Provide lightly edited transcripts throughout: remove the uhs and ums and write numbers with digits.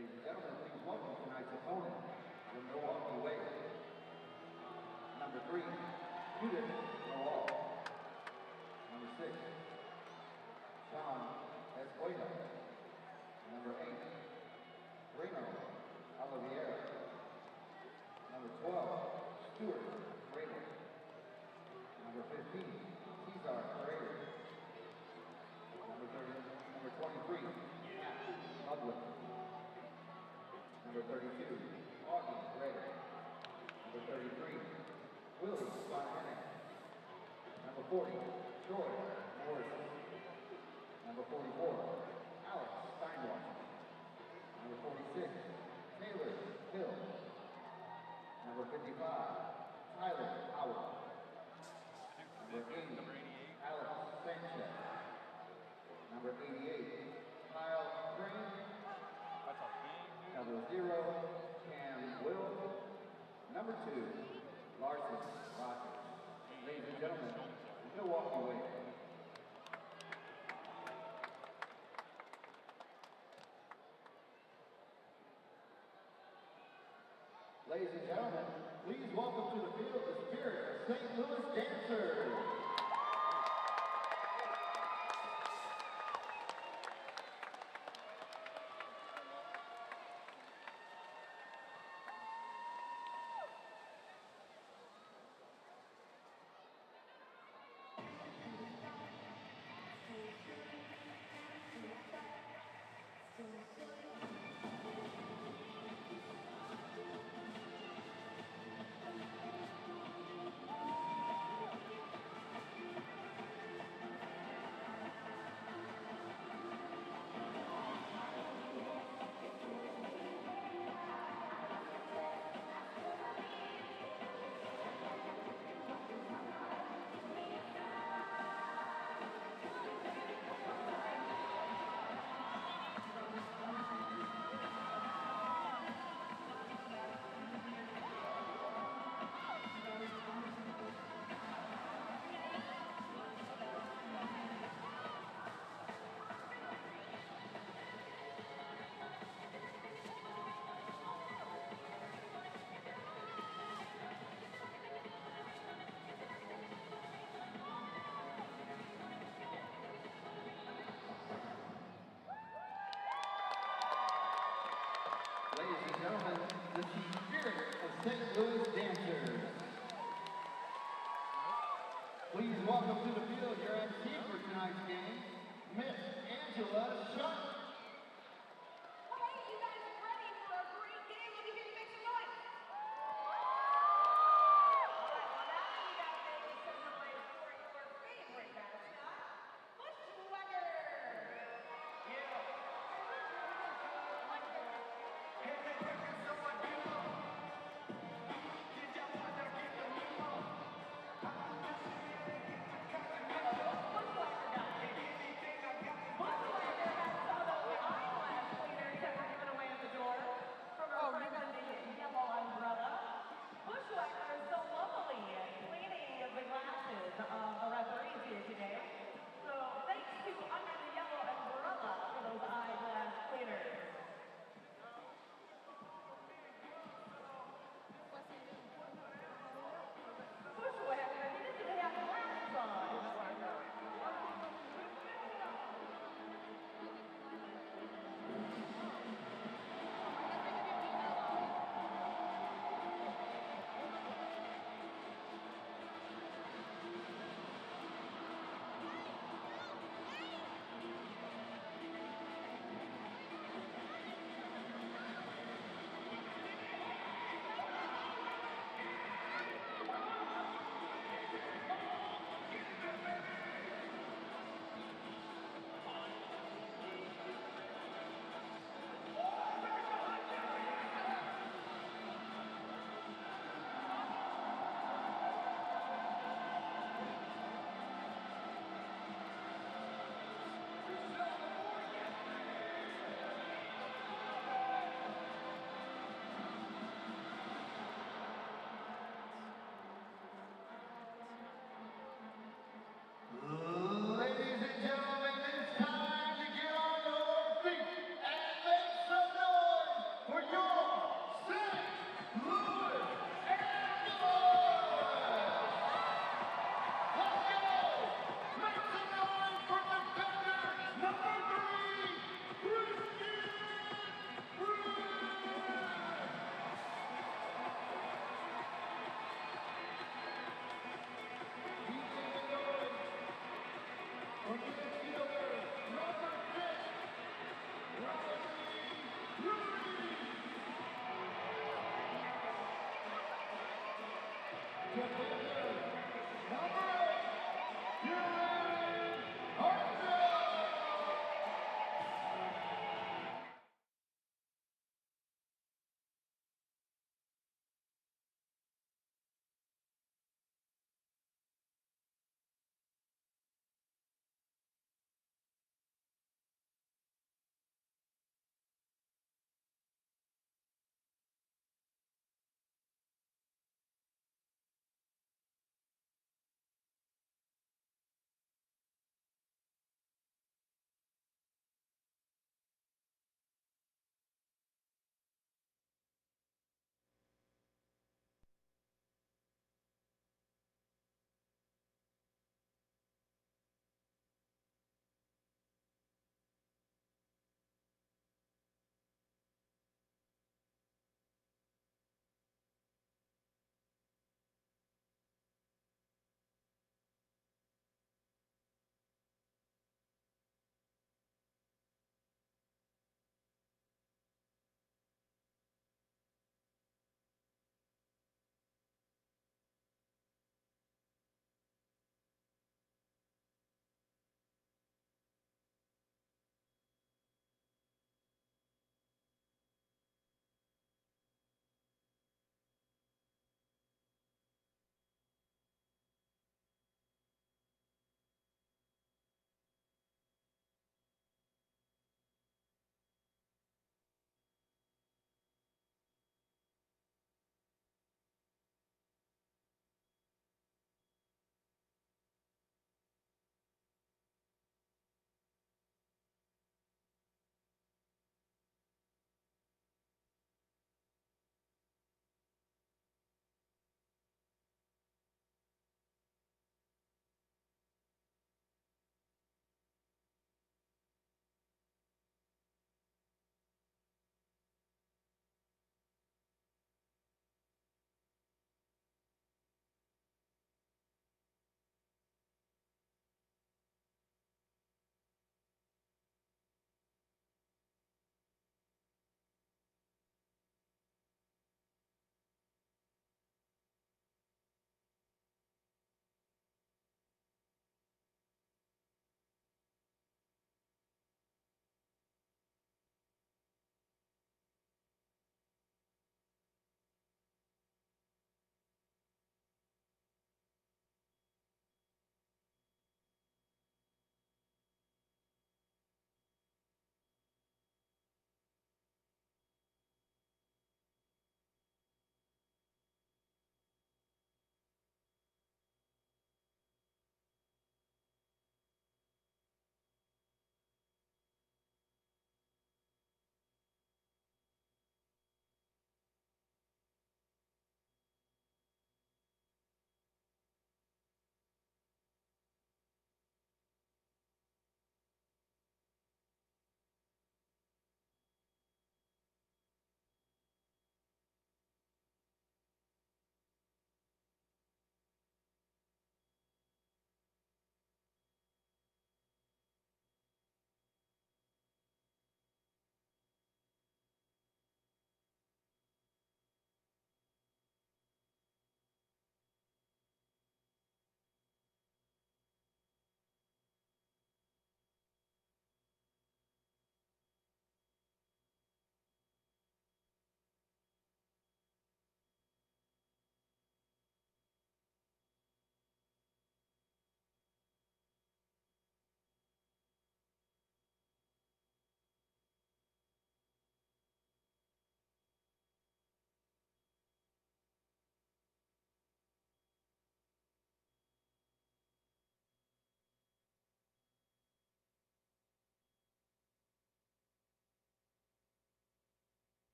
Ladies and gentlemen, please welcome tonight's opponent, the Milwaukee Wave. Number 3, Judith Milwaukee. Number 6, Sean Escuela. Number 8, Reno Oliveira. Number 12, Stuart Rader. Number 15, Cesar Pereira. Number 23, Matt Ludwig. Number 32, Augie Rader. Number 33, Willie Bonahenne. Number 40, Troy Morrison. Number 44, Alex Steinwasser. Number 46, Taylor Hill. Number 55, Tyler Howard. Number 80, Alex Sanchez. Number 88, Kyle Crane. Number 0, Cam Will. Number 2, Larson Rocket. Ladies and gentlemen, Milwaukee Wave. Ladies and gentlemen, please welcome to the field the spirit of St. Louis dancers. Ladies and gentlemen, the spirit of St. Louis dancers. Please welcome to the field your MC for tonight's game, Miss Angela Shutt. Hey, you guys are ready for a great game. Let me hear you make some noise. All right, well now you got things to celebrate for your favorite mascot, Bushwhacker. Bushwhacker has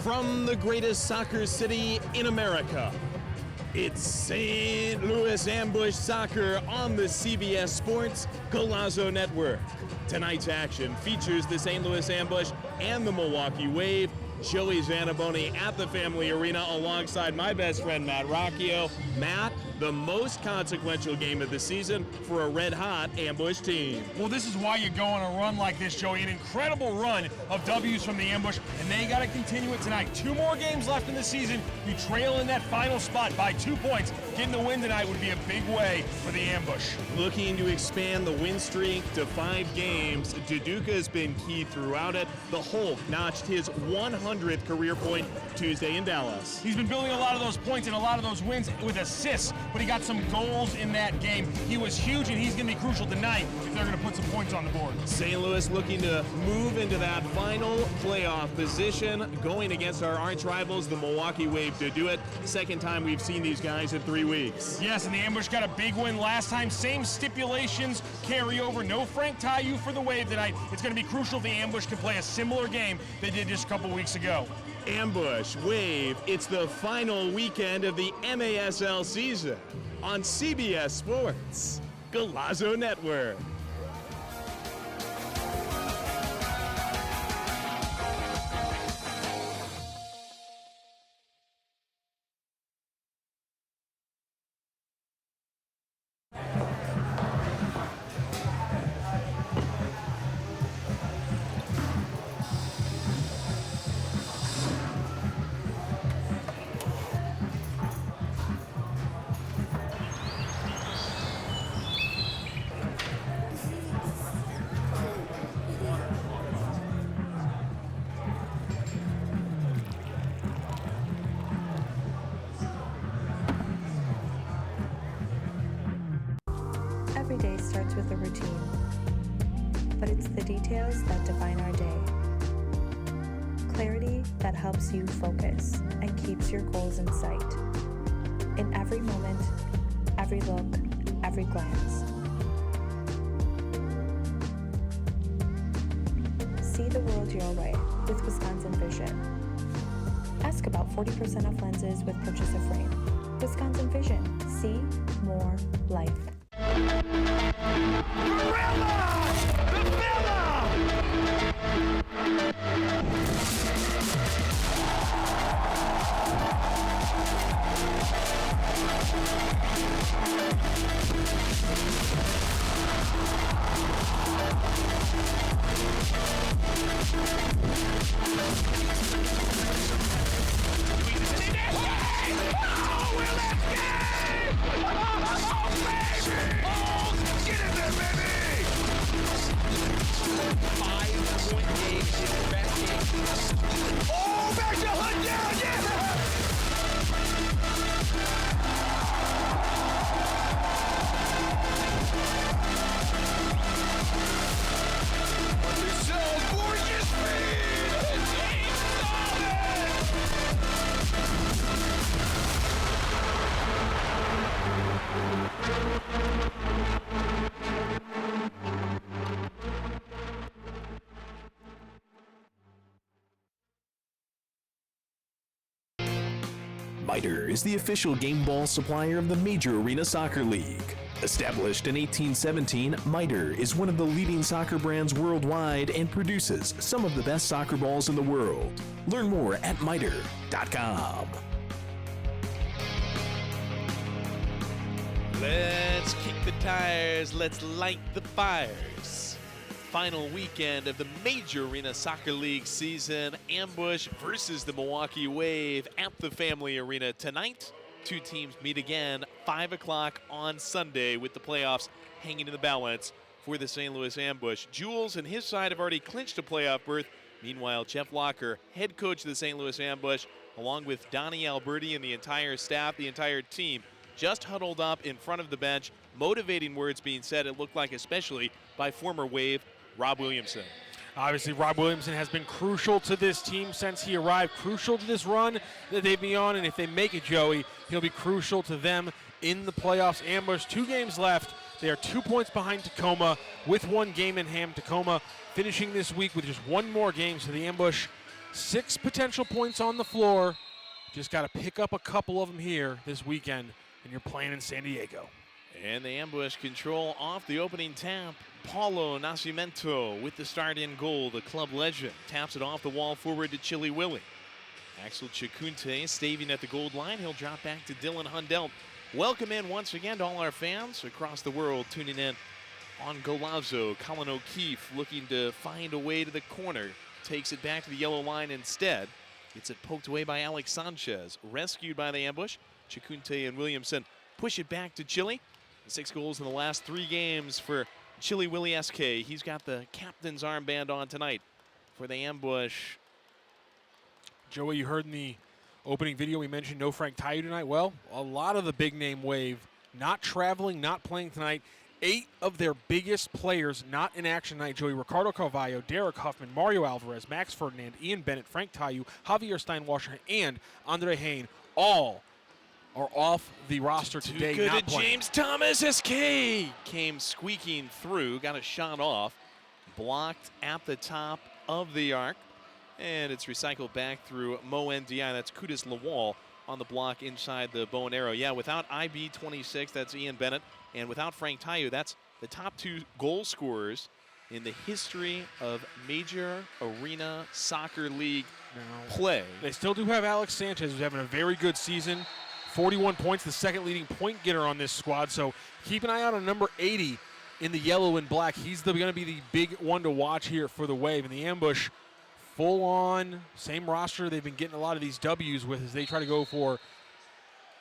From the greatest soccer city in America, it's St. Louis Ambush Soccer on the CBS Sports Golazo Network. Tonight's action features the St. Louis Ambush and the Milwaukee Wave. Joey Zanaboni at the Family Arena alongside my best friend Matt Rocchio. Matt, the most consequential game of the season for a red-hot Ambush team. Well, this is why you go on a run like this, Joey. An incredible run of W's from the Ambush, and they got to continue it tonight. 2 more games left in the season. You trail in that final spot by 2 points. Getting the win tonight would be a big way for the Ambush. Looking to expand the win streak to 5 games, Duduka has been key throughout it. The Hulk notched his 100th career point Tuesday in Dallas. He's been building a lot of those points and a lot of those wins with assists, but he got some goals in that game. He was huge, and he's going to be crucial tonight if they're going to put some points on the board. St. Louis looking to move into that final playoff position, going against our arch rivals, the Milwaukee Wave, to do it. Second time we've seen these guys in 3 weeks. Yes, and the Ambush got a big win last time. Same stipulations carry over. No Frank Tayu for the Wave tonight. It's going to be crucial the Ambush can play a similar game they did just a couple weeks ago. Ambush, Wave, it's the final weekend of the MASL season on CBS Sports Golazo Network. Every day starts with a routine, but it's the details that define our day. Clarity that helps you focus and keeps your goals in sight. In every moment, every look, every glance. See the world your way with Wisconsin Vision. Ask about 40% off lenses with purchase of frame. Wisconsin Vision. See more life. MITRE is the official game ball supplier of the Major Arena Soccer League. Established in 1817, MITRE is one of the leading soccer brands worldwide and produces some of the best soccer balls in the world. Learn more at mitre.com. Let's kick the tires, let's light the fires. Final weekend of the Major Arena Soccer League season. Ambush versus the Milwaukee Wave at the Family Arena tonight. 2 teams meet again 5 o'clock on Sunday with the playoffs hanging in the balance for the St. Louis Ambush. Jules and his side have already clinched a playoff berth. Meanwhile, Jeff Locker, head coach of the St. Louis Ambush, along with Donnie Alberti and the entire staff, the entire team, just huddled up in front of the bench. Motivating words being said, it looked like, especially by former Wave Rob Williamson. Obviously, Rob Williamson has been crucial to this team since he arrived, crucial to this run that they've been on, and if they make it, Joey, he'll be crucial to them in the playoffs. Ambush, 2 games left. They are 2 points behind Tacoma with 1 game in hand. Tacoma finishing this week with just 1 more game, so the Ambush 6 potential points on the floor. Just got to pick up a couple of them here this weekend, and you're playing in San Diego. And the Ambush control off the opening tap. Paulo Nascimento with the start in goal. The club legend taps it off the wall forward to Chili Willie. Axel Chikунte staving at the gold line. He'll drop back to Dylan Hundelt. Welcome in once again to all our fans across the world tuning in on Golazo. Colin O'Keefe looking to find a way to the corner. Takes it back to the yellow line instead. Gets it poked away by Alex Sanchez. Rescued by the Ambush. Chikунte and Williamson push it back to Chili. 6 goals in the last 3 games for Chili Willie SK. He's got the captain's armband on tonight for the Ambush. Joey, you heard in the opening video we mentioned no Frank Tayu tonight. Well, a lot of the big name Wave not traveling, not playing tonight. 8 of their biggest players not in action tonight. Joey, Ricardo Carvalho, Derek Huffman, Mario Alvarez, Max Ferdinand, Ian Bennett, Frank Tayu, Javier Steinwasser, and Andre Hain all are off the roster today. Good not at playing. James Thomas. SK came squeaking through, got a shot off, blocked at the top of the arc, and it's recycled back through Mo NDI. That's Kudus Lawal on the block inside the bow and arrow. Yeah, without IB26, that's Ian Bennett, and without Frank Tayu, that's the top 2 goal scorers in the history of Major Arena Soccer League play. They still do have Alex Sanchez, who's having a very good season. 41 points, the second leading point getter on this squad. So keep an eye out on number 80 in the yellow and black. He's going to be the big one to watch here for the Wave. And the Ambush, full on, same roster they've been getting a lot of these W's with as they try to go for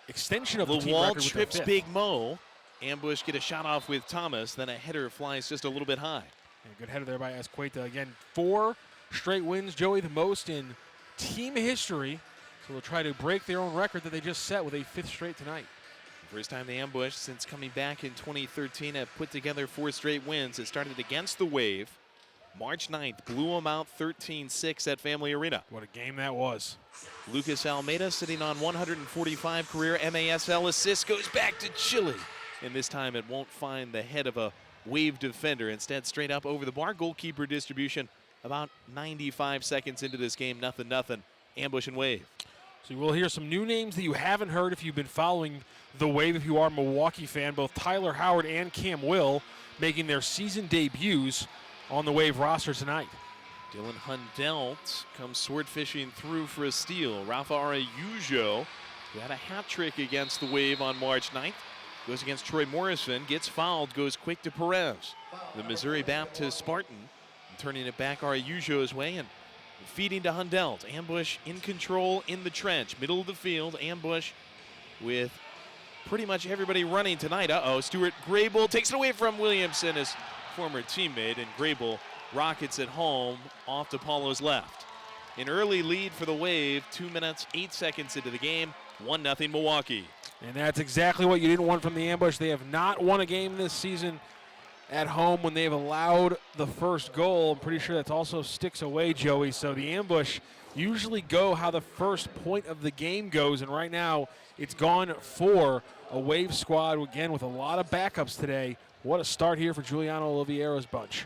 extension of the team Lawal record with their trips 5th. Big Mo. Ambush get a shot off with Thomas, then a header flies just a little bit high. Yeah, good header there by Escueta. Again, 4 straight wins, Joey, the most in team history. So they'll try to break their own record that they just set with a 5th straight tonight. First time the Ambush since coming back in 2013 have put together 4 straight wins. It started against the Wave. March 9th, blew them out 13-6 at Family Arena. What a game that was. Lucas Almeida sitting on 145 career MASL assists, goes back to Chile. And this time it won't find the head of a Wave defender. Instead, straight up over the bar. Goalkeeper distribution about 95 seconds into this game. 0-0. Ambush and Wave. So you will hear some new names that you haven't heard if you've been following the Wave, if you are a Milwaukee fan. Both Tyler Howard and Cam Will making their season debuts on the Wave roster tonight. Dylan Hundelt comes sword fishing through for a steal. Rafa Araujo, who had a hat trick against the Wave on March 9th, goes against Troy Morrison, gets fouled, goes quick to Perez. The Missouri Baptist Spartan turning it back Araujo's way and feeding to Hundelt. Ambush in control in the trench, middle of the field. Ambush with pretty much everybody running tonight. Stuart Grable takes it away from Williamson, his former teammate, and Grable rockets it home off to Paulo's left. An early lead for the Wave, 2 minutes, 8 seconds into the game, 1-0 Milwaukee. And that's exactly what you didn't want from the Ambush. They have not won a game this season at home when they've allowed the first goal. I'm pretty sure that's also sticks away, Joey. So the Ambush usually go how the first point of the game goes, and right now it's gone for a Wave squad, again, with a lot of backups today. What a start here for Giuliano Oliviero's bunch.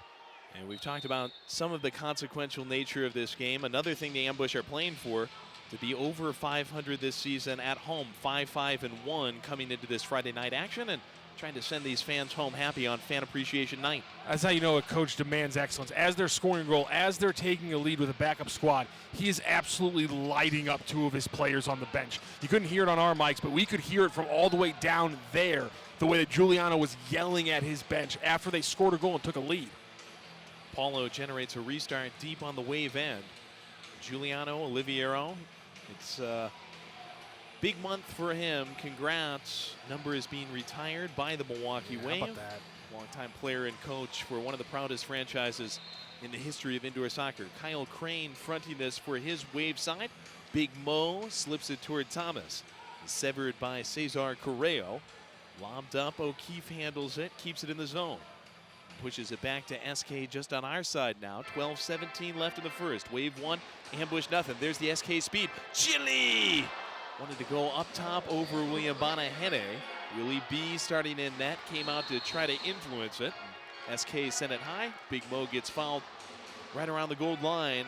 And we've talked about some of the consequential nature of this game. Another thing the Ambush are playing for, to be over 500 this season at home, 5-5-1 coming into this Friday night action, and trying to send these fans home happy on Fan Appreciation Night. That's how you know a coach demands excellence. As they're scoring a goal, as they're taking a lead with a backup squad, he is absolutely lighting up 2 of his players on the bench. You couldn't hear it on our mics, but we could hear it from all the way down there, the way that Giuliano was yelling at his bench after they scored a goal and took a lead. Paulo generates a restart deep on the Wave end. Giuliano Oliviero, it's a big month for him. Congrats. Number is being retired by the Milwaukee Wave. How about that? Longtime player and coach for one of the proudest franchises in the history of indoor soccer. Kyle Crane fronting this for his Wave side. Big Mo slips it toward Thomas. Severed by Cesar Correo. Lobbed up, O'Keefe handles it, keeps it in the zone. Pushes it back to SK just on our side now. 12-17 left in the first. Wave 1, Ambush nothing. There's the SK speed. Chile! Wanted to go up top over William Bonahene. Willie B starting in net, came out to try to influence it. SK sent it high. Big Mo gets fouled right around the goal line.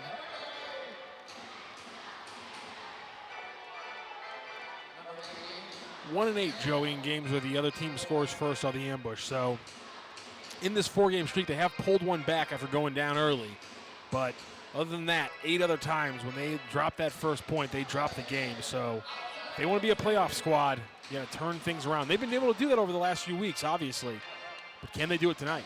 1-8, Joey, in games where the other team scores first on the ambush. So in this 4-game streak, they have pulled one back after going down early. But other than that, 8 other times when they drop that first point, they drop the game. So if they want to be a playoff squad, you got to turn things around. They've been able to do that over the last few weeks, obviously. But can they do it tonight?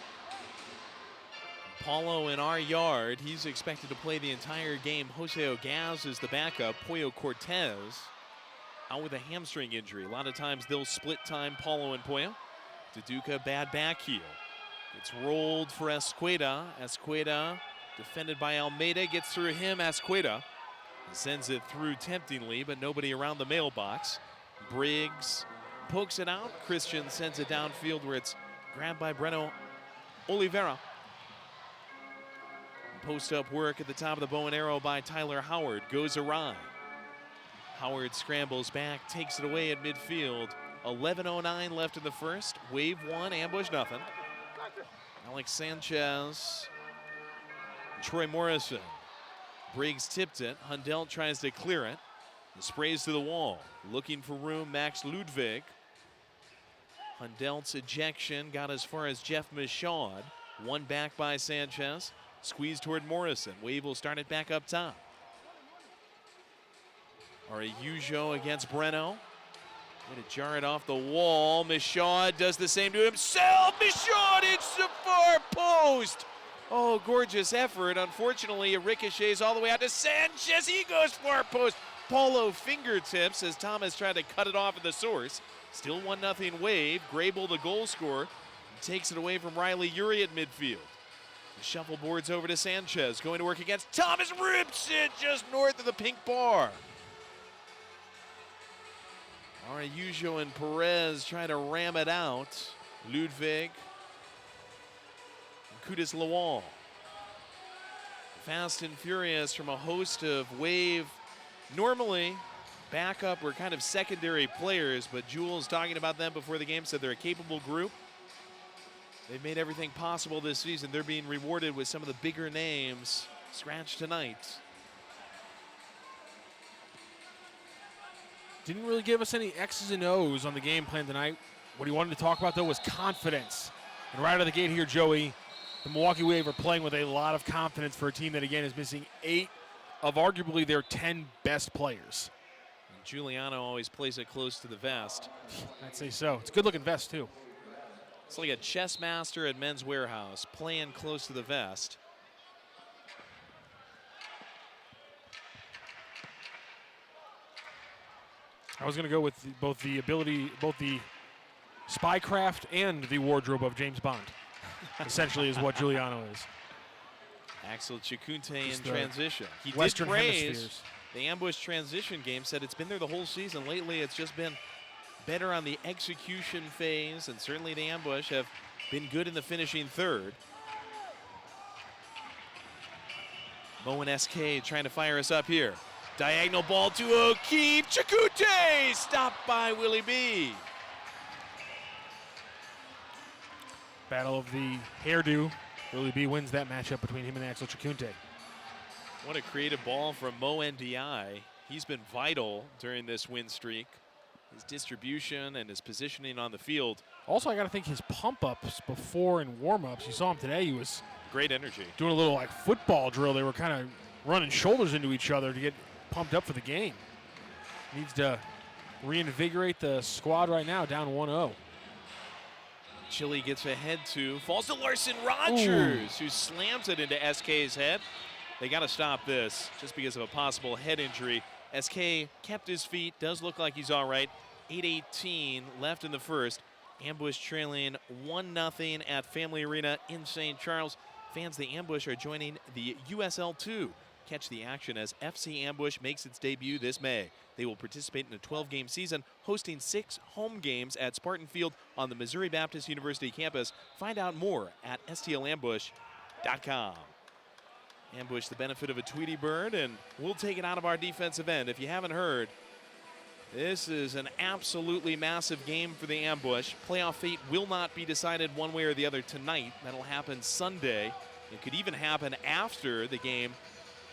Paulo in our yard. He's expected to play the entire game. Jose Ogaz is the backup. Pollo Cortez out with a hamstring injury. A lot of times they'll split time, Paulo and Pollo. Duduka, bad back heel. It's rolled for Escueda. Escueda, defended by Almeida, gets through him. Escueda sends it through temptingly, but nobody around the mailbox. Briggs pokes it out. Christian sends it downfield where it's grabbed by Breno Oliveira. Post-up work at the top of the bow and arrow by Tyler Howard goes awry. Howard scrambles back, takes it away at midfield. 11:09 left in the first. Wave 1, ambush nothing. Alex Sanchez, Troy Morrison. Briggs tipped it. Hundelt tries to clear it. It sprays to the wall. Looking for room, Max Ludwig. Hundelt's ejection got as far as Jeff Michaud. One back by Sanchez. Squeeze toward Morrison. Wave will start it back up top. Araujo against Breno. Going to jar it off the wall. Michaud does the same to himself. Michaud hits the far post. Oh, gorgeous effort. Unfortunately, it ricochets all the way out to Sanchez. He goes far post. Paulo fingertips as Thomas tried to cut it off at the source. Still 1-0 Wave. Grable, the goal scorer, takes it away from Riley Urey at midfield. The shuffleboard's over to Sanchez. Going to work against Thomas. Rips it just north of the pink bar. Araujo and Perez try to ram it out. Ludwig. Kudus Lawal. Fast and furious from a host of Wave. Normally, backup or kind of secondary players, but Jules, talking about them before the game, said they're a capable group. They've made everything possible this season. They're being rewarded with some of the bigger names scratched tonight. Didn't really give us any X's and O's on the game plan tonight. What he wanted to talk about, though, was confidence. And right out of the gate here, Joey, the Milwaukee Wave are playing with a lot of confidence for a team that, again, is missing 8 of arguably their 10 best players. And Giuliano always plays it close to the vest. I'd say so. It's a good-looking vest, too. It's like a chess master at Men's Warehouse, playing close to the vest. I was going to go with both the spycraft and the wardrobe of James Bond. Essentially is what Giuliano is. Axel Chikunte Just in transition. He Western did praise hemispheres. the ambush transition game, said it's been there the whole season. Lately, it's just been better on the execution phase, and certainly the ambush have been good in the finishing third. Mo and SK trying to fire us up here. Diagonal ball to O'Keefe. Chikunte stopped by Willie B. Battle of the hairdo. Willie B wins that matchup between him and Axel Chikunte. What a creative ball from Mo NDI. He's been vital during this win streak. His distribution and his positioning on the field. Also, I got to think his pump-ups before and warm-ups. You saw him today. He was great energy. Doing a little like football drill. They were kind of running shoulders into each other to get pumped up for the game. Needs to reinvigorate the squad right now, down 1-0. Chile gets ahead to, falls to Larson Rogers, who slams it into SK's head. They got to stop this just because of a possible head injury. SK kept his feet, does look like he's all right. 8:18 left in the first. Ambush trailing 1-0 at Family Arena in St. Charles. Fans, the Ambush are joining the USL 2. Catch the action as FC Ambush makes its debut this May. They will participate in a 12-game season, hosting 6 home games at Spartan Field on the Missouri Baptist University campus. Find out more at stlambush.com. Ambush the benefit of a Tweety Bird, and we'll take it out of our defensive end. If you haven't heard, this is an absolutely massive game for the Ambush. Playoff fate will not be decided one way or the other tonight. That'll happen Sunday. It could even happen after the game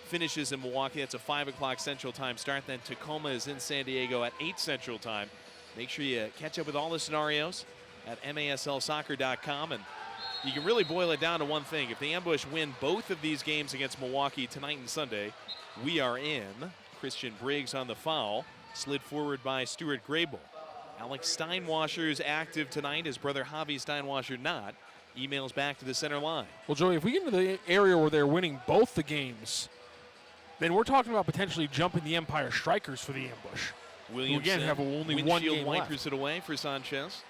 finishes in Milwaukee. It's a 5 o'clock Central Time start. Then Tacoma is in San Diego at 8 Central Time. Make sure you catch up with all the scenarios at maslsoccer.com. And you can really boil it down to one thing. If the Ambush win both of these games against Milwaukee tonight and Sunday, we are in. Christian Briggs on the foul, slid forward by Stuart Grable. Alex Steinwasher's active tonight, his brother Javi Steinwasher not. Emails back to the center line. Well, Joey, if we get into the area where they're winning both the games, then we're talking about potentially jumping the Empire Strikers for the Ambush. Williamson, who again have only one game wipers left. it away for Sanchez.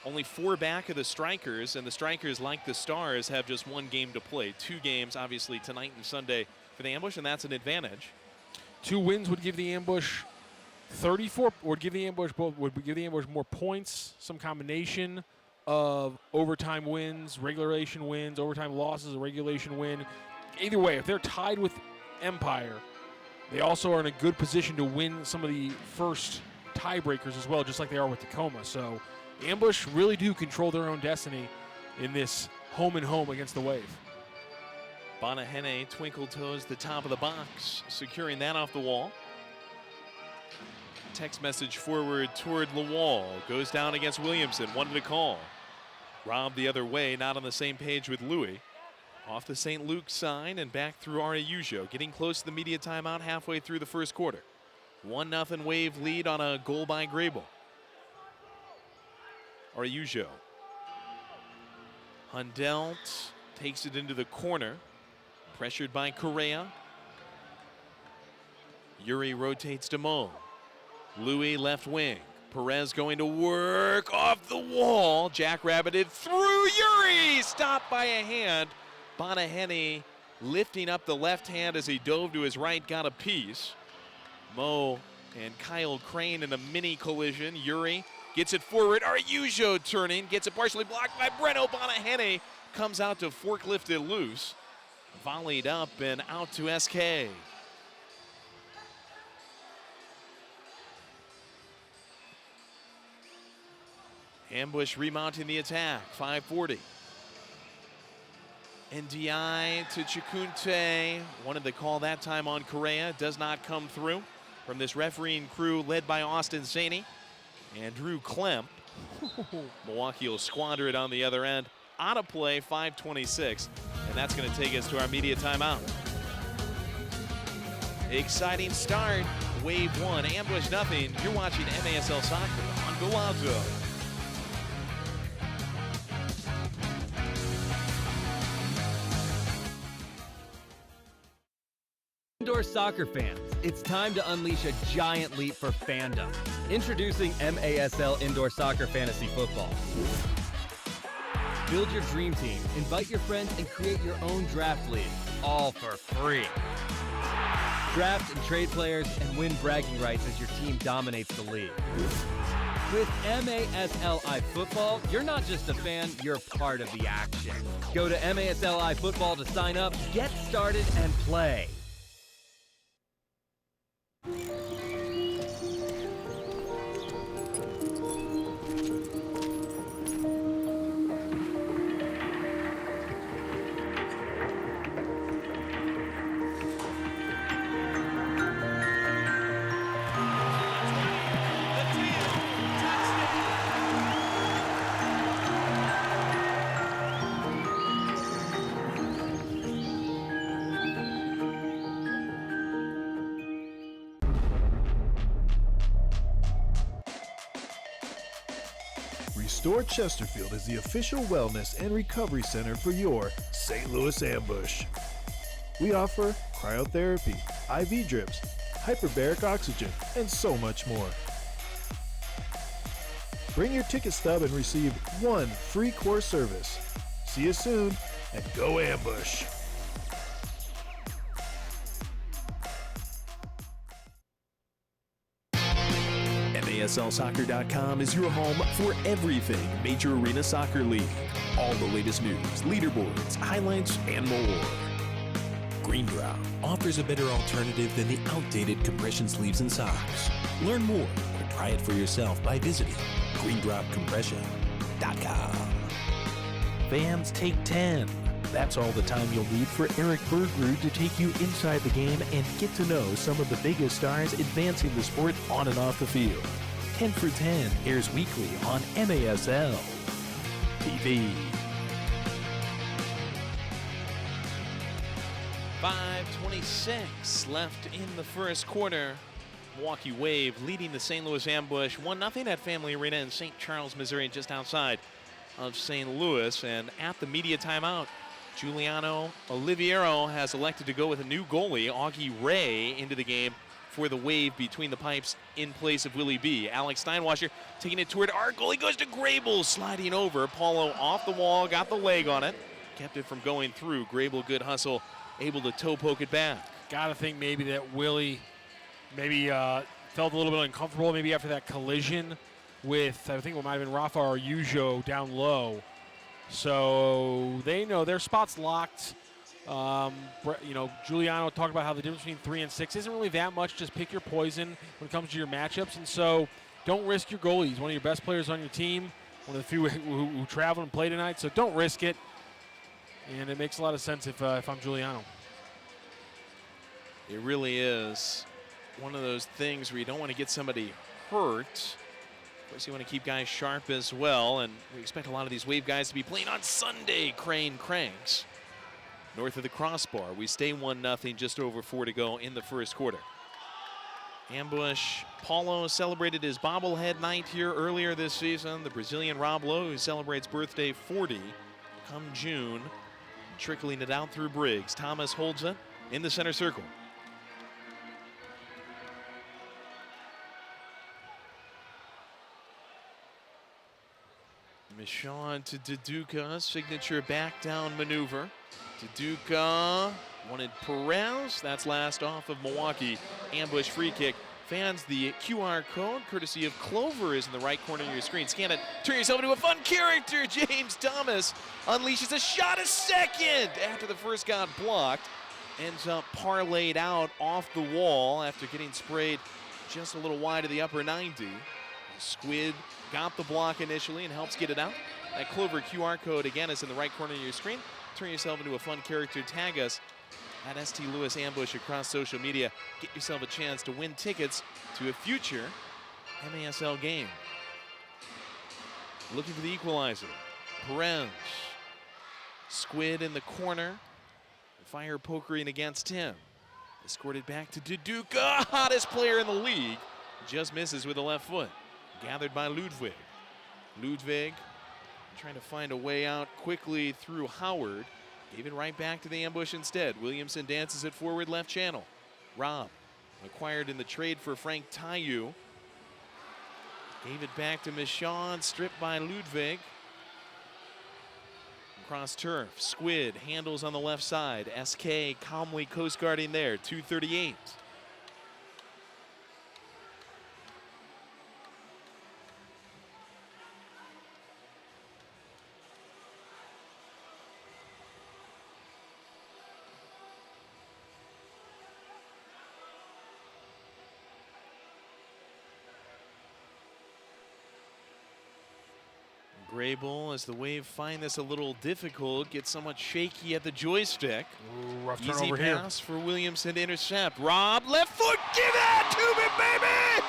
Only 4 back of the Strikers, and the Strikers, like the Stars, have just 1 game to play. 2 games, obviously, tonight and Sunday for the Ambush, and that's an advantage. 2 wins would give the Ambush 34, would give the Ambush more points, some combination of overtime wins, regulation wins, overtime losses, a regulation win. Either way, if they're tied with Empire, they also are in a good position to win some of the first tiebreakers as well, just like they are with Tacoma. So Ambush really do control their own destiny in this home and home against the Wave. Bonahene twinkle toes the top of the box, securing that off the wall. Text message forward toward Lawal. Goes down against Williamson. Wanted to call. Rob the other way, not on the same page with Louis. Off the St. Luke's sign and back through Araujo. Getting close to the media timeout halfway through the first quarter. 1-0 Wave lead on a goal by Grable. Araujo. Hundelt takes it into the corner. Pressured by Correa. Yuri rotates to Mo. Louis left wing. Perez going to work off the wall. Jackrabbited through Yuri. Stopped by a hand. Bonahene lifting up the left hand as he dove to his right. Got a piece. Mo and Kyle Crane in a mini collision. Yuri gets it forward. Araujo turning. Gets it partially blocked by Breno. Bonahene comes out to forklift it loose. Volleyed up and out to SK. Ambush remounting the attack. 5:40. NDI to Chikunte. Wanted to call that time on Correa. Does not come through from this refereeing crew led by Austin Saney and Drew Klemp. Milwaukee will squander it on the other end. Out of play, 5:26. And that's going to take us to our media timeout. Exciting start. Wave 1, Ambush nothing. You're watching MASL Soccer on Golazo. Indoor soccer fans, it's time to unleash a giant leap for fandom. Introducing MASL Indoor Soccer Fantasy Football. Build your dream team, invite your friends, and create your own draft league, all for free. Draft and trade players and win bragging rights as your team dominates the league. With MASLI Football, you're not just a fan, you're part of the action. Go to MASLI Football to sign up, get started, and play. Restore Chesterfield is the official wellness and recovery center for your St. Louis Ambush. We offer cryotherapy, IV drips, hyperbaric oxygen, and so much more. Bring your ticket stub and receive 1 free core service. See you soon, and go Ambush! MASLsoccer.com is your home for everything Major Arena Soccer League. All the latest news, leaderboards, highlights, and more. Green Drop offers a better alternative than the outdated compression sleeves and socks. Learn more or try it for yourself by visiting greendropcompression.com. Fans Take 10. That's all the time you'll need for Eric Bergrud to take you inside the game and get to know some of the biggest stars advancing the sport on and off the field. 10 for 10 airs weekly on MASL TV. 5:26 left in the first quarter. Milwaukee Wave leading the St. Louis Ambush 1-0 at Family Arena in St. Charles, Missouri, just outside of St. Louis. And at the media timeout, Giuliano Oliviero has elected to go with a new goalie, Augie Ray, into the game for the Wave between the pipes in place of Willie B. Alex Steinwasser taking it toward our goalie, goes to Grable, sliding over. Paulo off the wall, got the leg on it, kept it from going through. Grable, good hustle, able to toe poke it back. Gotta think maybe that Willie maybe felt a little bit uncomfortable maybe after that collision with, I think it might have been Rafa Araujo down low. So they know their spot's locked. Giuliano talked about how the difference between 3 and 6 isn't really that much. Just pick your poison when it comes to your matchups. And so don't risk your goalie. He's one of your best players on your team, one of the few who travel and play tonight. So don't risk it. And it makes a lot of sense if I'm Giuliano. It really is one of those things where you don't want to get somebody hurt. Of course, you want to keep guys sharp as well, and we expect a lot of these Wave guys to be playing on Sunday. Crane cranks north of the crossbar. We stay 1-0, just over 4 to go in the first quarter. Ambush, Paulo celebrated his bobblehead night here earlier this season. The Brazilian Rob Lowe, who celebrates birthday 40 come June, trickling it out through Briggs. Thomas holds it in the center circle. Michon to Duduka, signature back down maneuver. Duduka wanted Perez. That's last off of Milwaukee. Ambush free kick. Fans, the QR code, courtesy of Clover, is in the right corner of your screen. Scan it, turn yourself into a fun character. James Thomas unleashes a shot a second after the first got blocked. Ends up parlayed out off the wall after getting sprayed just a little wide of the upper 90. Squid got the block initially and helps get it out. That Clover QR code, again, is in the right corner of your screen. Turn yourself into a fun character. Tag us at ST Lewis Ambush across social media. Get yourself a chance to win tickets to a future MASL game. Looking for the equalizer. Perez. Squid in the corner. Fire pokering against him. Escorted back to Duduka, hottest player in the league. Just misses with the left foot. Gathered by Ludwig. Ludwig trying to find a way out quickly through Howard. Gave it right back to the ambush instead. Williamson dances it forward left channel. Rob, acquired in the trade for Frank Tayu. Gave it back to Michon, stripped by Ludwig. Across turf, Squid handles on the left side. SK calmly coast guarding there, 2:38. Grable, as the Wave find this a little difficult, gets somewhat shaky at the joystick. Ooh, rough Easy turnover pass for Williamson to intercept. Rob, left foot, give that to me, baby!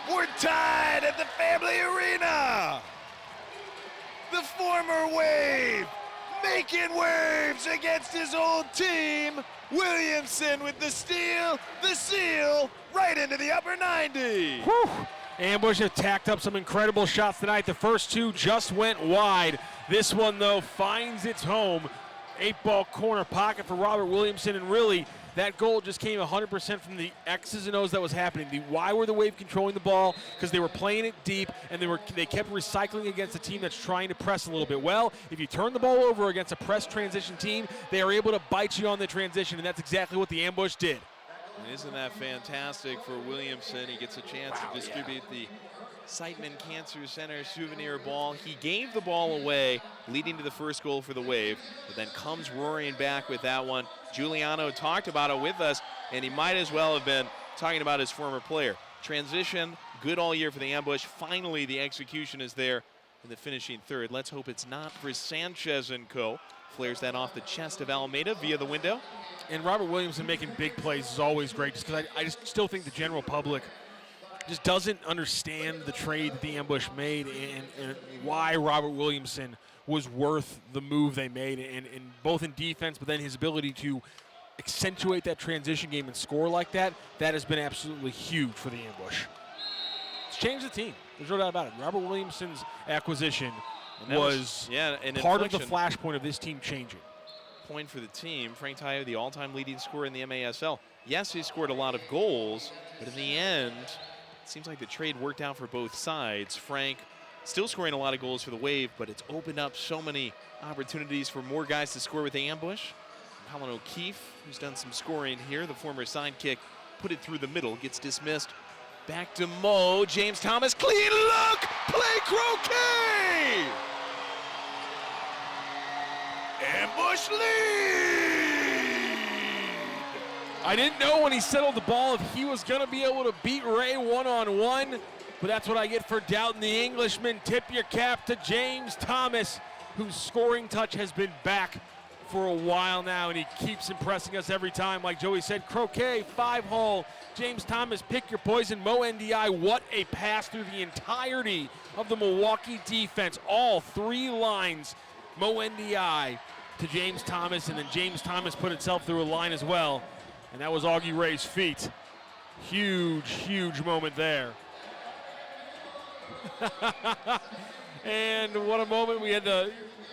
Woo! We're tied at the Family Arena! The former Wave making waves against his old team. Williamson with the steal, the seal, right into the upper 90. Whew. Ambush have tacked up some incredible shots tonight. The first two just went wide. This one, though, finds its home. 8-ball corner pocket for Robert Williamson, and really, that goal just came 100% from the X's and O's that was happening. Why were the Wave controlling the ball? Because they were playing it deep, and they kept recycling against a team that's trying to press a little bit. Well, if you turn the ball over against a press transition team, they are able to bite you on the transition, and that's exactly what the Ambush did. And isn't that fantastic for Williamson? He gets a chance to distribute the Siteman Cancer Center souvenir ball. He gave the ball away, leading to the first goal for the Wave, but then comes roaring back with that one. Giuliano talked about it with us, and he might as well have been talking about his former player. Transition, good all year for the Ambush. Finally, the execution is there in the finishing third. Let's hope it's not for Sanchez and co. Flares that off the chest of Almeida via the window. And Robert Williamson making big plays is always great, just because I just still think the general public just doesn't understand the trade that the Ambush made and why Robert Williamson was worth the move they made, and both in defense, but then his ability to accentuate that transition game and score like that has been absolutely huge for the Ambush. It's changed the team. There's no doubt about it. Robert Williamson's acquisition was part of the flashpoint of this team changing. Point for the team. Frank Tyler, the all-time leading scorer in the MASL. Yes, he scored a lot of goals, but in the end, it seems like the trade worked out for both sides. Frank still scoring a lot of goals for the Wave, but it's opened up so many opportunities for more guys to score with the Ambush. Colin O'Keefe, who's done some scoring here, the former sidekick, put it through the middle, gets dismissed. Back to Mo. James Thomas, clean look! Play croquet! Ambush lead! I didn't know when he settled the ball if he was going to be able to beat Ray one-on-one, but that's what I get for doubting the Englishman. Tip your cap to James Thomas, whose scoring touch has been back for a while now, and he keeps impressing us every time. Like Joey said, croquet, 5-hole. James Thomas, pick your poison. Mo NDI, what a pass through the entirety of the Milwaukee defense. All three lines, Mo NDI to James Thomas, and then James Thomas put itself through a line as well, and that was Augie Ray's feet. Huge, huge moment there. And what a moment.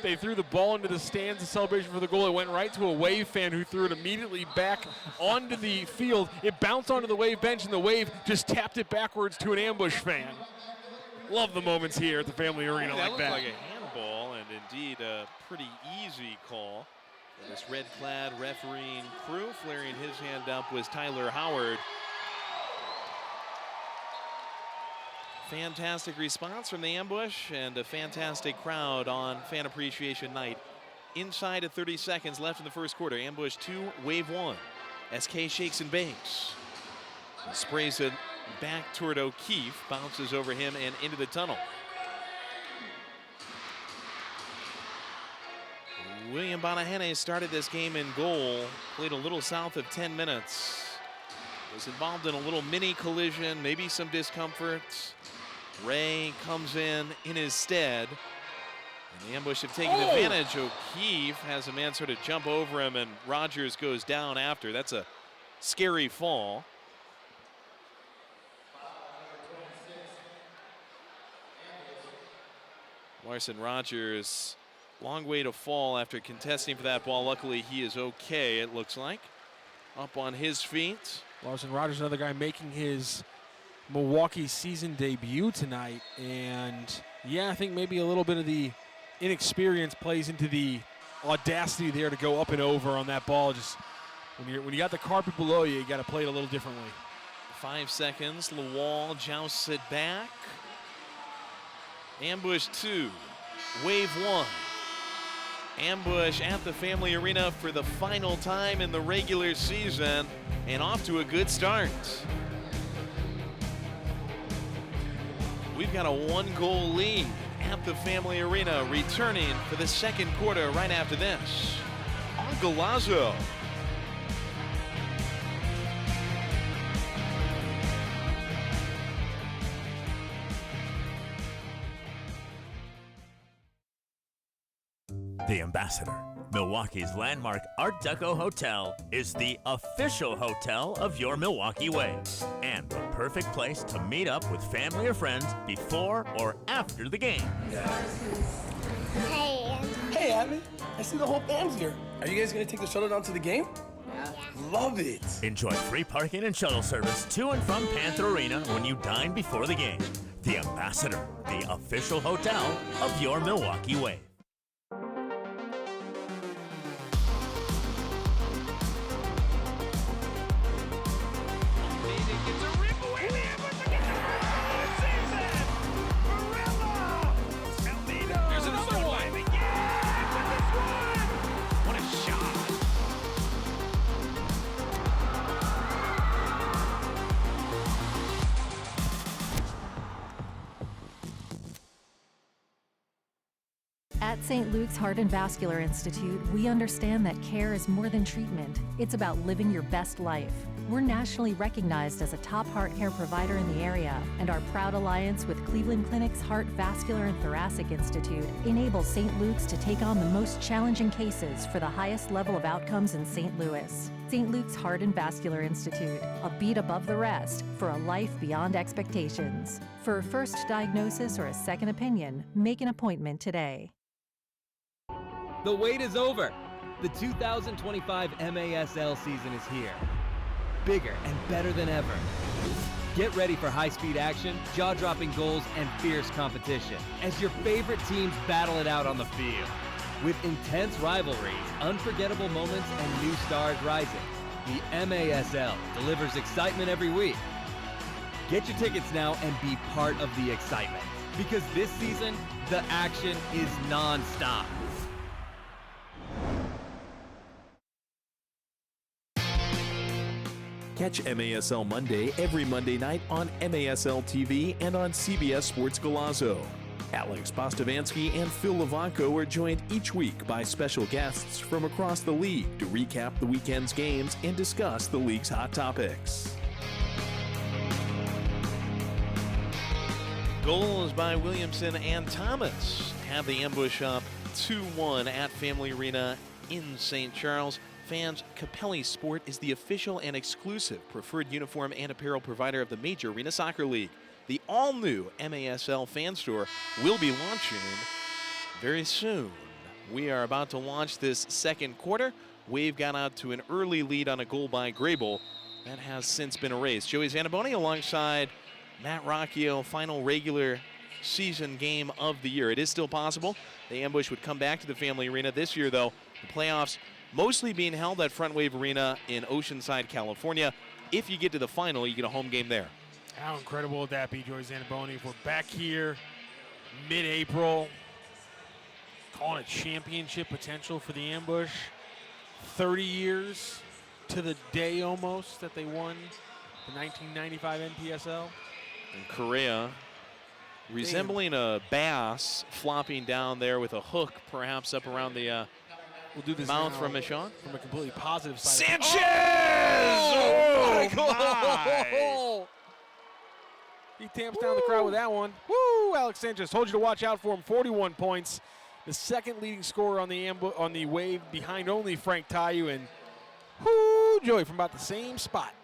They threw the ball into the stands, the celebration for the goal. It went right to a Wave fan who threw it immediately back onto the field. It bounced onto the Wave bench, and the Wave just tapped it backwards to an Ambush fan. Love the moments here at the Family Arena like that. That looked like a handball, and indeed a pretty easy call. For this red-clad refereeing crew. Flaring his hand up was Tyler Howard. Fantastic response from the Ambush and a fantastic crowd on Fan Appreciation Night. Inside of 30 seconds left in the first quarter. Ambush 2, Wave 1. SK shakes and bakes. And sprays it back toward O'Keefe. Bounces over him and into the tunnel. William Bonahene started this game in goal. Played a little south of 10 minutes. Was involved in a little mini collision, maybe some discomfort. Ray comes in his stead. And the Ambush have taken advantage. O'Keefe has a man sort of jump over him, and Rogers goes down after. That's a scary fall. Larson Rogers, long way to fall after contesting for that ball. Luckily, he is okay, it looks like. Up on his feet. Larson Rogers, another guy making his Milwaukee season debut tonight, and yeah, I think maybe a little bit of the inexperience plays into the audacity there to go up and over on that ball. Just when you got the carpet below you, you got to play it a little differently. 5 seconds. Lawal jousts it back. Ambush 2, Wave 1. Ambush at the Family Arena for the final time in the regular season, and off to a good start. We've got a 1-goal lead at the Family Arena, returning for the second quarter right after this. On Galazzo. The Ambassador, Milwaukee's landmark Art Deco hotel, is the official hotel of your Milwaukee Wave, and the perfect place to meet up with family or friends before or after the game. Hey, Abby. I see the whole fam's here. Are you guys going to take the shuttle down to the game? Yeah. Love it. Enjoy free parking and shuttle service to and from Panther Arena when you dine before the game. The Ambassador, the official hotel of your Milwaukee Wave. At St. Luke's Heart and Vascular Institute, we understand that care is more than treatment. It's about living your best life. We're nationally recognized as a top heart care provider in the area, and our proud alliance with Cleveland Clinic's Heart, Vascular, and Thoracic Institute enables St. Luke's to take on the most challenging cases for the highest level of outcomes in St. Louis. St. Luke's Heart and Vascular Institute, a beat above the rest for a life beyond expectations. For a first diagnosis or a second opinion, make an appointment today. The wait is over. The 2025 MASL season is here. Bigger and better than ever. Get ready for high-speed action, jaw-dropping goals, and fierce competition as your favorite teams battle it out on the field. With intense rivalries, unforgettable moments, and new stars rising, the MASL delivers excitement every week. Get your tickets now and be part of the excitement, because this season, the action is non-stop. Catch MASL Monday every Monday night on MASL TV and on CBS Sports Golazo. Alex Postavansky and Phil Levanko are joined each week by special guests from across the league to recap the weekend's games and discuss the league's hot topics. Goals by Williamson and Thomas have the Ambush up 2-1 at Family Arena in St. Charles. Fans, Capelli Sport is the official and exclusive preferred uniform and apparel provider of the Major Arena Soccer League. The all-new MASL fan store will be launching very soon. We are about to launch this second quarter. Wave got out to an early lead on a goal by Grable. That has since been erased. Joey Zanaboni alongside Matt Rocchio, final regular season game of the year. It is still possible the Ambush would come back to the Family Arena this year, though. The playoffs mostly being held at Front Wave Arena in Oceanside, California. If you get to the final, you get a home game there. How incredible would that be, Joey Zanaboni, if we're back here mid-April, calling it championship potential for the Ambush. 30 years to the day almost that they won the 1995 NPSL. And Correa resembling a bass flopping down there with a hook perhaps up around the we'll do this mouth now from Michon. From a completely positive side. Sanchez! Oh, my! He tamps down the crowd with that one. Woo! Alex Sanchez told you to watch out for him. 41 points. The second leading scorer on the Wave, behind only Frank Tayu, and whoo, Joey from about the same spot.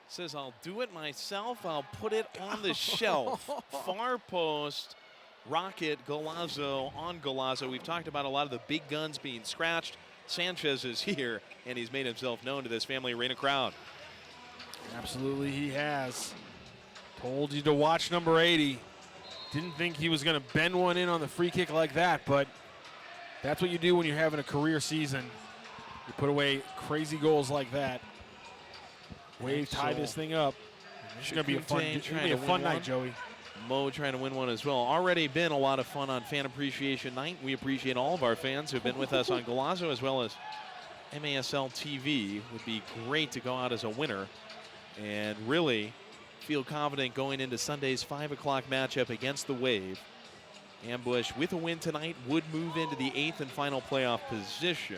Says, I'll do it myself. I'll put it on the shelf. Far post, Rocket, Golazo on Golazo. We've talked about a lot of the big guns being scratched. Sanchez is here, and he's made himself known to this Family Arena crowd. Absolutely, he has. Told you to watch number 80. Didn't think he was going to bend one in on the free kick like that, but that's what you do when you're having a career season. You put away crazy goals like that. Wave tie this thing up. It's going to be a fun night, Joey. Mo trying to win one as well. Already been a lot of fun on Fan Appreciation Night. We appreciate all of our fans who have been with us on Golazo as well as MASL TV. Would be great to go out as a winner and really feel confident going into Sunday's 5 o'clock matchup against the Wave. Ambush with a win tonight would move into the 8th and final playoff position.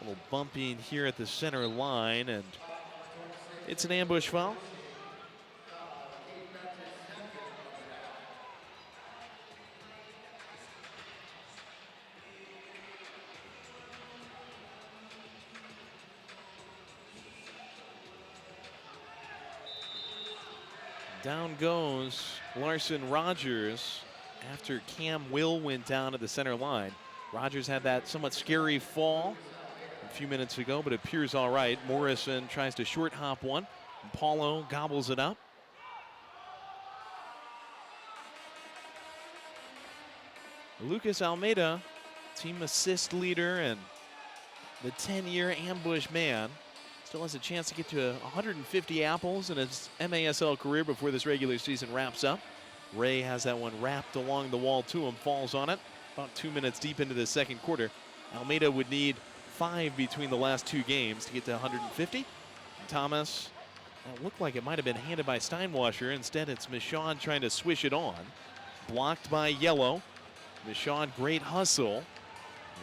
A little bumping here at the center line, and it's an Ambush foul. Down goes Larson Rogers after Cam Will went down at the center line. Rogers had that somewhat scary fall a few minutes ago, but it appears all right. Morrison tries to short hop one, and Paulo gobbles it up. Lucas Almeida, team assist leader and the 10-year Ambush man, still has a chance to get to 150 apples in his MASL career before this regular season wraps up. Ray has that one wrapped along the wall to him, falls on it. About 2 minutes deep into the second quarter. Almeida would need 5 between the last 2 games to get to 150. Thomas, that looked like it might have been handed by Steinwasser. Instead, it's Michon trying to swish it on. Blocked by Yellow. Michaud, great hustle.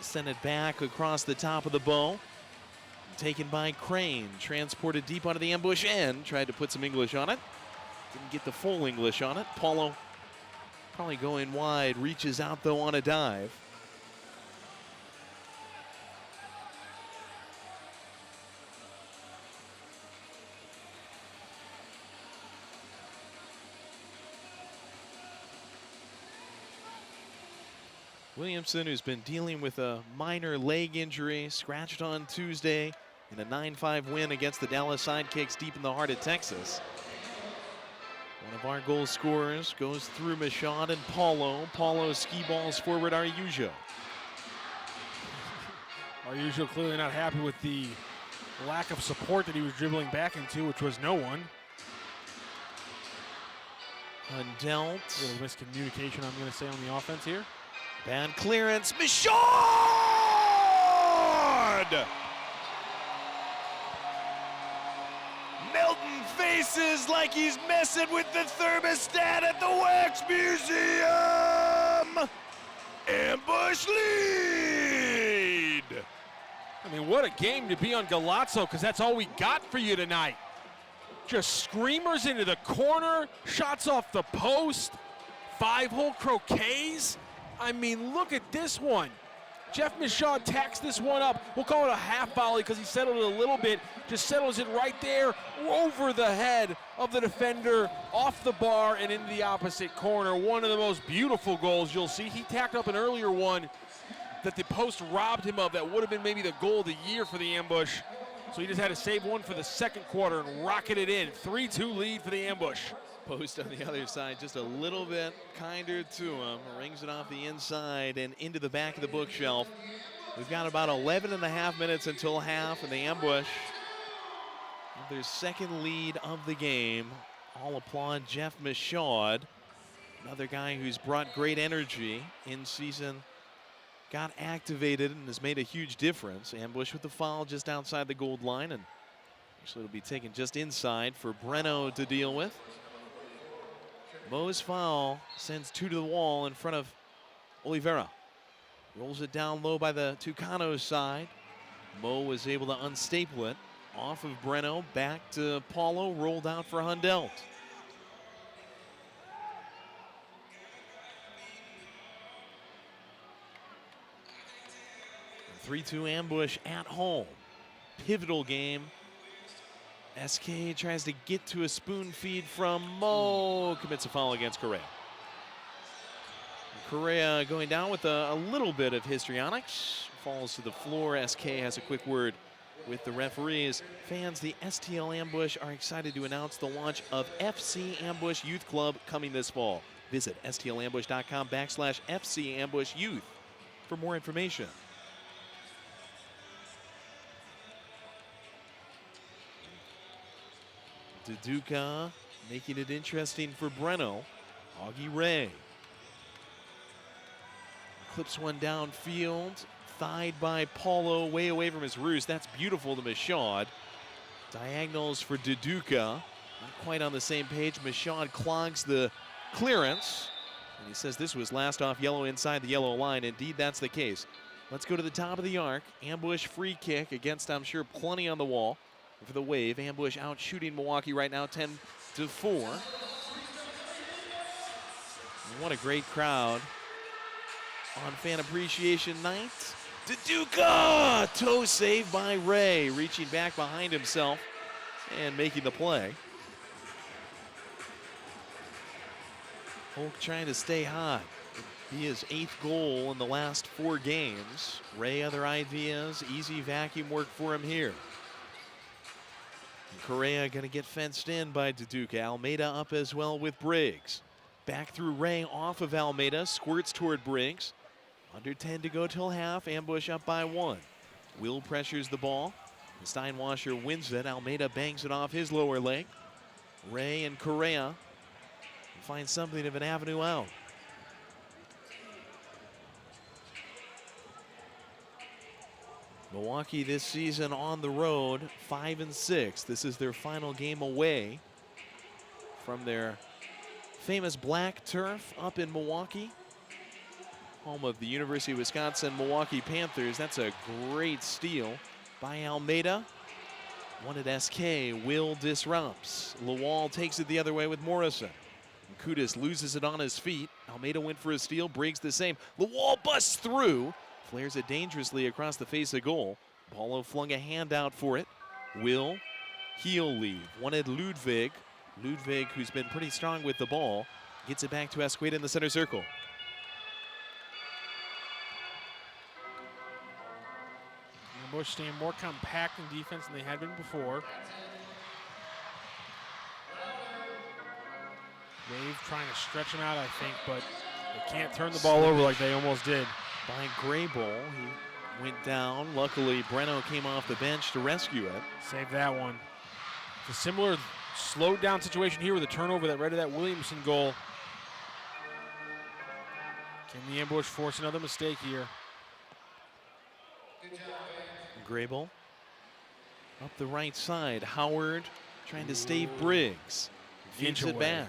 Send it back across the top of the bow. Taken by Crane, transported deep onto the ambush end. Tried to put some English on it. Didn't get the full English on it. Paulo probably going wide, reaches out though on a dive. Williamson, who's been dealing with a minor leg injury, scratched on Tuesday in a 9-5 win against the Dallas Sidekicks deep in the heart of Texas. One of our goal scorers goes through Michaud and Paulo. Paulo ski balls forward Araujo. Araujo clearly not happy with the lack of support that he was dribbling back into, which was no one. Undealt. A little miscommunication, I'm going to say, on the offense here. Bad clearance, Michaud! Milton faces like he's messing with the thermostat at the Wax Museum! Ambush lead! I mean, what a game to be on Galazzo, because that's all we got for you tonight. Just screamers into the corner, shots off the post, 5-hole croquets. I mean, look at this one. Jeff Michaud tacks this one up. We'll call it a half volley because he settled it a little bit. Just settles it right there over the head of the defender, off the bar and into the opposite corner. One of the most beautiful goals you'll see. He tacked up an earlier one that the post robbed him of that would have been maybe the goal of the year for the ambush. So he just had to save one for the second quarter and rocket it in. 3-2 lead for the ambush. Post on the other side, just a little bit kinder to him. Rings it off the inside and into the back of the bookshelf. We've got about 11.5 minutes until half, and the ambush have their second lead of the game. All applaud Jeff Michaud, another guy who's brought great energy in season. Got activated and has made a huge difference. Ambush with the foul just outside the gold line, and actually it'll be taken just inside for Breno to deal with. Mo's foul sends 2 to the wall in front of Oliveira. Rolls it down low by the Tucano side. Mo was able to unstaple it off of Breno, back to Paulo, rolled out for Hundelt. 3-2 ambush at home. Pivotal game. SK tries to get to a spoon feed from Mo. Commits a foul against Correa. Correa going down with a little bit of histrionics. Falls to the floor. SK has a quick word with the referees. Fans, the STL Ambush are excited to announce the launch of FC Ambush Youth Club coming this fall. Visit stlambush.com/FC Ambush Youth for more information. Duduka making it interesting for Breno. Augie Ray clips one downfield, thied by Paulo, way away from his roost. That's beautiful to Michaud. Diagonals for Duduka. Not quite on the same page. Michaud clogs the clearance, and he says this was last off yellow inside the yellow line. Indeed, that's the case. Let's go to the top of the arc. Ambush free kick against, I'm sure, plenty on the wall for the Wave. Ambush out shooting Milwaukee right now, 10-4. And what a great crowd on Fan Appreciation Night. Duduka! Toe saved by Ray, reaching back behind himself and making the play. Hulk trying to stay hot. Be his 8th goal in the last 4 games. Ray, other ideas, easy vacuum work for him here. Correa going to get fenced in by Duduka. Almeida up as well with Briggs. Back through Ray off of Almeida. Squirts toward Briggs. Under 10 to go till half. Ambush up by 1. Will pressures the ball. Steinwasser wins it. Almeida bangs it off his lower leg. Ray and Correa find something of an avenue out. Milwaukee this season on the road, 5-6. This is their final game away from their famous black turf up in Milwaukee. home of the University of Wisconsin Milwaukee Panthers. That's a great steal by Almeida. One at SK, Will disrupts. Lawal takes it the other way with Morrison. Kudus loses it on his feet. Almeida went for a steal, Briggs the same. Lawal busts through, flares it dangerously across the face of goal. Paulo flung a hand out for it. Will, heel leave. Wanted Ludwig. Ludwig, who's been pretty strong with the ball, gets it back to Esqueda in the center circle. Ambush staying more compact in defense than they had been before. Wave trying to stretch him out, I think, but they can't turn the ball over like they almost did. By Graybull, he went down. Luckily, Breno came off the bench to rescue it. Save that one. It's a similar slowed down situation here with a turnover that led to that Williamson goal. Can the Ambush force another mistake here? Graybull up the right side. Howard trying to stave Briggs. Feeds it back.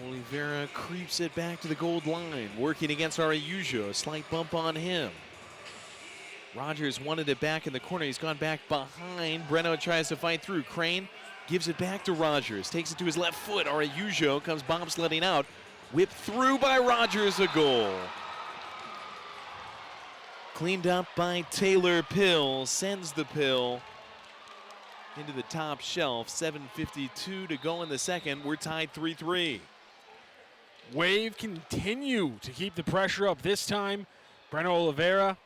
Oliveira creeps it back to the gold line, working against Araujo. Slight bump on him. Rogers wanted it back in the corner. He's gone back behind. Breno tries to fight through. Crane gives it back to Rogers. Takes it to his left foot. Araujo comes bobsledding out. Whipped through by Rogers, a goal. Cleaned up by Taylor Pill. Sends the Pill into the top shelf. 7:52 to go in the second. We're tied 3-3. Wave continue to keep the pressure up this time. Breno Oliveira,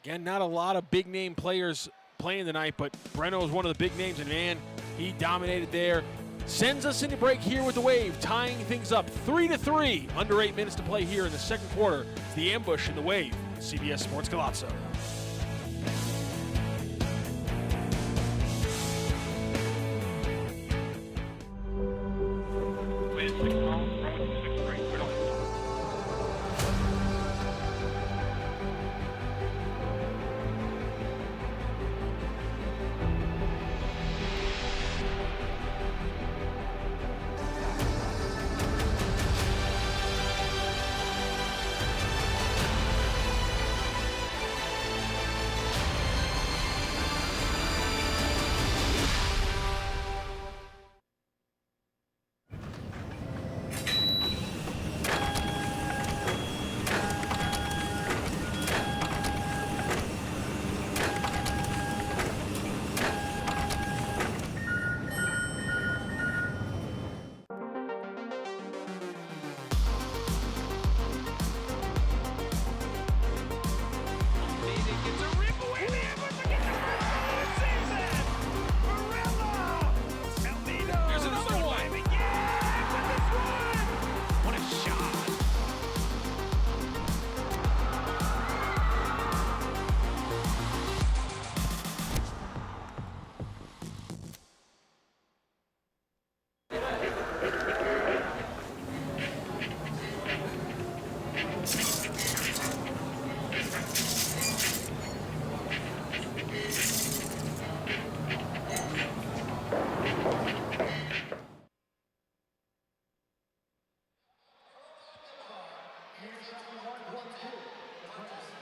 again, not a lot of big name players playing tonight, but Breno is one of the big names, and man, he dominated there. Sends us into break here with the Wave, tying things up 3-3. Under 8 minutes to play here in the second quarter. It's the Ambush in the Wave, CBS Sports Golazo.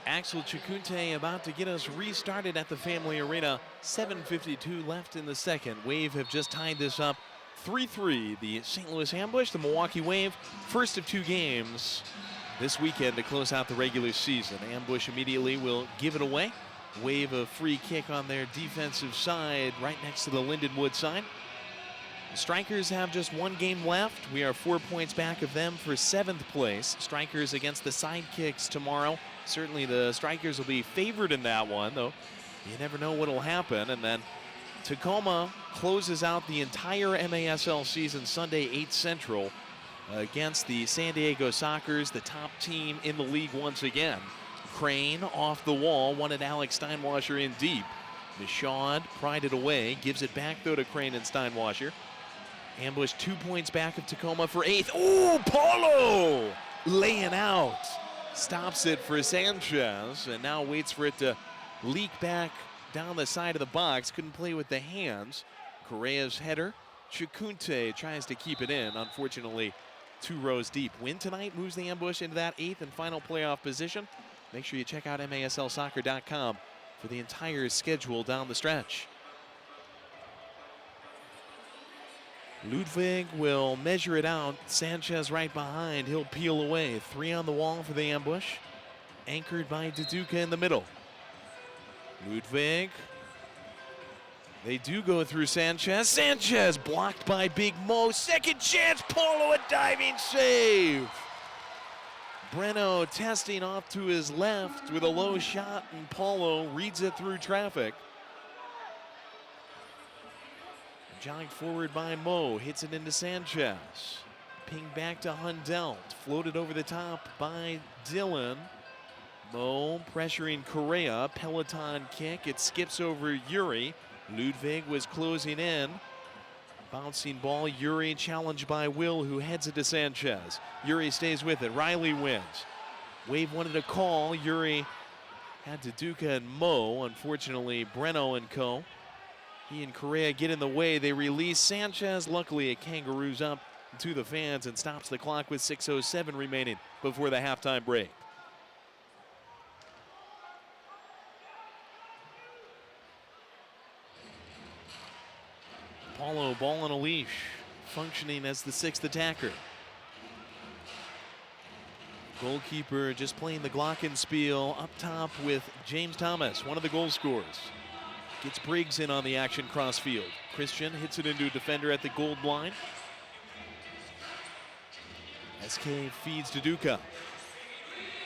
Axel Chikunte about to get us restarted at the Family Arena. 7:52 left in the second. Wave have just tied this up 3-3. The St. Louis Ambush, the Milwaukee Wave, first of 2 games this weekend to close out the regular season. Ambush immediately will give it away. Wave a free kick on their defensive side right next to the Lindenwood side. The Strikers have just 1 game left. We are 4 points back of them for 7th place. Strikers against the Sidekicks tomorrow. Certainly the Strikers will be favored in that one, though you never know what will happen. And then Tacoma closes out the entire MASL season Sunday, 8 Central, against the San Diego Sockers, the top team in the league once again. Crane off the wall, wanted Alex Steinwasser in deep. Michaud pried it away, gives it back though to Crane and Steinwasser. Ambush 2 points back of Tacoma for 8th. Oh, Paulo laying out. Stops it for Sanchez and now waits for it to leak back down the side of the box. Couldn't play with the hands. Correa's header. Chikunte tries to keep it in. Unfortunately, 2 rows deep. Win tonight moves the Ambush into that 8th and final playoff position. Make sure you check out MASLsoccer.com for the entire schedule down the stretch. Ludwig will measure it out. Sanchez right behind. He'll peel away. 3 on the wall for the Ambush. Anchored by Duduka in the middle. Ludwig. They do go through Sanchez. Sanchez blocked by Big Mo. Second chance. Paulo, a diving save. Breno testing off to his left with a low shot, and Paulo reads it through traffic. Jogged forward by Mo, hits it into Sanchez. Ping back to Hundelt, floated over the top by Dylan. Mo pressuring Correa, Peloton kick, it skips over Yuri. Ludwig was closing in. Bouncing ball, Yuri challenged by Will, who heads it to Sanchez. Yuri stays with it, Riley wins. Wave wanted a call, Yuri had Duduka and Mo. Unfortunately, Breno and co. He and Correa get in the way. They release Sanchez. Luckily, it kangaroos up to the fans and stops the clock with 6:07 remaining before the halftime break. Paulo, ball on a leash, functioning as the 6th attacker. Goalkeeper just playing the glockenspiel up top with James Thomas, one of the goal scorers. Gets Briggs in on the action crossfield. Christian hits it into a defender at the goal line. SK feeds to Duca.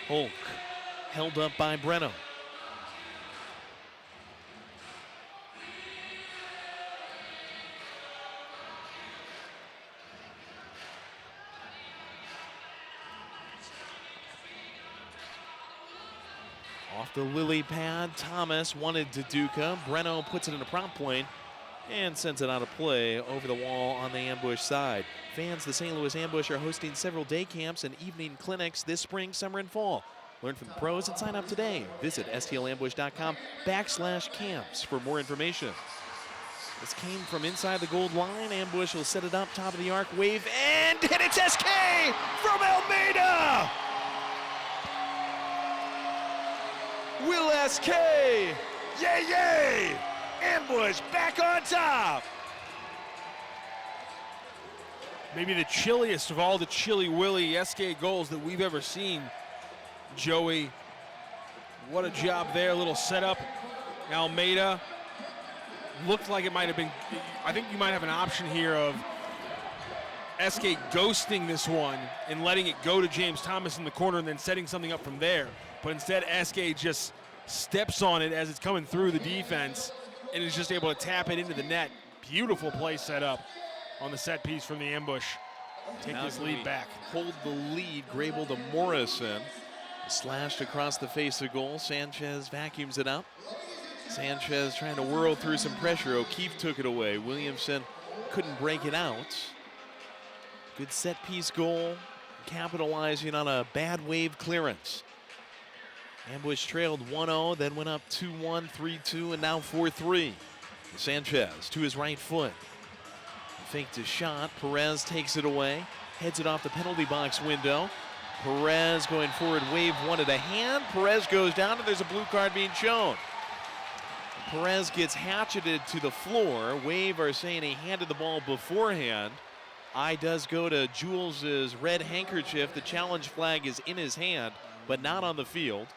Hulk held up by Breno. Off the lily pad, Thomas wanted to Duca. Breno puts it in a prop plane and sends it out of play over the wall on the Ambush side. Fans, the St. Louis Ambush are hosting several day camps and evening clinics this spring, summer, and fall. Learn from the pros and sign up today. Visit stlambush.com/camps for more information. This came from inside the gold line. Ambush will set it up, top of the arc, Wave, and it's SK from Almeida! Will SK, yay, yay! Ambush back on top! Maybe the chilliest of all the Chilly Willy SK goals that we've ever seen. Joey, what a job there, a little setup. Almeida, looked like it might have been, I think you might have an option here of SK ghosting this one and letting it go to James Thomas in the corner and then setting something up from there. But instead, SK just steps on it as it's coming through the defense and is just able to tap it into the net. Beautiful play set up on the set piece from the Ambush. Take now this lead back. Hold the lead, Grable to Morrison. Slashed across the face of goal. Sanchez vacuums it up. Sanchez trying to whirl through some pressure. O'Keefe took it away. Williamson couldn't break it out. Good set piece goal, capitalizing on a bad Wave clearance. Ambush trailed 1-0, then went up 2-1, 3-2, and now 4-3. Sanchez to his right foot. Faked a shot. Perez takes it away. Heads it off the penalty box window. Perez going forward. Wave wanted a hand. Perez goes down, and there's a blue card being shown. Perez gets hatcheted to the floor. Wave are saying he handed the ball beforehand. Eye does go to Jules' red handkerchief. The challenge flag is in his hand, but not on the field.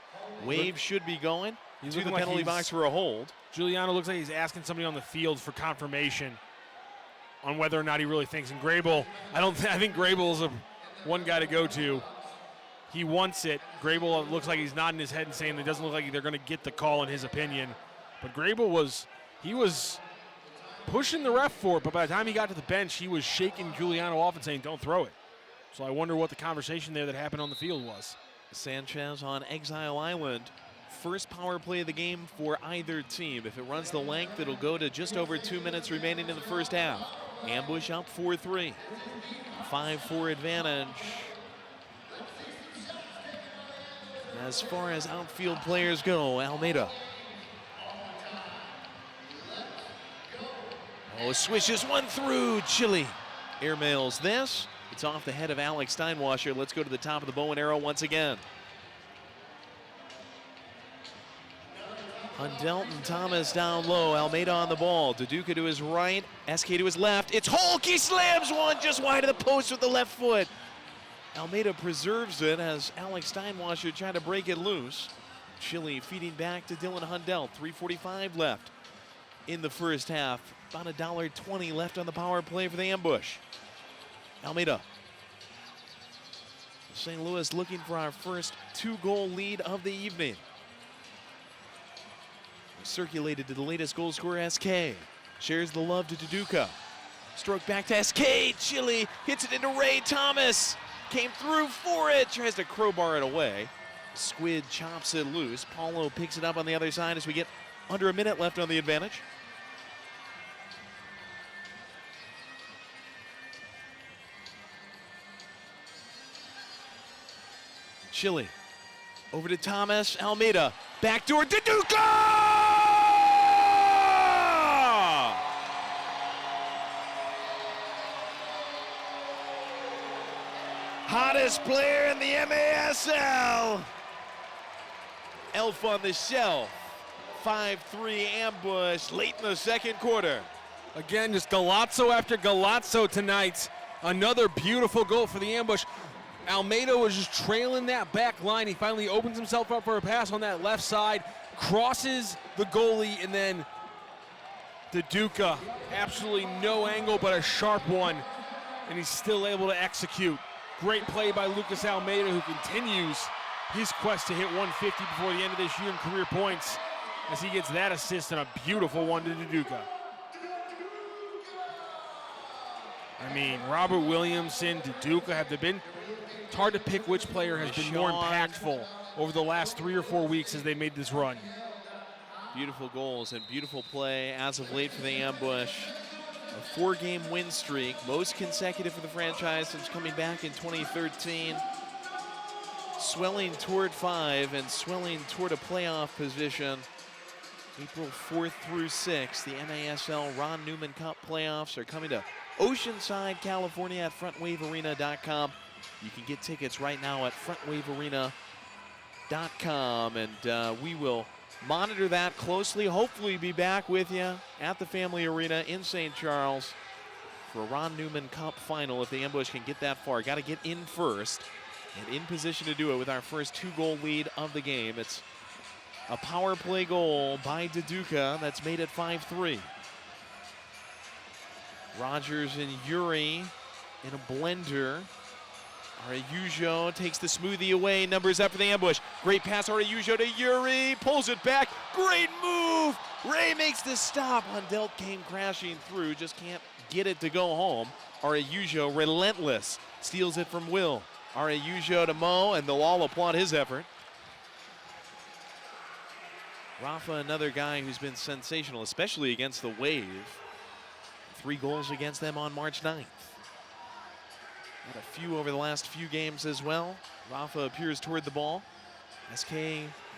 Wave should be going to the penalty box for a hold. Giuliano looks like he's asking somebody on the field for confirmation on whether or not he really thinks. And Grable, I think Grable is one guy to go to. He wants it. Grable looks like he's nodding his head and saying it doesn't look like they're going to get the call in his opinion. But Grable was pushing the ref for it, but by the time he got to the bench, he was shaking Giuliano off and saying, don't throw it. So I wonder what the conversation there that happened on the field was. Sanchez on Exile Island. First power play of the game for either team. If it runs the length, it'll go to just over 2 minutes remaining in the first half. Ambush up 4-3. 5-4 advantage. As far as outfield players go, Almeida. Oh, swishes one through. Chile airmails this. It's off the head of Alex Steinwasser. Let's go to the top of the bow and arrow once again. Hundelt and Thomas down low. Almeida on the ball. Duduka to his right. SK to his left. It's Hulk. He slams one just wide of the post with the left foot. Almeida preserves it as Alex Steinwasser tried to break it loose. Chile feeding back to Dylan Hundelt. 3:45 left in the first half. About $1.20 left on the power play for the Ambush. Almeida. St. Louis looking for our first 2-goal lead of the evening. Circulated to the latest goal scorer, SK. Shares the love to Duduka. Stroke back to SK. Chile hits it into Ray Thomas. Came through for it. Tries to crowbar it away. Squid chops it loose. Paulo picks it up on the other side as we get under a minute left on the advantage. Chile. Over to Thomas. Almeida. Backdoor. Duduka! Hottest player in the MASL. Elf on the shelf. 5-3 Ambush late in the second quarter. Again, just Galazzo after Galazzo tonight. Another beautiful goal for the Ambush. Almeida was just trailing that back line. He finally opens himself up for a pass on that left side, crosses the goalie, and then Duduka. Absolutely no angle but a sharp one, and he's still able to execute. Great play by Lucas Almeida, who continues his quest to hit 150 before the end of this year in career points as he gets that assist and a beautiful one to Duduka. I mean, Robert Williamson, Duduka have they been. It's hard to pick which player has been more impactful over the last 3 or 4 weeks as they made this run. Beautiful goals and beautiful play as of late for the Ambush. A 4-game win streak, most consecutive for the franchise since coming back in 2013. Swelling toward 5 and swelling toward a playoff position. April 4th through 6th, the MASL Ron Newman Cup playoffs are coming to Oceanside, California at frontwavearena.com. You can get tickets right now at frontwavearena.com, and we will monitor that closely. Hopefully be back with you at the Family Arena in St. Charles for a Ron Newman Cup final if the Ambush can get that far. Got to get in first and in position to do it with our first 2-goal lead of the game. It's a power play goal by Duduka that's made it 5-3. Rogers and Yuri in a blender. Araujo takes the smoothie away, numbers up for the Ambush. Great pass, Araujo to Yuri, pulls it back, great move! Ray makes the stop. Hundelt came crashing through, just can't get it to go home. Araujo, relentless, steals it from Will. Araujo to Mo, and they'll all applaud his effort. Rafa, another guy who's been sensational, especially against the Wave. 3 goals against them on March 9th. Had a few over the last few games as well. Rafa appears toward the ball. SK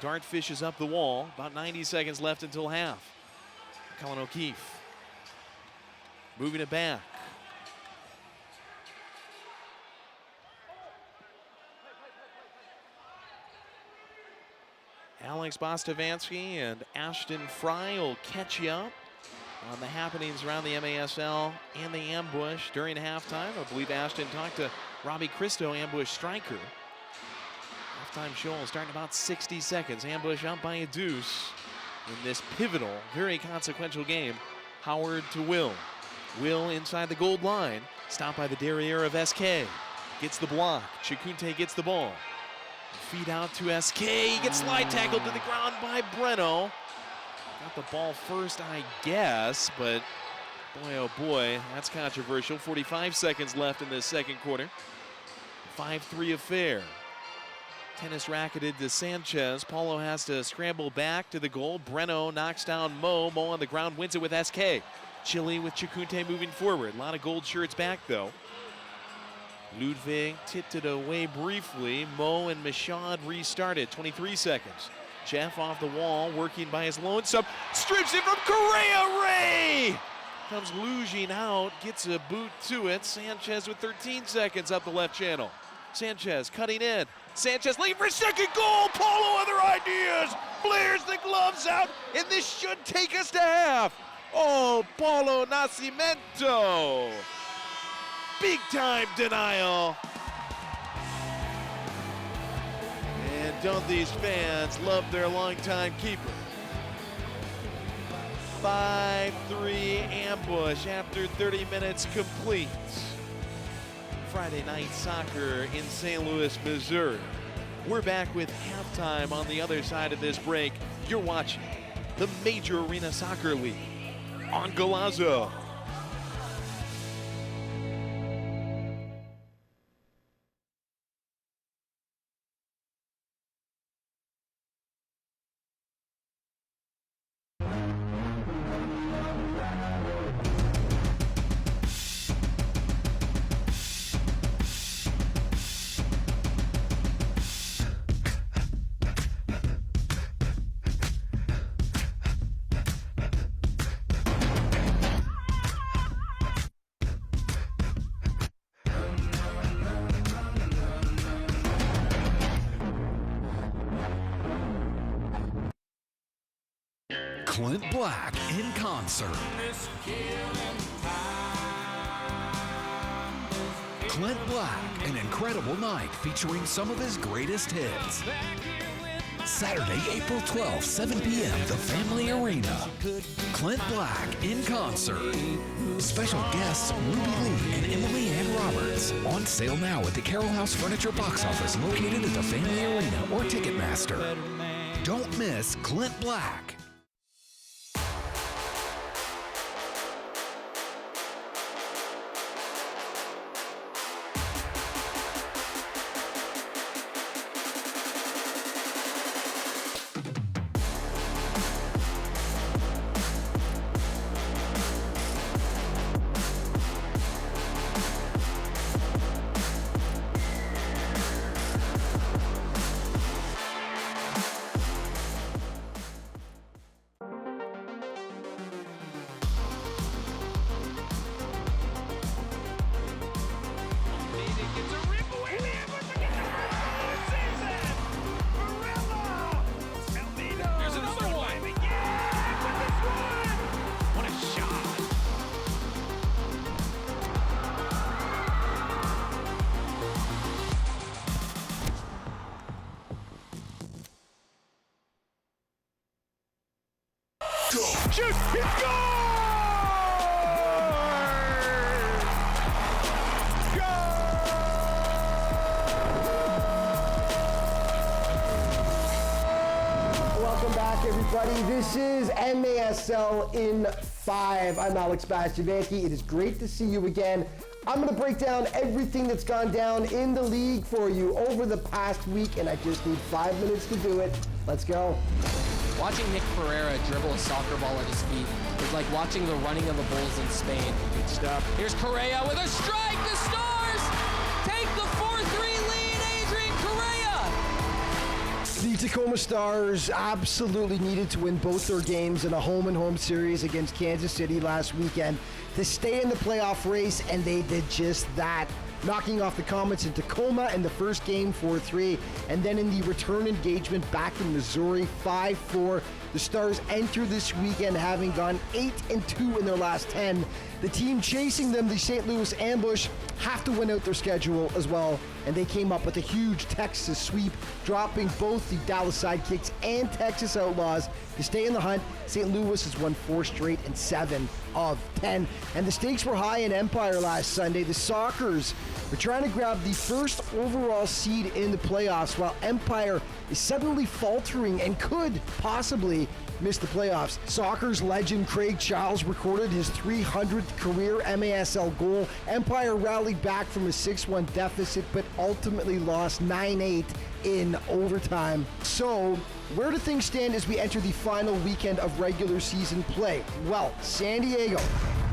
dart fishes up the wall. About 90 seconds left until half. Colin O'Keefe moving it back. Alex Bostavansky and Ashton Fry will catch you up on the happenings around the MASL and the Ambush during halftime. I believe Ashton talked to Robbie Christo, Ambush striker. Halftime show will start in about 60 seconds. Ambush up by a deuce in this pivotal, very consequential game. Howard to Will. Will inside the gold line. Stopped by the derriere of SK. Gets the block. Chikunte gets the ball. Feed out to SK. He gets slide tackled to the ground by Breno. Got the ball first, I guess, but boy, oh boy, that's controversial. 45 seconds left in this second quarter. 5-3 affair. Tennis racketed to Sanchez. Paulo has to scramble back to the goal. Breno knocks down Mo. Mo on the ground wins it with SK. Chile with Chikunte moving forward. A lot of gold shirts back, though. Ludwig tipped it away briefly. Mo and Michaud restarted. 23 seconds. Jeff off the wall, working by his lone sub. Strips it from Correa. Ray Comes luging out, gets a boot to it. Sanchez with 13 seconds up the left channel. Sanchez cutting in. Sanchez looking for a second goal. Paulo, other ideas. Flares the gloves out, and this should take us to half. Oh, Paulo Nascimento. Big time denial. And don't these fans love their longtime keeper? 5-3 ambush after 30 minutes complete. Friday night soccer in St. Louis, Missouri. We're back with halftime on the other side of this break. You're watching the Major Arena Soccer League on Golazo. Clint Black in concert. Clint Black, an incredible night featuring some of his greatest hits. Saturday, April 12th, 7 p.m., the Family Arena. Clint Black in concert. Special guests Ruby Lee and Emily Ann Roberts. On sale now at the Carroll House Furniture box office located at the Family Arena or Ticketmaster. Don't miss Clint Black. Shoot! It's goal! Welcome back, everybody. This is MASL in 5. I'm Alex Bastianski. It is great to see you again. I'm going to break down everything that's gone down in the league for you over the past week, and I just need 5 minutes to do it. Let's go. Watching Nick Pereira dribble a soccer ball at his feet is like watching the running of the bulls in Spain. Good stuff. Here's Correa with a strike. The Stars take the 4-3 lead. Adrian Correa. The Tacoma Stars absolutely needed to win both their games in a home-and-home series against Kansas City last weekend to stay in the playoff race, and they did just that. Knocking off the Comets in Tacoma in the first game 4-3, and then in the return engagement back in Missouri 5-4. The Stars enter this weekend having gone 8-2 in their last 10. The team chasing them, the St. Louis Ambush, have to win out their schedule as well, and they came up with a huge Texas sweep, dropping both the Dallas Sidekicks and Texas Outlaws to stay in the hunt. St. Louis has won 4 straight and 7 of 10. And the stakes were high in Empire last Sunday. The Sockers are trying to grab the first overall seed in the playoffs, while Empire is suddenly faltering and could possibly miss the playoffs. Sockers legend Craig Charles recorded his 300th career MASL goal. Empire rallied back from a 6-1 deficit, but ultimately lost 9-8 in overtime. So, where do things stand as we enter the final weekend of regular season play? Well, San Diego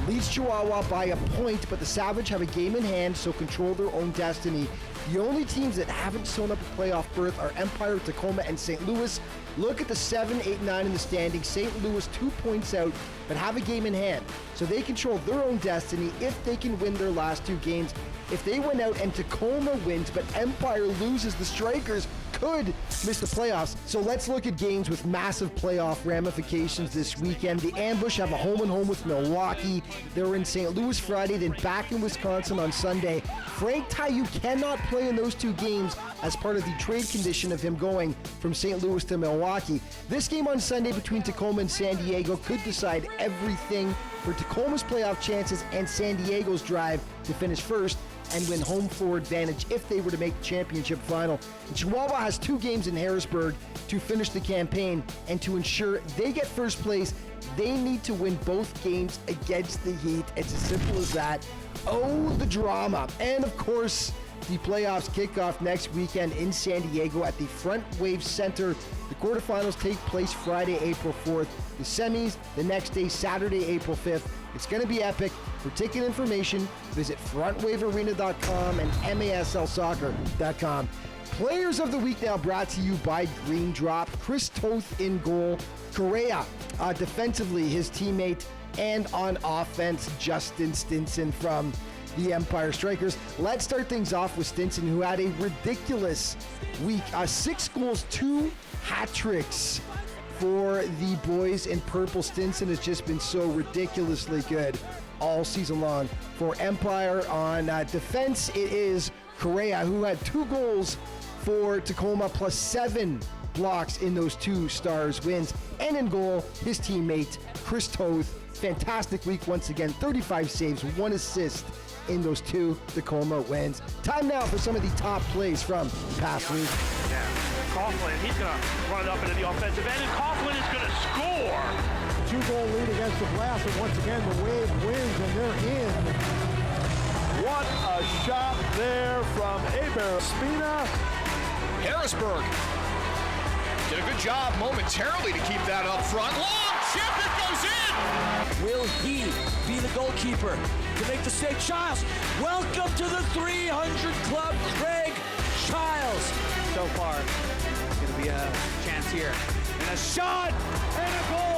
leads Chihuahua by a point, but the Savage have a game in hand, so control their own destiny. The only teams that haven't sewn up a playoff berth are Empire, Tacoma, and St. Louis. Look at the 7, 8, 9 in the standings. St. Louis 2 points out, but have a game in hand. So they control their own destiny if they can win their last 2 games. If they win out and Tacoma wins, but Empire loses, the Strikers could miss the playoffs. So let's look at games with massive playoff ramifications this weekend. The Ambush have a home-and-home with Milwaukee. They're in St. Louis Friday, then back in Wisconsin on Sunday. Frank Taillou cannot play in those 2 games as part of the trade condition of him going from St. Louis to Milwaukee. This game on Sunday between Tacoma and San Diego could decide everything for Tacoma's playoff chances and San Diego's drive to finish first and win home floor advantage if they were to make the championship final. And Chihuahua has 2 games in Harrisburg to finish the campaign, and to ensure they get first place, they need to win both games against the Heat. It's as simple as that. Oh, the drama. And of course, the playoffs kick off next weekend in San Diego at the Front Wave Center. The quarterfinals take place Friday, April 4th. The semis the next day, Saturday, April 5th. It's going to be epic. For ticket information, visit frontwavearena.com and maslsoccer.com. Players of the week now brought to you by Green Drop. Chris Toth in goal. Correa defensively, his teammate. And on offense, Justin Stinson from the Empire Strikers. Let's start things off with Stinson, who had a ridiculous week. 6 goals, 2 hat tricks for the boys in purple. Stinson has just been so ridiculously good all season long. For Empire on defense, it is Correa, who had 2 goals for Tacoma, plus 7 blocks in those 2 Stars wins. And in goal, his teammate, Chris Toth. Fantastic week once again, 35 saves, 1 assist in those 2 Tacoma wins. Time now for some of the top plays from the past week. Yeah, Coughlin, he's going to run it up into the offensive end, and Coughlin is going to score. 2-goal lead against the Blast, and once again the Wave wins, and they're in. What a shot there from Aber Spina. Harrisburg did a good job momentarily to keep that up front. Long chip, it goes in! Will he be the goalkeeper to make the save? Childs, welcome to the 300 Club, Craig Childs. So far, it's going to be a chance here. And a shot, and a goal!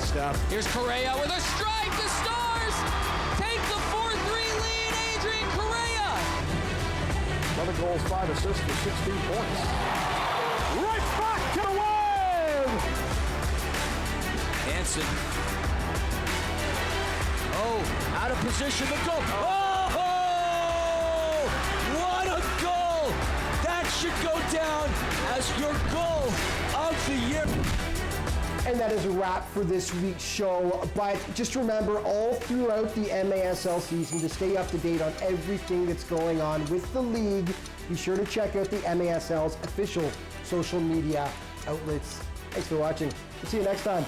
Stop. Here's Correa with a strike. The Stars take the 4-3 lead. Adrian Correa. 11 goals, 5 assists for 16 points. Right back to the Wave! Hansen. Oh, out of position to go. Oh, what a goal! That should go down as your goal of the year. And that is a wrap for this week's show. But just remember, all throughout the MASL season, to stay up to date on everything that's going on with the league, be sure to check out the MASL's official social media outlets. Thanks for watching. We'll see you next time.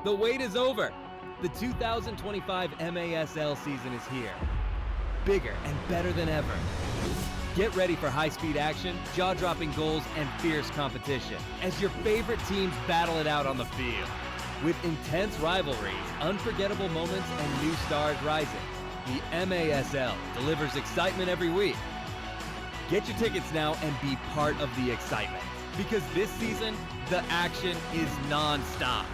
The wait is over. The 2025 MASL season is here. Bigger and better than ever. Get ready for high-speed action, jaw-dropping goals, and fierce competition as your favorite teams battle it out on the field. With intense rivalries, unforgettable moments, and new stars rising, the MASL delivers excitement every week. Get your tickets now and be part of the excitement, because this season, the action is non-stop.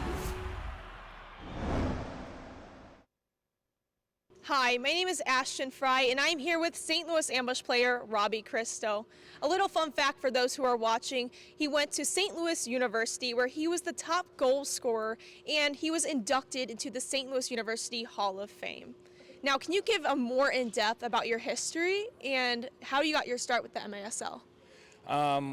Hi, my name is Ashton Fry, and I'm here with St. Louis Ambush player Robbie Christo. A little fun fact for those who are watching, he went to St. Louis University where he was the top goal scorer, and he was inducted into the St. Louis University Hall of Fame. Now, can you give a more in-depth about your history and how you got your start with the MASL?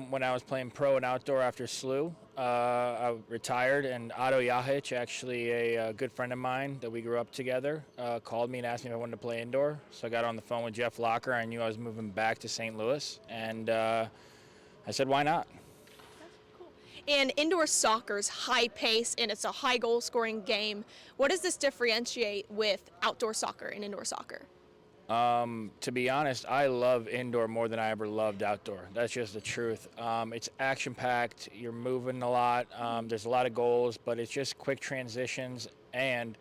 When I was playing pro and outdoor after SLU, I retired, and Otto Jahic, actually a good friend of mine that we grew up together, called me and asked me if I wanted to play indoor. So I got on the phone with Jeff Locker. I knew I was moving back to St. Louis, and I said, why not? And indoor soccer is high pace and it's a high goal scoring game. What does this differentiate with outdoor soccer and indoor soccer? To be honest, I love indoor more than I ever loved outdoor. That's just the truth. It's action-packed. You're moving a lot. There's a lot of goals, but it's just quick transitions, and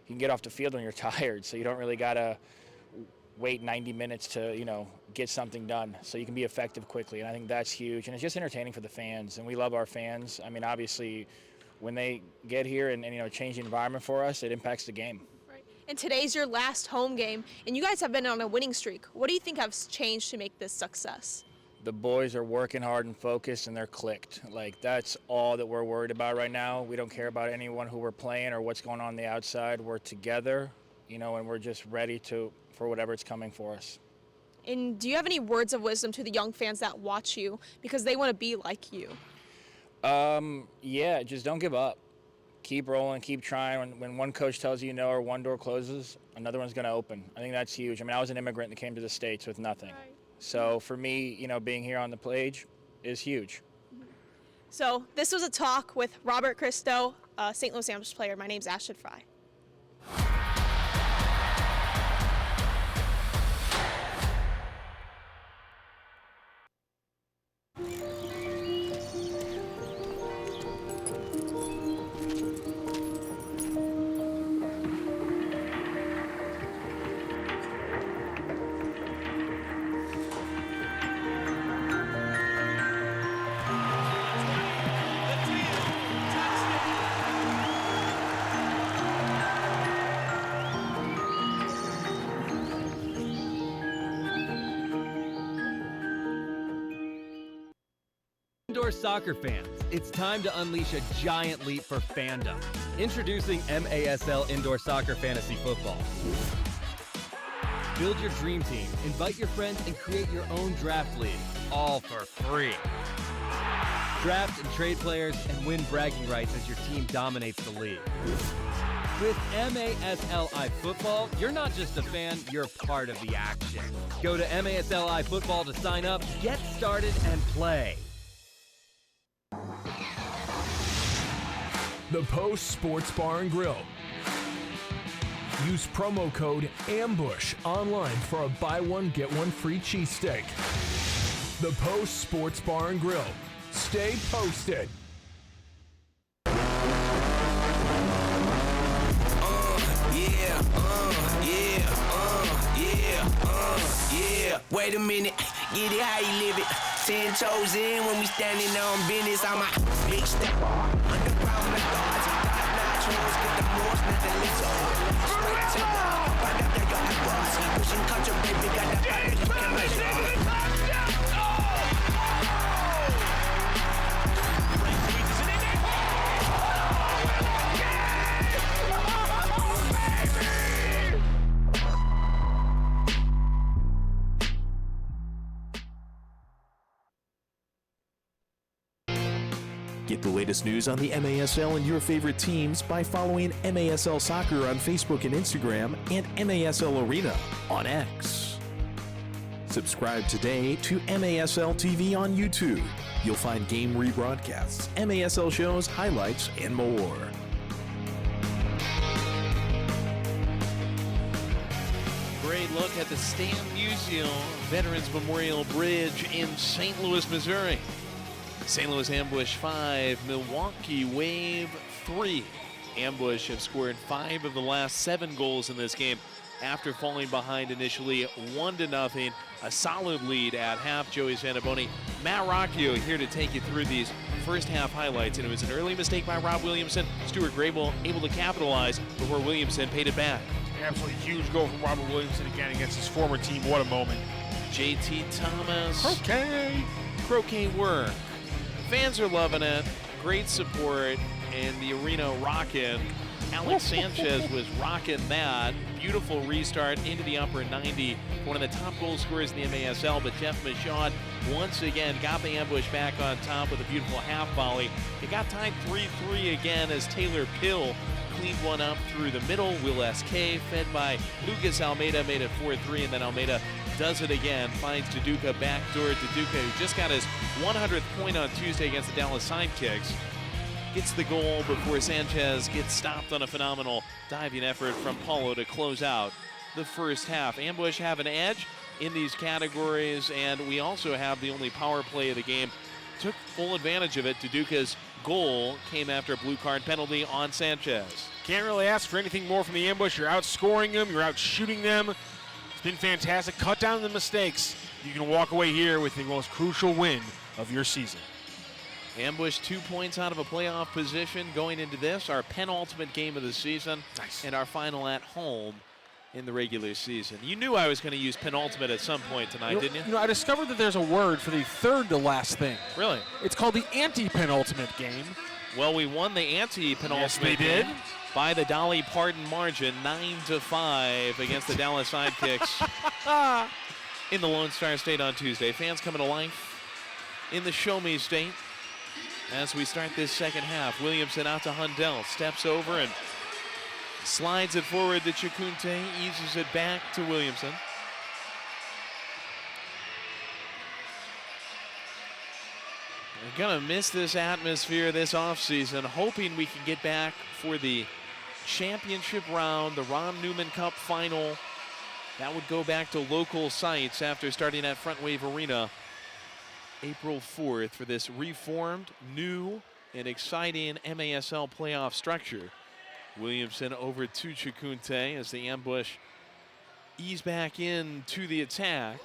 you can get off the field when you're tired, so you don't really got to wait 90 minutes to, get something done. So you can be effective quickly, and I think that's huge. And it's just entertaining for the fans, and we love our fans. I mean, obviously, when they get here and change the environment for us, it impacts the game. And today's your last home game, and you guys have been on a winning streak. What do you think has changed to make this success? The boys are working hard and focused, and they're clicked. Like, that's all that we're worried about right now. We don't care about anyone who we're playing or what's going on the outside. We're together, and we're just ready for whatever's coming for us. And do you have any words of wisdom to the young fans that watch you because they want to be like you? Yeah, just don't give up. Keep rolling, keep trying. When one coach tells you no or one door closes, another one's going to open. I think that's huge. I mean, I was an immigrant that came to the States with nothing. Right. So for me, being here on the page is huge. So this was a talk with Robert Christo, St. Louis Ambush player. My name's Ashton Fry. Indoor soccer fans, it's time to unleash a giant leap for fandom. Introducing MASL Indoor Soccer Fantasy Football. Build your dream team, invite your friends, and create your own draft league, all for free. Draft and trade players and win bragging rights as your team dominates the league. With MASLI Football, you're not just a fan, you're part of the action. Go to MASLI Football to sign up, get started, and play. The Post Sports Bar and Grill. Use promo code AMBUSH online for a buy one, get one free cheesesteak. The Post Sports Bar and Grill. Stay posted. Yeah. Wait a minute, get it how you live it. 10 toes in when we standing on business. I'm a big stepper. Underground methods, top-notch rules, get the most, nothing little. Straight to the right up there, your eyebrows. Pushing culture, baby, got that body, you can measure. Get the latest news on the MASL and your favorite teams by following MASL Soccer on Facebook and Instagram and MASL Arena on X. Subscribe today to MASL TV on YouTube. You'll find game rebroadcasts, MASL shows, highlights, and more. look at the Stan Musial Veterans Memorial Bridge in St. Louis, Missouri. St. Louis Ambush 5, Milwaukee Wave 3. Ambush have scored 5 of the last 7 goals in this game after falling behind initially 1-0. A solid lead at half. Joey Santaboni, Matt Rocchio here to take you through these first half highlights. And it was an early mistake by Rob Williamson. Stuart Grable able to capitalize before Williamson paid it back. Absolutely huge goal from Robert Williamson again against his former team. What a moment. JT Thomas. Croquet work. Fans are loving it. Great support. And the arena rocking. Alex Sanchez was rocking that. Beautiful restart into the upper 90. One of the top goal scorers in the MASL, but Jeff Michaud once again got the Ambush back on top with a beautiful half volley. It got tied 3-3 again as Taylor Pill cleaned one up through the middle. Will S.K. fed by Lucas Almeida made it 4-3, and then Almeida does it again. Finds Duduka backdoor. Duduka, who just got his 100th point on Tuesday against the Dallas Sidekicks, gets the goal before Sanchez gets stopped on a phenomenal diving effort from Paulo to close out the first half. Ambush have an edge in these categories, and we also have the only power play of the game. Took full advantage of it. Duduka's goal came after a blue card penalty on Sanchez. Can't really ask for anything more from the Ambush. You're outscoring them, you're out shooting them. It's been fantastic. Cut down the mistakes. You can walk away here with the most crucial win of your season. Ambush 2 points out of a playoff position going into this, our penultimate game of the season. Nice. And our final at home in the regular season. You knew I was going to use penultimate at some point tonight, didn't you? You know, I discovered that there's a word for the third to last thing. Really? It's called the anti-penultimate game. Well, we won the anti-penultimate yes, game by the Dolly Parton margin, 9-5 against the Dallas Sidekicks in the Lone Star State on Tuesday. Fans coming to life in the Show Me State. As we start this second half, Williamson out to Hundell, steps over and slides it forward to Chikunte, eases it back to Williamson. We're gonna miss this atmosphere this offseason, hoping we can get back for the championship round, the Ron Newman Cup final. That would go back to local sites after starting at Front Wave Arena April 4th for this reformed, new, and exciting MASL playoff structure. Williamson over to Chikunte as the Ambush ease back into the attack.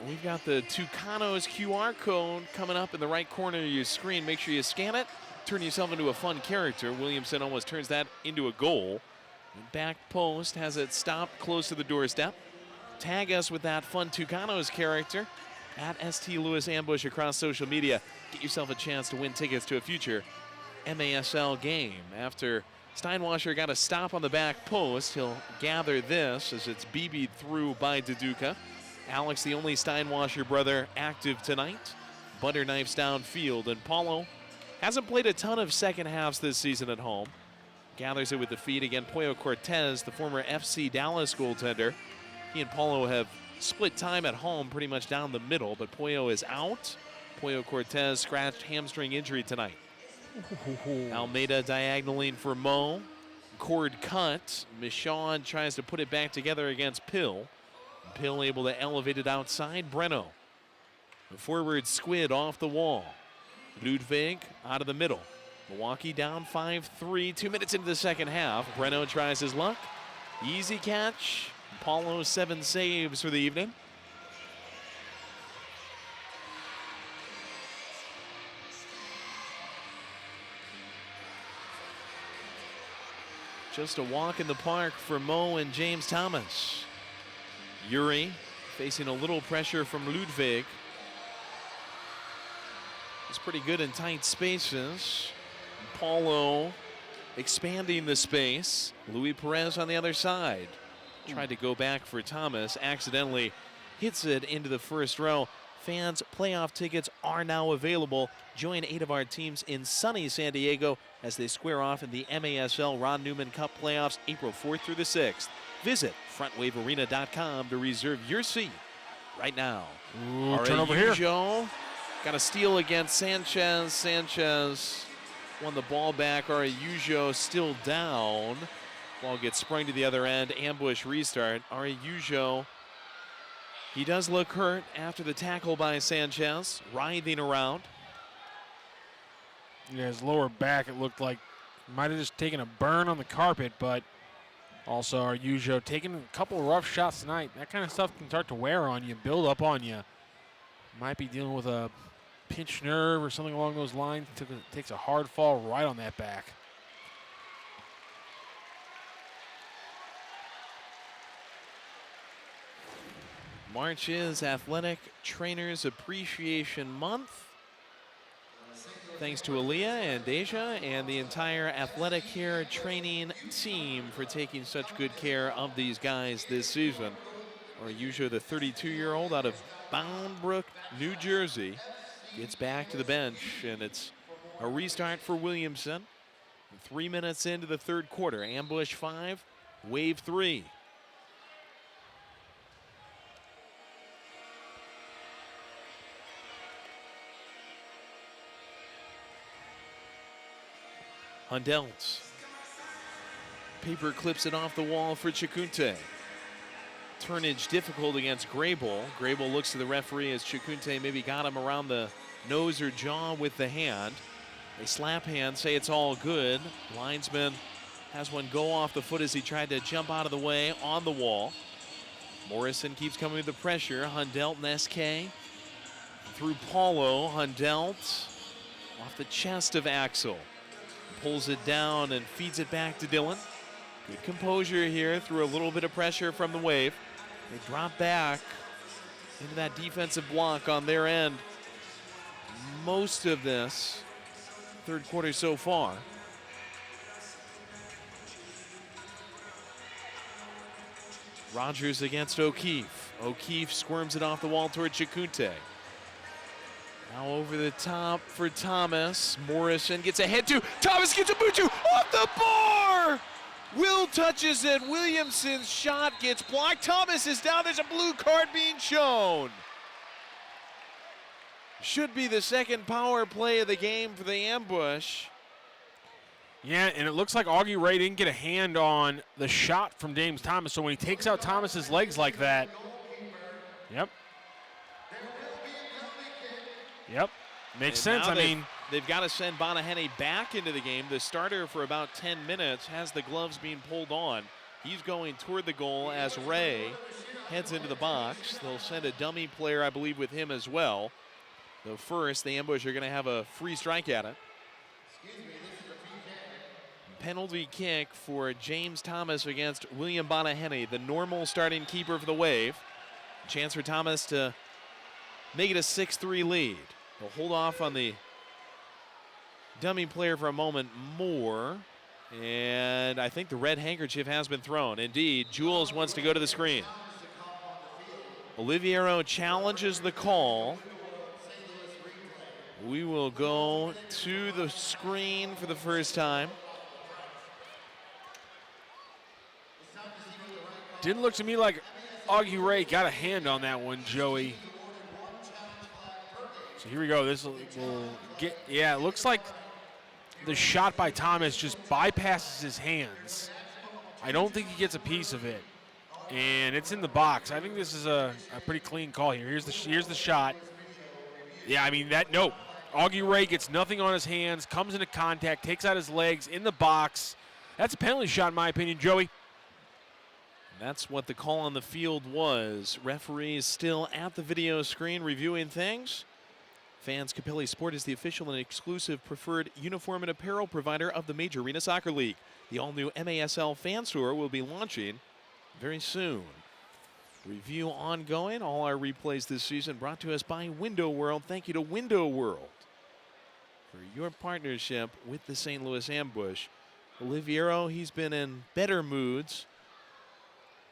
We've got the Tucanos QR code coming up in the right corner of your screen. Make sure you scan it, turn yourself into a fun character. Williamson almost turns that into a goal. And back post has it stopped close to the doorstep. Tag us with that fun Tucanos character at ST Louis Ambush across social media. Get yourself a chance to win tickets to a future MASL game. After Steinwasser got a stop on the back post, he'll gather this as it's BB'd through by Duduka. Alex, the only Steinwasser brother active tonight. Butter knifes downfield, and Paulo hasn't played a ton of second halves this season at home. Gathers it with the feet again. Pollo Cortez, the former FC Dallas goaltender. He and Paulo have split time at home pretty much down the middle, but Pollo is out. Pollo Cortez scratched hamstring injury tonight. Almeida diagonaling for Mo. Cord cut. Michaud tries to put it back together against Pill. Pill able to elevate it outside. Breno. The forward squid off the wall. Ludwig out of the middle. Milwaukee down 5-3. 2 minutes into the second half. Breno tries his luck. Easy catch. Paulo 7 saves for the evening. Just a walk in the park for Mo and James Thomas. Yuri facing a little pressure from Ludwig. He's pretty good in tight spaces. Paulo expanding the space. Luis Perez on the other side. Tried to go back for Thomas, accidentally hits it into the first row. Fans, playoff tickets are now available. Join 8 of our teams in sunny San Diego as they square off in the MASL Ron Newman Cup playoffs April 4th through the 6th. Visit frontwavearena.com to reserve your seat right now. Turnover here. Got a steal against Sanchez. Sanchez won the ball back. Araujo still down. Ball gets sprung to the other end. Ambush restart. Araujo, he does look hurt after the tackle by Sanchez, writhing around. Yeah, his lower back, it looked like might have just taken a burn on the carpet, but also Araujo taking a couple of rough shots tonight. That kind of stuff can start to wear on you, build up on you. Might be dealing with a pinched nerve or something along those lines. Takes a hard fall right on that back. March is Athletic Trainers Appreciation Month. Thanks to Aaliyah and Deja and the entire Athletic Care training team for taking such good care of these guys this season. Araujo, the 32-year-old out of Bound Brook, New Jersey, gets back to the bench, and it's a restart for Williamson. 3 minutes into the third quarter. Ambush 5, Wave 3. Hundelt. Paper clips it off the wall for Chikunte. Turnage difficult against Grable. Grable looks to the referee as Chikunte maybe got him around the nose or jaw with the hand. They slap hand, say it's all good. Linesman has one go off the foot as he tried to jump out of the way on the wall. Morrison keeps coming with the pressure. Hundelt and SK through Paulo. Hundelt off the chest of Axel. Pulls it down and feeds it back to Dylan. Good composure here through a little bit of pressure from the Wave. They drop back into that defensive block on their end. Most of this third quarter so far. Rogers against O'Keefe. O'Keefe squirms it off the wall toward Chikunte. Now over the top for Thomas. Morrison gets ahead to Thomas, gets a Buchu off the bar! Will touches it. Williamson's shot gets blocked. Thomas is down. There's a blue card being shown. Should be the second power play of the game for the Ambush. Yeah, and it looks like Augie Ray didn't get a hand on the shot from James Thomas, so when he takes out Thomas's legs like that, yep, makes sense. I mean, they've got to send Bonahene back into the game. The starter for about 10 minutes has the gloves being pulled on. He's going toward the goal as Ray heads into the box. They'll send a dummy player, I believe, with him as well. Though first, the Ambush are going to have a free strike at it. Penalty kick for James Thomas against William Bonahene, the normal starting keeper for the Wave. Chance for Thomas to make it a 6-3 lead. They'll hold off on the dummy player for a moment more. And I think the red handkerchief has been thrown. Indeed, Jules wants to go to the screen. Oliviero challenges the call. We will go to the screen for the first time. Didn't look to me like Augie Ray got a hand on that one, Joey. So here we go. This will get, yeah, it looks like the shot by Thomas just bypasses his hands. I don't think he gets a piece of it. And it's in the box. I think this is a pretty clean call here. Here's the shot. Yeah, I mean, no. Augie Ray gets nothing on his hands, comes into contact, takes out his legs in the box. That's a penalty shot, in my opinion, Joey. That's what the call on the field was. Referees still at the video screen reviewing things. Fans Capelli Sport is the official and exclusive preferred uniform and apparel provider of the Major Arena Soccer League. The all-new MASL fan store will be launching very soon. Review ongoing. All our replays this season brought to us by Window World. Thank you to Window World for your partnership with the St. Louis Ambush. Oliviero, he's been in better moods.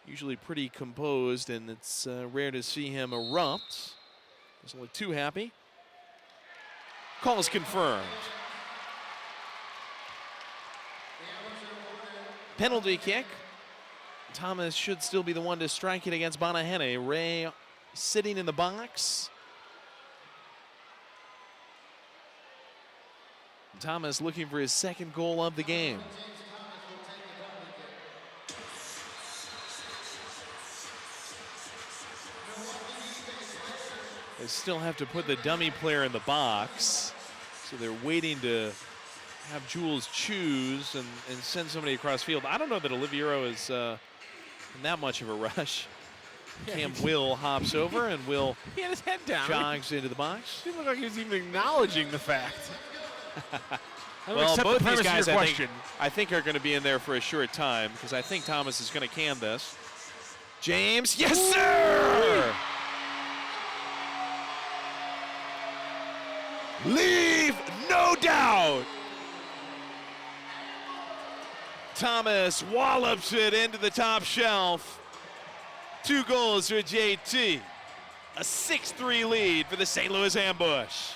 Usually pretty composed, and it's rare to see him erupt. He's only too happy. Call is confirmed. Penalty kick. Thomas should still be the one to strike it against Bonahene. Ray sitting in the box. Thomas looking for his second goal of the game. They still have to put the dummy player in the box. So they're waiting to have Jules choose and send somebody across field. I don't know that Oliviero is in that much of a rush. Cam Will hops over and Will he had his head down. Jogs into the box. Didn't look like he was even acknowledging the fact. Well, both these guys I think are going to be in there for a short time because I think Thomas is going to can this. James, yes sir! Leave, no doubt! Thomas wallops it into the top shelf. 2 goals for JT. A 6-3 lead for the St. Louis Ambush.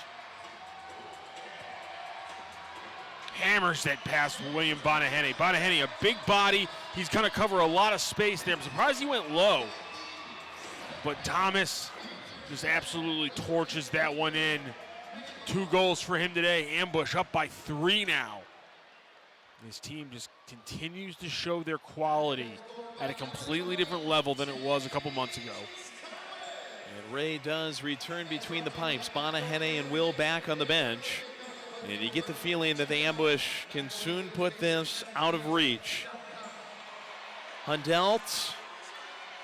Hammers that past William Bonahene. Bonahene, a big body. He's going to cover a lot of space there. I'm surprised he went low. But Thomas just absolutely torches that one in. 2 goals for him today. Ambush up by 3 now. This team just continues to show their quality at a completely different level than it was a couple months ago. And Ray does return between the pipes. Bonahene and Will back on the bench. And you get the feeling that the Ambush can soon put this out of reach. Hundelt.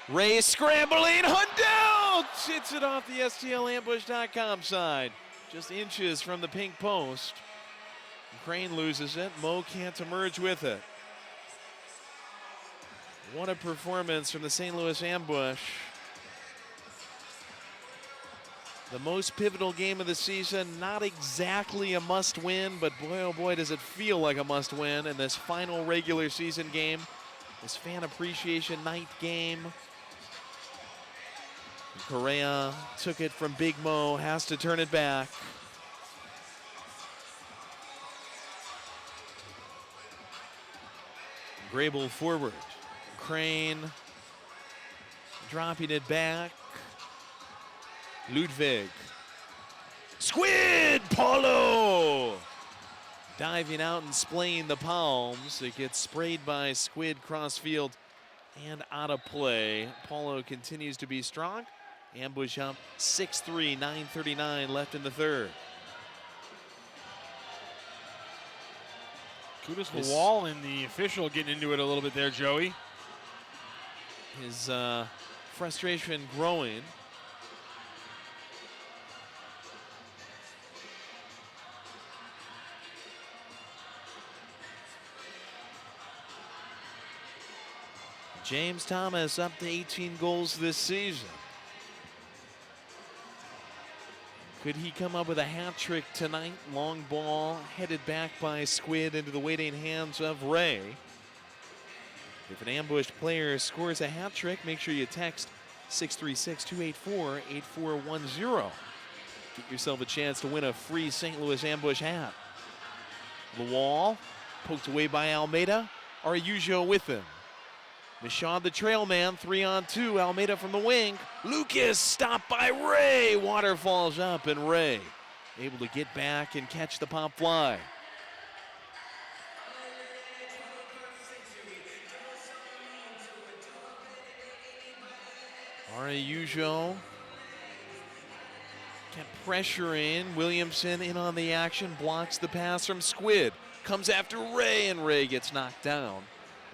Ray scrambling. Hundelt hits it off the STLambush.com side. Just inches from the pink post. Crane loses it. Mo can't emerge with it. What a performance from the St. Louis Ambush. The most pivotal game of the season, not exactly a must-win, but boy, oh boy, does it feel like a must-win in this final regular season game, this fan appreciation night game. Correa took it from Big Mo, has to turn it back. Grable forward. Crane dropping it back. Ludwig. Squid! Paulo! Diving out and splaying the palms. It gets sprayed by Squid crossfield and out of play. Paulo continues to be strong. Ambush up 6-3, 9:39 left in the third. Kudos to the wall and the official getting into it a little bit there, Joey. His frustration growing. James Thomas up to 18 goals this season. Could he come up with a hat trick tonight? Long ball headed back by Squid into the waiting hands of Ray. If an ambushed player scores a hat trick, make sure you text 636-284-8410. Get yourself a chance to win a free St. Louis Ambush hat. Lawal poked away by Almeida. Araujo with him. Michaud the trail man, 3-on-2. Almeida from the wing. Lucas stopped by Ray. Water falls up and Ray able to get back and catch the pop fly. Araujo kept pressuring. Williamson in on the action, blocks the pass from Squid. Comes after Ray and Ray gets knocked down.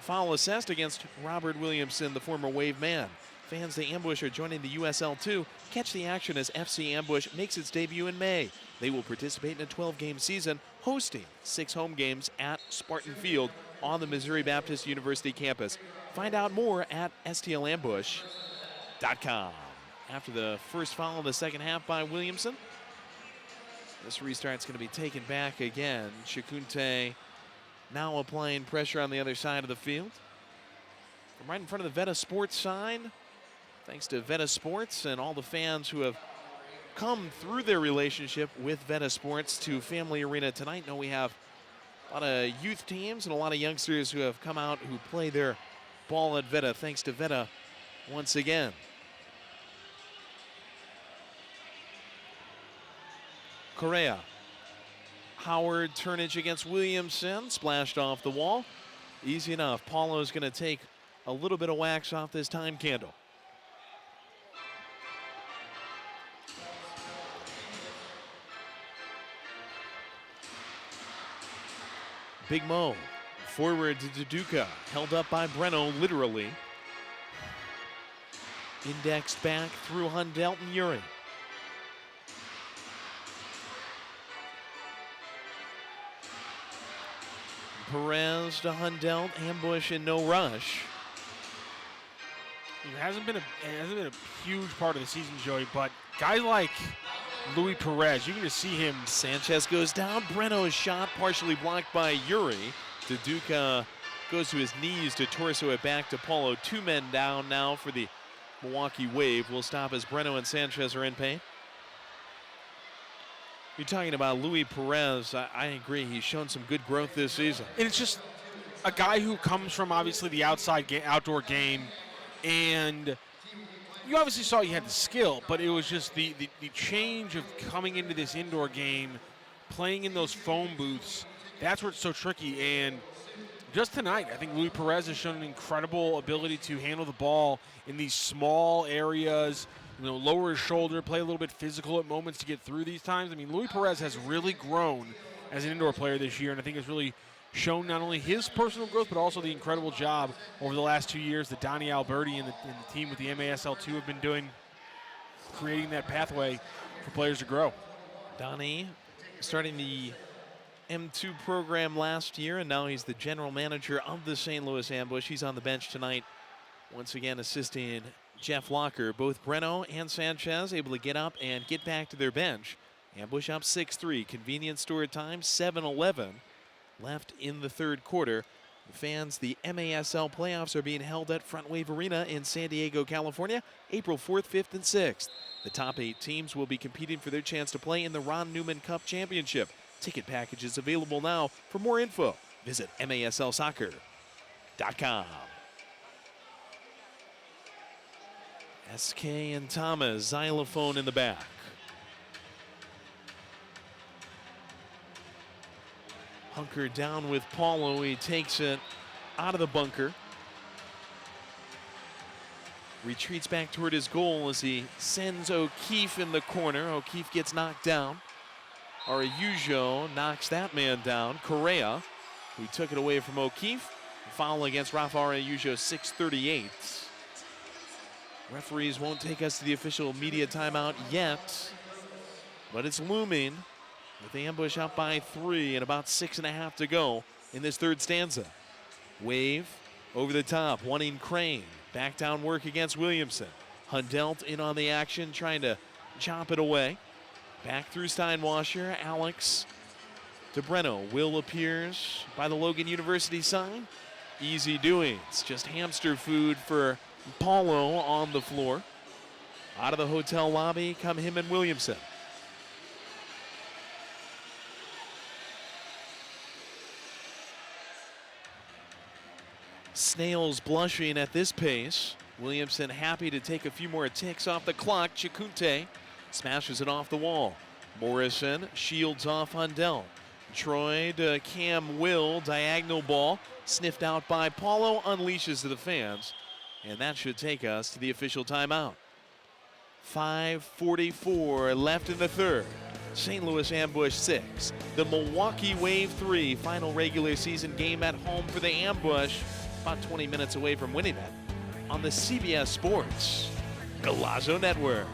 Foul assessed against Robert Williamson, the former Wave man. Fans the Ambush are joining the USL 2. Catch the action as FC Ambush makes its debut in May. They will participate in a 12-game season, hosting 6 home games at Spartan Field on the Missouri Baptist University campus. Find out more at stlambush.com. After the first foul in the second half by Williamson, this restart's going to be taken back again. Shakunte now applying pressure on the other side of the field. From right in front of the Veta Sports sign. Thanks to Veta Sports and all the fans who have come through their relationship with Veta Sports to Family Arena tonight. Know we have a lot of youth teams and a lot of youngsters who have come out who play their ball at Veta. Thanks to Veta once again. Correa. Howard turnage against Williamson, splashed off the wall. Easy enough. Paulo's going to take a little bit of wax off this time candle. Big Mo forward to Duduka, held up by Breno, literally. Indexed back through Hundelt and Uri. Perez to Hundelt, ambush and no rush. It hasn't been a huge part of the season, Joey, but guys like Luis Perez, you can just see him. Sanchez goes down. Breno's shot partially blocked by Uri. Duduka goes to his knees to torso it back to Paulo. 2 men down now for the Milwaukee Wave. Will stop as Breno and Sanchez are in pain. You're talking about Luis Perez. I agree. He's shown some good growth this season. And it's just a guy who comes from obviously the outdoor game, and you obviously saw he had the skill, but it was just the change of coming into this indoor game, playing in those phone booths. That's where it's so tricky. And just tonight, I think Luis Perez has shown an incredible ability to handle the ball in these small areas, lower his shoulder, play a little bit physical at moments to get through these times. I mean, Luis Perez has really grown as an indoor player this year, and I think has really shown not only his personal growth, but also the incredible job over the last 2 years that Donnie Alberti and the team with the MASL2 have been doing, creating that pathway for players to grow. Donnie starting the M2 program last year, and now he's the general manager of the St. Louis Ambush. He's on the bench tonight, once again assisting Jeff Walker. Both Breno and Sanchez able to get up and get back to their bench. Ambush up 6-3. Convenience store time, 7-11 left in the third quarter. Fans, the MASL playoffs are being held at Front Wave Arena in San Diego, California, April 4th, 5th, and 6th. The top 8 teams will be competing for their chance to play in the Ron Newman Cup Championship. Ticket packages available now. For more info, visit maslsoccer.com. SK and Thomas, xylophone in the back. Hunkered down with Paulo. He takes it out of the bunker. Retreats back toward his goal as he sends O'Keefe in the corner. O'Keefe gets knocked down. Araujo knocks that man down. Correa, who took it away from O'Keefe. Foul against Rafa Araujo, 6:38. Referees won't take us to the official media timeout yet, but it's looming with the Ambush up by 3 and about 6.5 to go in this third stanza. Wave over the top, wanting Crane. Back down work against Williamson. Hundelt in on the action, trying to chop it away. Back through Steinwasser. Alex to Breno. Will appears by the Logan University sign. Easy doings. Just hamster food for Paulo on the floor. Out of the hotel lobby come him and Williamson. Snails blushing at this pace. Williamson happy to take a few more ticks off the clock. Chikunte smashes it off the wall. Morrison shields off Hundelt. Troy to Cam Will, diagonal ball, sniffed out by Paulo, unleashes to the fans. And that should take us to the official timeout. 5:44 left in the third. St. Louis Ambush 6. The Milwaukee Wave 3. Final regular season game at home for the Ambush. About 20 minutes away from winning it. On the CBS Sports Golazo Network.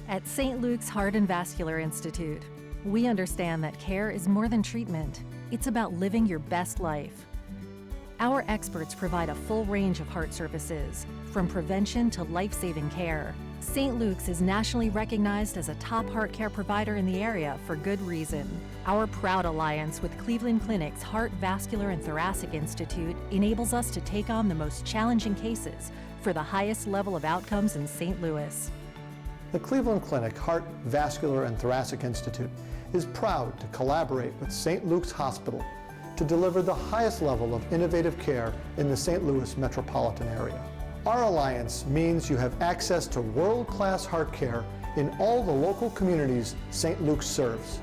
At St. Luke's Heart and Vascular Institute, we understand that care is more than treatment. It's about living your best life. Our experts provide a full range of heart services, from prevention to life-saving care. St. Luke's is nationally recognized as a top heart care provider in the area for good reason. Our proud alliance with Cleveland Clinic's Heart, Vascular, and Thoracic Institute enables us to take on the most challenging cases for the highest level of outcomes in St. Louis. The Cleveland Clinic Heart, Vascular, and Thoracic Institute is proud to collaborate with St. Luke's Hospital to deliver the highest level of innovative care in the St. Louis metropolitan area. Our alliance means you have access to world-class heart care in all the local communities St. Luke's serves.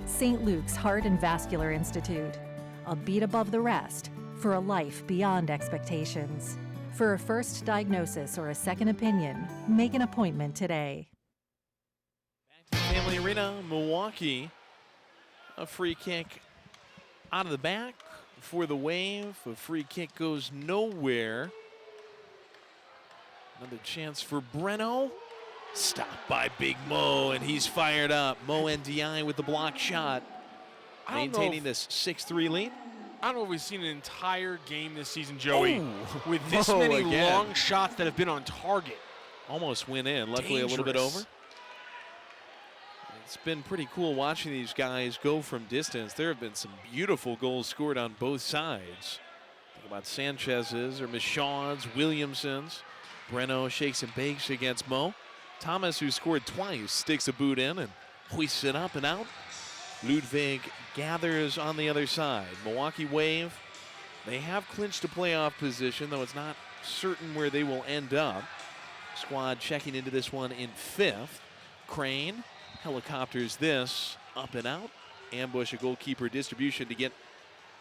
St. Luke's Heart and Vascular Institute, a beat above the rest for a life beyond expectations. For a first diagnosis or a second opinion, make an appointment today. Family Arena, Milwaukee. A free kick out of the back for the Wave. A free kick goes nowhere. Another chance for Breno. Stopped by Big Mo, and he's fired up. Mo NDI with the block shot. Maintaining this 6-3 lead. I don't know if we've seen an entire game this season, Joey, with this Mo many again. long shots that have been on target. Almost went in. Luckily, a little bit over. It's been pretty cool watching these guys go from distance. There have been some beautiful goals scored on both sides. Think about Sanchez's or Michaud's, Williamson's. Breno shakes and bakes against Mo. Thomas, who scored twice, sticks a boot in and hoists it up and out. Ludwig gathers on the other side. Milwaukee Wave, they have clinched a playoff position, though it's not certain where they will end up. Squad checking into this one in 5th. Crane helicopters this up and out. Ambush a goalkeeper distribution to get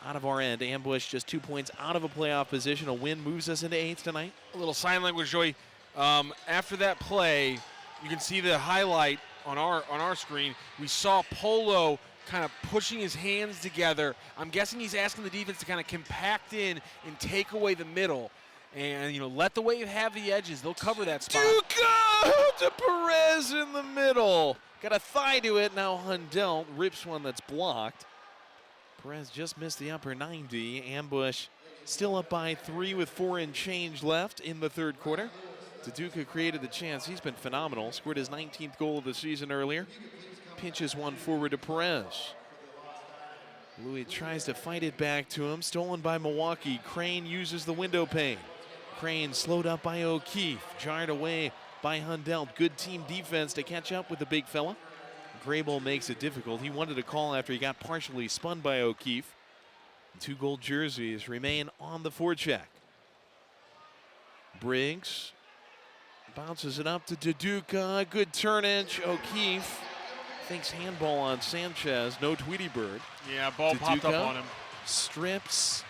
out of our end. Ambush just 2 points out of a playoff position. A win moves us into 8th tonight. A little sign language, Joey. After that play, you can see the highlight on our screen. We saw Polo kind of pushing his hands together. I'm guessing he's asking the defense to kind of compact in and take away the middle. And, you know, let the Wave have the edges. They'll cover that spot. Duca to Perez in the middle. Got a thigh to it. Now Hundelt rips one that's blocked. Perez just missed the upper 90. Ambush still up by 3 with 4 and change left in the 3rd quarter. Duca created the chance. He's been phenomenal. Scored his 19th goal of the season earlier. Pinches one forward to Perez. Louis tries to fight it back to him. Stolen by Milwaukee. Crane uses the window pane. Crane slowed up by O'Keefe. Jarred away by Hundelt. Good team defense to catch up with the big fella. Grable makes it difficult. He wanted a call after he got partially spun by O'Keefe. 2 gold jerseys remain on the forecheck. Briggs bounces it up to Duca. Good turnage. O'Keefe thinks handball on Sanchez. No Tweety Bird. Yeah, ball popped up on him. Strips.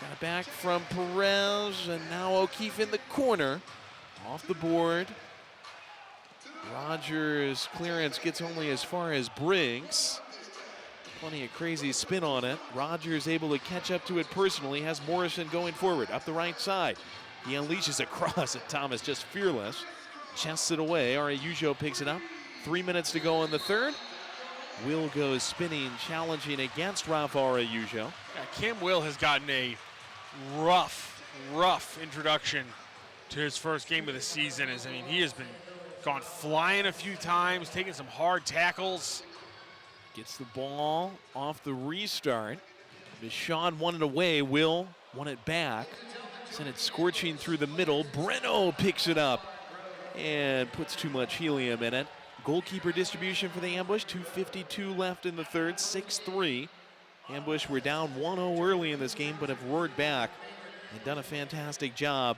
Got it back from Perez. And now O'Keefe in the corner. Off the board. Rogers' clearance gets only as far as Briggs. Plenty of crazy spin on it. Rogers able to catch up to it personally. Has Morrison going forward up the right side. He unleashes a cross and Thomas just fearless. Chests it away. Araujo picks it up. 3 minutes to go in the 3rd. Will goes spinning, challenging against Rafa Araujo. Yeah, Cam Will has gotten a rough introduction to his first game of the season. He has been gone flying a few times, taking some hard tackles. Gets the ball off the restart. Michaud won it away. Will won it back. Sent it scorching through the middle. Breno picks it up and puts too much helium in it. Goalkeeper distribution for the Ambush. 2:52 left in the 3rd. 6-3. Ambush were down 1-0 early in this game, but have roared back and done a fantastic job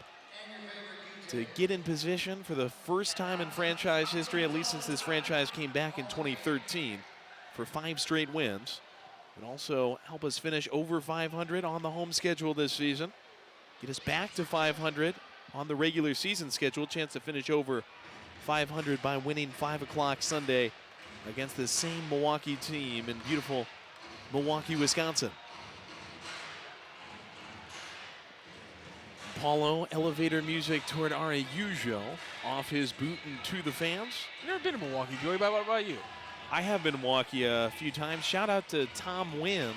to get in position for the first time in franchise history, at least since this franchise came back in 2013, for 5 straight wins. And also help us finish over 500 on the home schedule this season. Get us back to 500 on the regular season schedule. Chance to finish over 500 by winning 5 o'clock Sunday against the same Milwaukee team in beautiful Milwaukee, Wisconsin. Paulo, elevator music toward Araujo, off his boot and to the fans. You've never been to Milwaukee, Joey, but what about you? I have been to Milwaukee a few times. Shout out to Tom Wynn,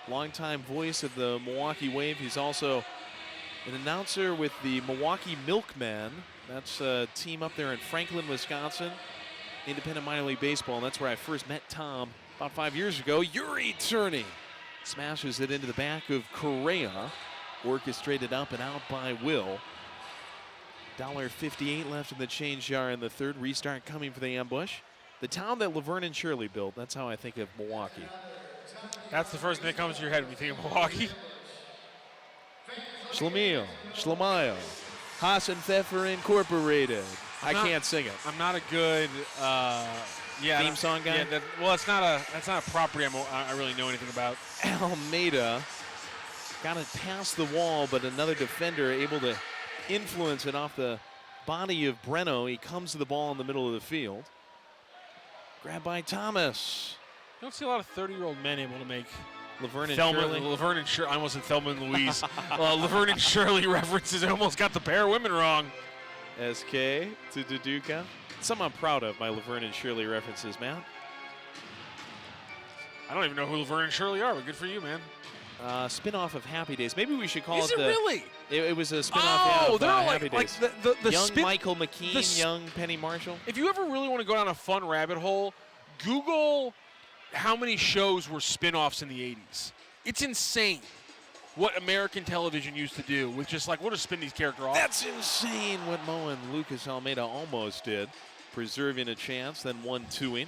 longtime voice of the Milwaukee Wave. He's also an announcer with the Milwaukee Milkmen. That's a team up there in Franklin, Wisconsin. Independent minor league baseball, and that's where I first met Tom about 5 years ago. Yuri turning. Smashes it into the back of Correa. Orchestrated up and out by Will. $1.58 left in the change jar in the third. Restart coming for the Ambush. The town that Laverne and Shirley built. That's how I think of Milwaukee. That's the first thing that comes to your head when you think of Milwaukee. Schlemail, Haas and Pfeffer Incorporated. I can't sing it. I'm not a good theme song guy. Yeah, that's not a property I really know anything about. Almeida got it past the wall, but another defender able to influence it off the body of Breno. He comes to the ball in the middle of the field. Grabbed by Thomas. You don't see a lot of 30-year-old men able to make Laverne and Shirley. I almost said Thelma and Louise. Laverne and Shirley references. I almost got the pair of women wrong. SK to Duduka. Some I'm proud of, my Laverne and Shirley references, man. I don't even know who Laverne and Shirley are, but good for you, man. Spin-off of Happy Days. Maybe we should call Is it really? It was a spin-off of Happy Days. The young Michael McKean, young Penny Marshall. If you ever really want to go down a fun rabbit hole, Google how many shows were spin-offs in the 80s. It's insane what American television used to do with just like, we'll just spin these characters off. That's insane what Mo and Lucas Almeida almost did, preserving a chance, then 1-2-ing.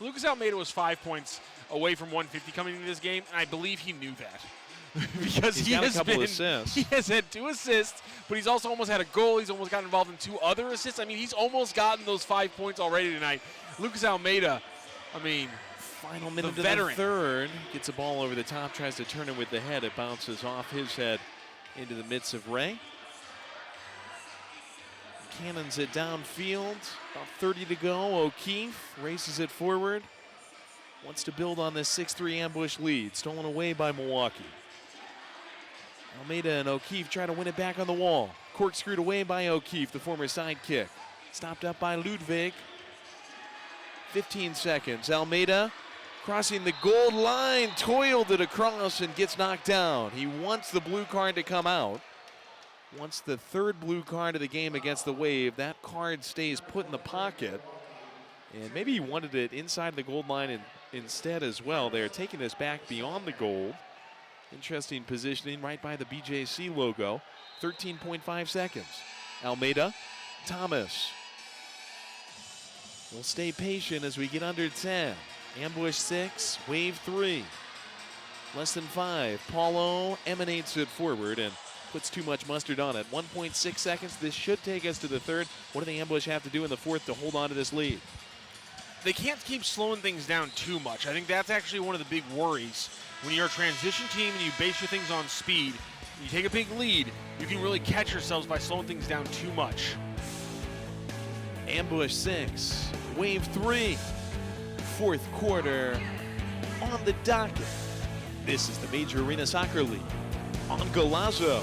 Lucas Almeida was 5 points away from 150 coming into this game, and I believe he knew that. Because he's got a couple assists. He has had 2 assists, but he's also almost had a goal. He's almost gotten involved in 2 other assists. I mean, he's almost gotten those 5 points already tonight. Lucas Almeida, I mean, final minute of the veteran. Third, gets a ball over the top, tries to turn it with the head. It bounces off his head into the midst of Ray. Cannons it downfield, about 30 to go. O'Keefe races it forward. Wants to build on this 6-3 Ambush lead, stolen away by Milwaukee. Almeida and O'Keefe try to win it back on the wall. Corkscrewed away by O'Keefe, the former sidekick. Stopped up by Ludwig. 15 seconds. Almeida crossing the goal line, toiled it across and gets knocked down. He wants the blue card to come out. Wants the 3rd blue card of the game against the Wave. That card stays put in the pocket. And maybe he wanted it inside the goal line instead as well. They're taking this back beyond the goal. Interesting positioning right by the BJC logo. 13.5 seconds. Almeida, Thomas. We'll stay patient as we get under 10. Ambush 6, Wave 3. Less than 5. Paulo emanates it forward and puts too much mustard on it. 1.6 seconds. This should take us to the 3rd. What do the Ambush have to do in the 4th to hold on to this lead? They can't keep slowing things down too much. I think that's actually one of the big worries. When you're a transition team and you base your things on speed, you take a big lead, you can really catch yourselves by slowing things down too much. Ambush 6, Wave 3, 4th quarter on the docket. This is the Major Arena Soccer League on Golazo.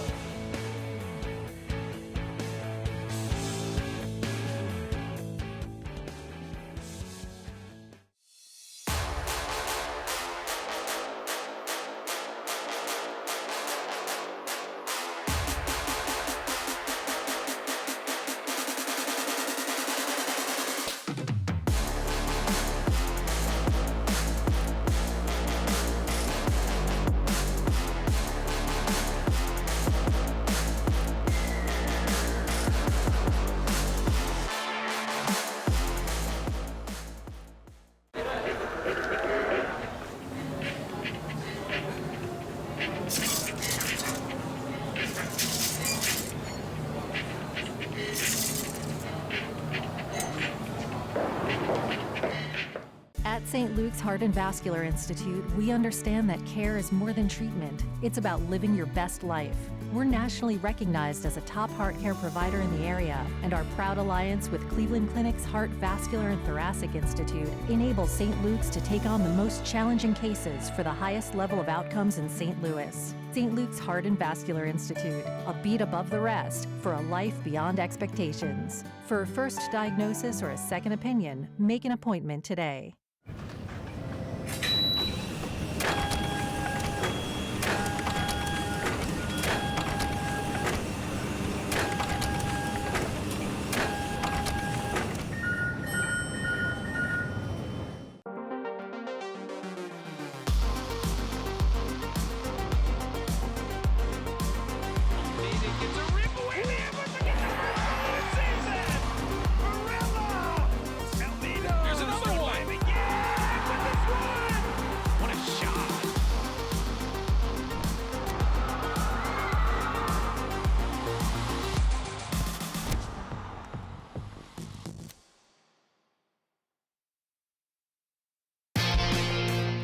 At St. Luke's Heart and Vascular Institute, we understand that care is more than treatment. It's about living your best life. We're nationally recognized as a top heart care provider in the area, and our proud alliance with Cleveland Clinic's Heart, Vascular, and Thoracic Institute enables St. Luke's to take on the most challenging cases for the highest level of outcomes in St. Louis. St. Luke's Heart and Vascular Institute, a beat above the rest for a life beyond expectations. For a first diagnosis or a second opinion, make an appointment today.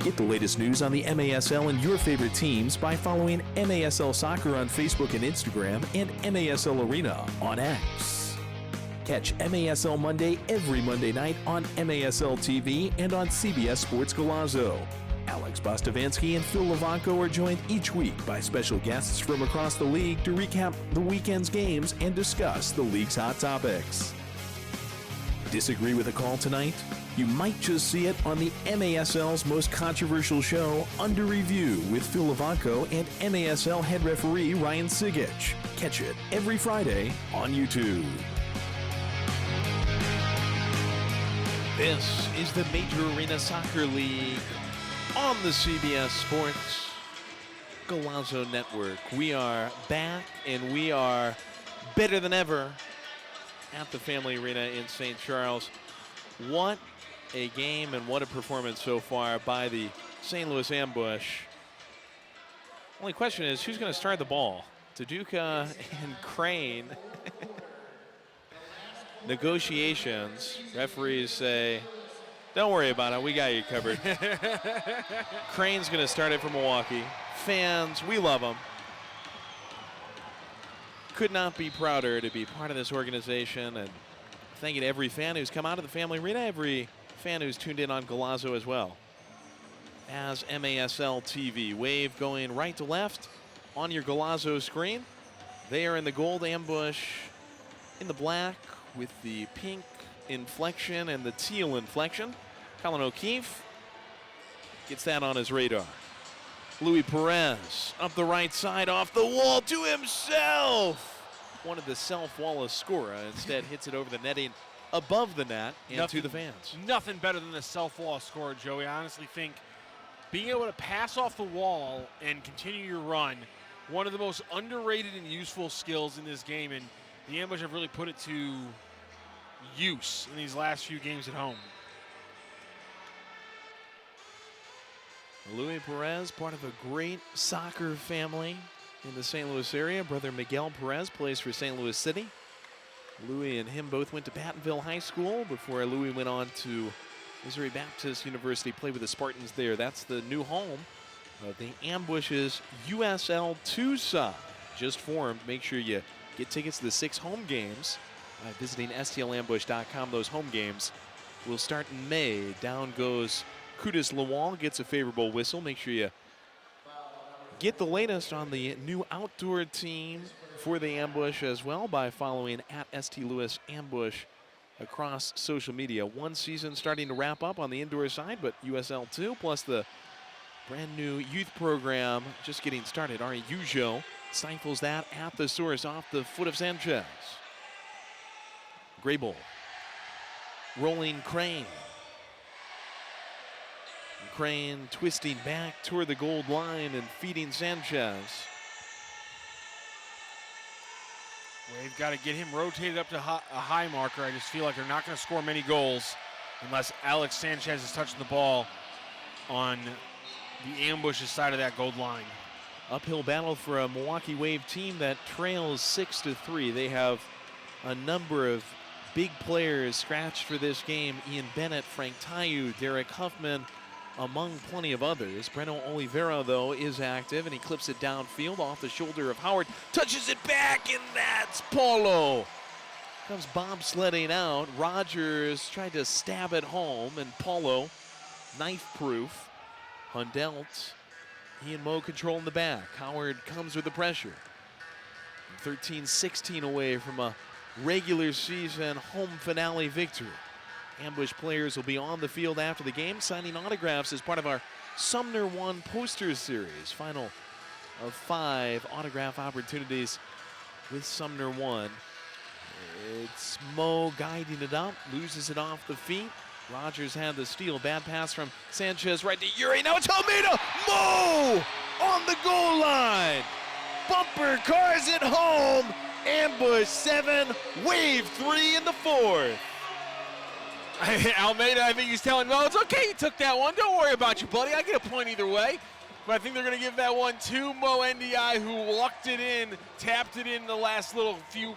Get the latest news on the MASL and your favorite teams by following MASL Soccer on Facebook and Instagram and MASL Arena on X. Catch MASL Monday every Monday night on MASL TV and on CBS Sports Golazo. Alex Bostavansky and Phil Levanko are joined each week by special guests from across the league to recap the weekend's games and discuss the league's hot topics. Disagree with a call tonight? You might just see it on the MASL's most controversial show, Under Review, with Phil Levanko and MASL head referee Ryan Sigich. Catch it every Friday on YouTube. This is the Major Arena Soccer League on the CBS Sports Golazo Network. We are back, and we are better than ever at the Family Arena in St. Charles. What a game and what a performance so far by the St. Louis Ambush. Only question is, who's going to start the ball? Taduka and Crane. Negotiations. Referees say, don't worry about it. We got you covered. Crane's going to start it for Milwaukee. Fans, we love them. Could not be prouder to be part of this organization, and thanking every fan who's come out of the Family Arena, every fan who's tuned in on Golazo as well. As MASL TV, Wave going right to left on your Golazo screen. They are in the gold, Ambush in the black with the pink inflection and the teal inflection. Colin O'Keefe gets that on his radar. Louis Perez up the right side, off the wall to himself. Wanted the self-wall scorer. Instead hits it over the netting above the net and to the fans. Nothing better than the self-wall scorer, Joey. I honestly think being able to pass off the wall and continue your run, one of the most underrated and useful skills in this game, and the Ambush have really put it to use in these last few games at home. Louis Perez, part of a great soccer family in the St. Louis area. Brother Miguel Perez plays for St. Louis City. Louis and him both went to Pattonville High School before Louis went on to Missouri Baptist University, played with the Spartans there. That's the new home of the Ambush's USL 2 side. Just formed. Make sure you get tickets to the 6 home games by visiting stlambush.com. Those home games will start in May. Down goes Kudus Lawal, gets a favorable whistle. Make sure you get the latest on the new outdoor team for the Ambush as well by following at ST Louis Ambush across social media. One season starting to wrap up on the indoor side, but USL 2 plus the brand new youth program just getting started. Ari Ujo stifles that at the source off the foot of Sanchez. Grable. Rolling Crane. Crane twisting back toward the gold line and feeding Sanchez. They've got to get him rotated up to a high marker. I just feel like they're not going to score many goals unless Alex Sanchez is touching the ball on the Ambush's side of that gold line. Uphill battle for a Milwaukee Wave team that trails 6-3. They have a number of big players scratched for this game. Ian Bennett, Frank Tayu, Derek Huffman, among plenty of others. Breno Oliveira, though, is active, and he clips it downfield off the shoulder of Howard. Touches it back, and that's Paulo. Comes bobsledding out. Rogers tried to stab it home, and Paulo, knife-proof. Hundelt, he and Mo controlling the back. Howard comes with the pressure. 13-16 away from a regular season home finale victory. Ambush players will be on the field after the game, signing autographs as part of our Sumner One poster series. Final of 5 autograph opportunities with Sumner One. It's Mo guiding it up, loses it off the feet. Rogers had the steal. Bad pass from Sanchez right to Yuri. Now it's Almeida. Mo on the goal line. Bumper cars it home. Ambush 7, Wave 3 in the 4th. Almeida, I think he's telling Mo, it's okay, you took that one. Don't worry about you, buddy. I get a point either way. But I think they're going to give that one to Mo NDI, who walked it in, tapped it in the last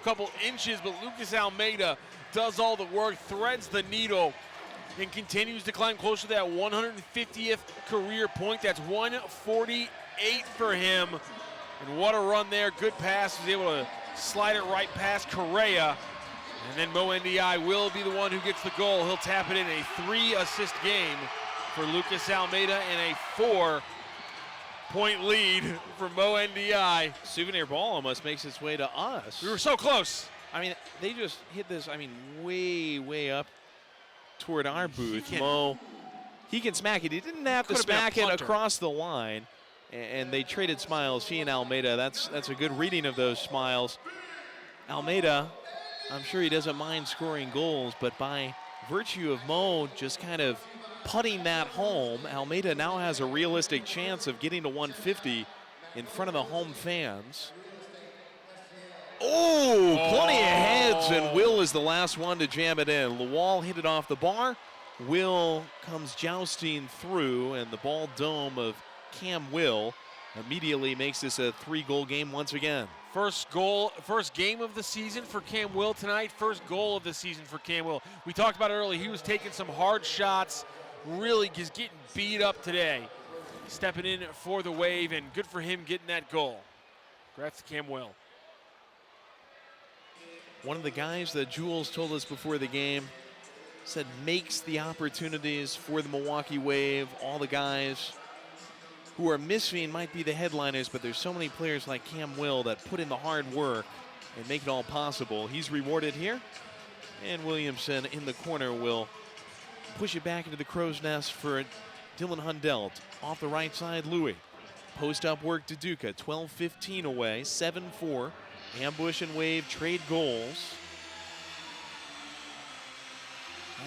couple inches. But Lucas Almeida does all the work, threads the needle and continues to climb closer to that 150th career point. That's 148 for him. And what a run there. Good pass. Was able to slide it right past Correa. And then Mo NDI will be the one who gets the goal. He'll tap it in. A 3-assist game for Lucas Almeida and a 4-point lead for Mo NDI. Souvenir ball almost makes its way to us. We were so close. I mean, they just hit this, way, way up toward our booth. Mo, he can smack it. He didn't have to smack it across the line. And they traded smiles, he and Almeida. That's a good reading of those smiles. Almeida, I'm sure he doesn't mind scoring goals, but by virtue of Mo just kind of putting that home, Almeida now has a realistic chance of getting to 150 in front of the home fans. Oh, plenty of heads, and Will is the last one to jam it in. Lawal hit it off the bar. Will comes jousting through, and the ball dome of Cam Will immediately makes this a 3-goal game once again. First game of the season for Cam Will tonight. First goal of the season for Cam Will. We talked about it earlier. He was taking some hard shots, really just getting beat up today. Stepping in for the Wave, and good for him getting that goal. Congrats to Cam Will. One of the guys that Jules told us before the game said makes the opportunities for the Milwaukee Wave. All the guys who are missing might be the headliners, but there's so many players like Cam Will that put in the hard work and make it all possible. He's rewarded here, and Williamson in the corner will push it back into the crow's nest for Dylan Hundelt. Off the right side, Louis. Post-up work to Duca, 12-15 away, 7-4. Ambush and Wave trade goals.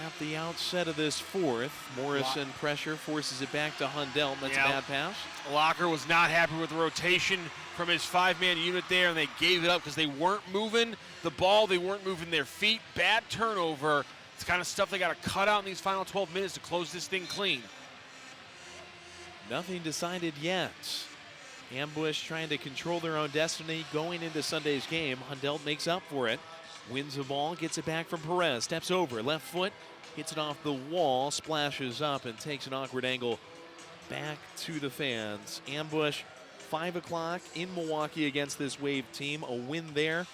At the outset of this fourth, Morrison pressure forces it back to Hundelt. That's a bad pass. Locker was not happy with the rotation from his 5-man unit there, and they gave it up because they weren't moving the ball. They weren't moving their feet. Bad turnover. It's the kind of stuff they got to cut out in these final 12 minutes to close this thing clean. Nothing decided yet. Ambush trying to control their own destiny going into Sunday's game. Hundelt makes up for it. Wins the ball, gets it back from Perez, steps over, left foot, hits it off the wall, splashes up, and takes an awkward angle back to the fans. Ambush, 5 o'clock in Milwaukee against this Wave team. A win there,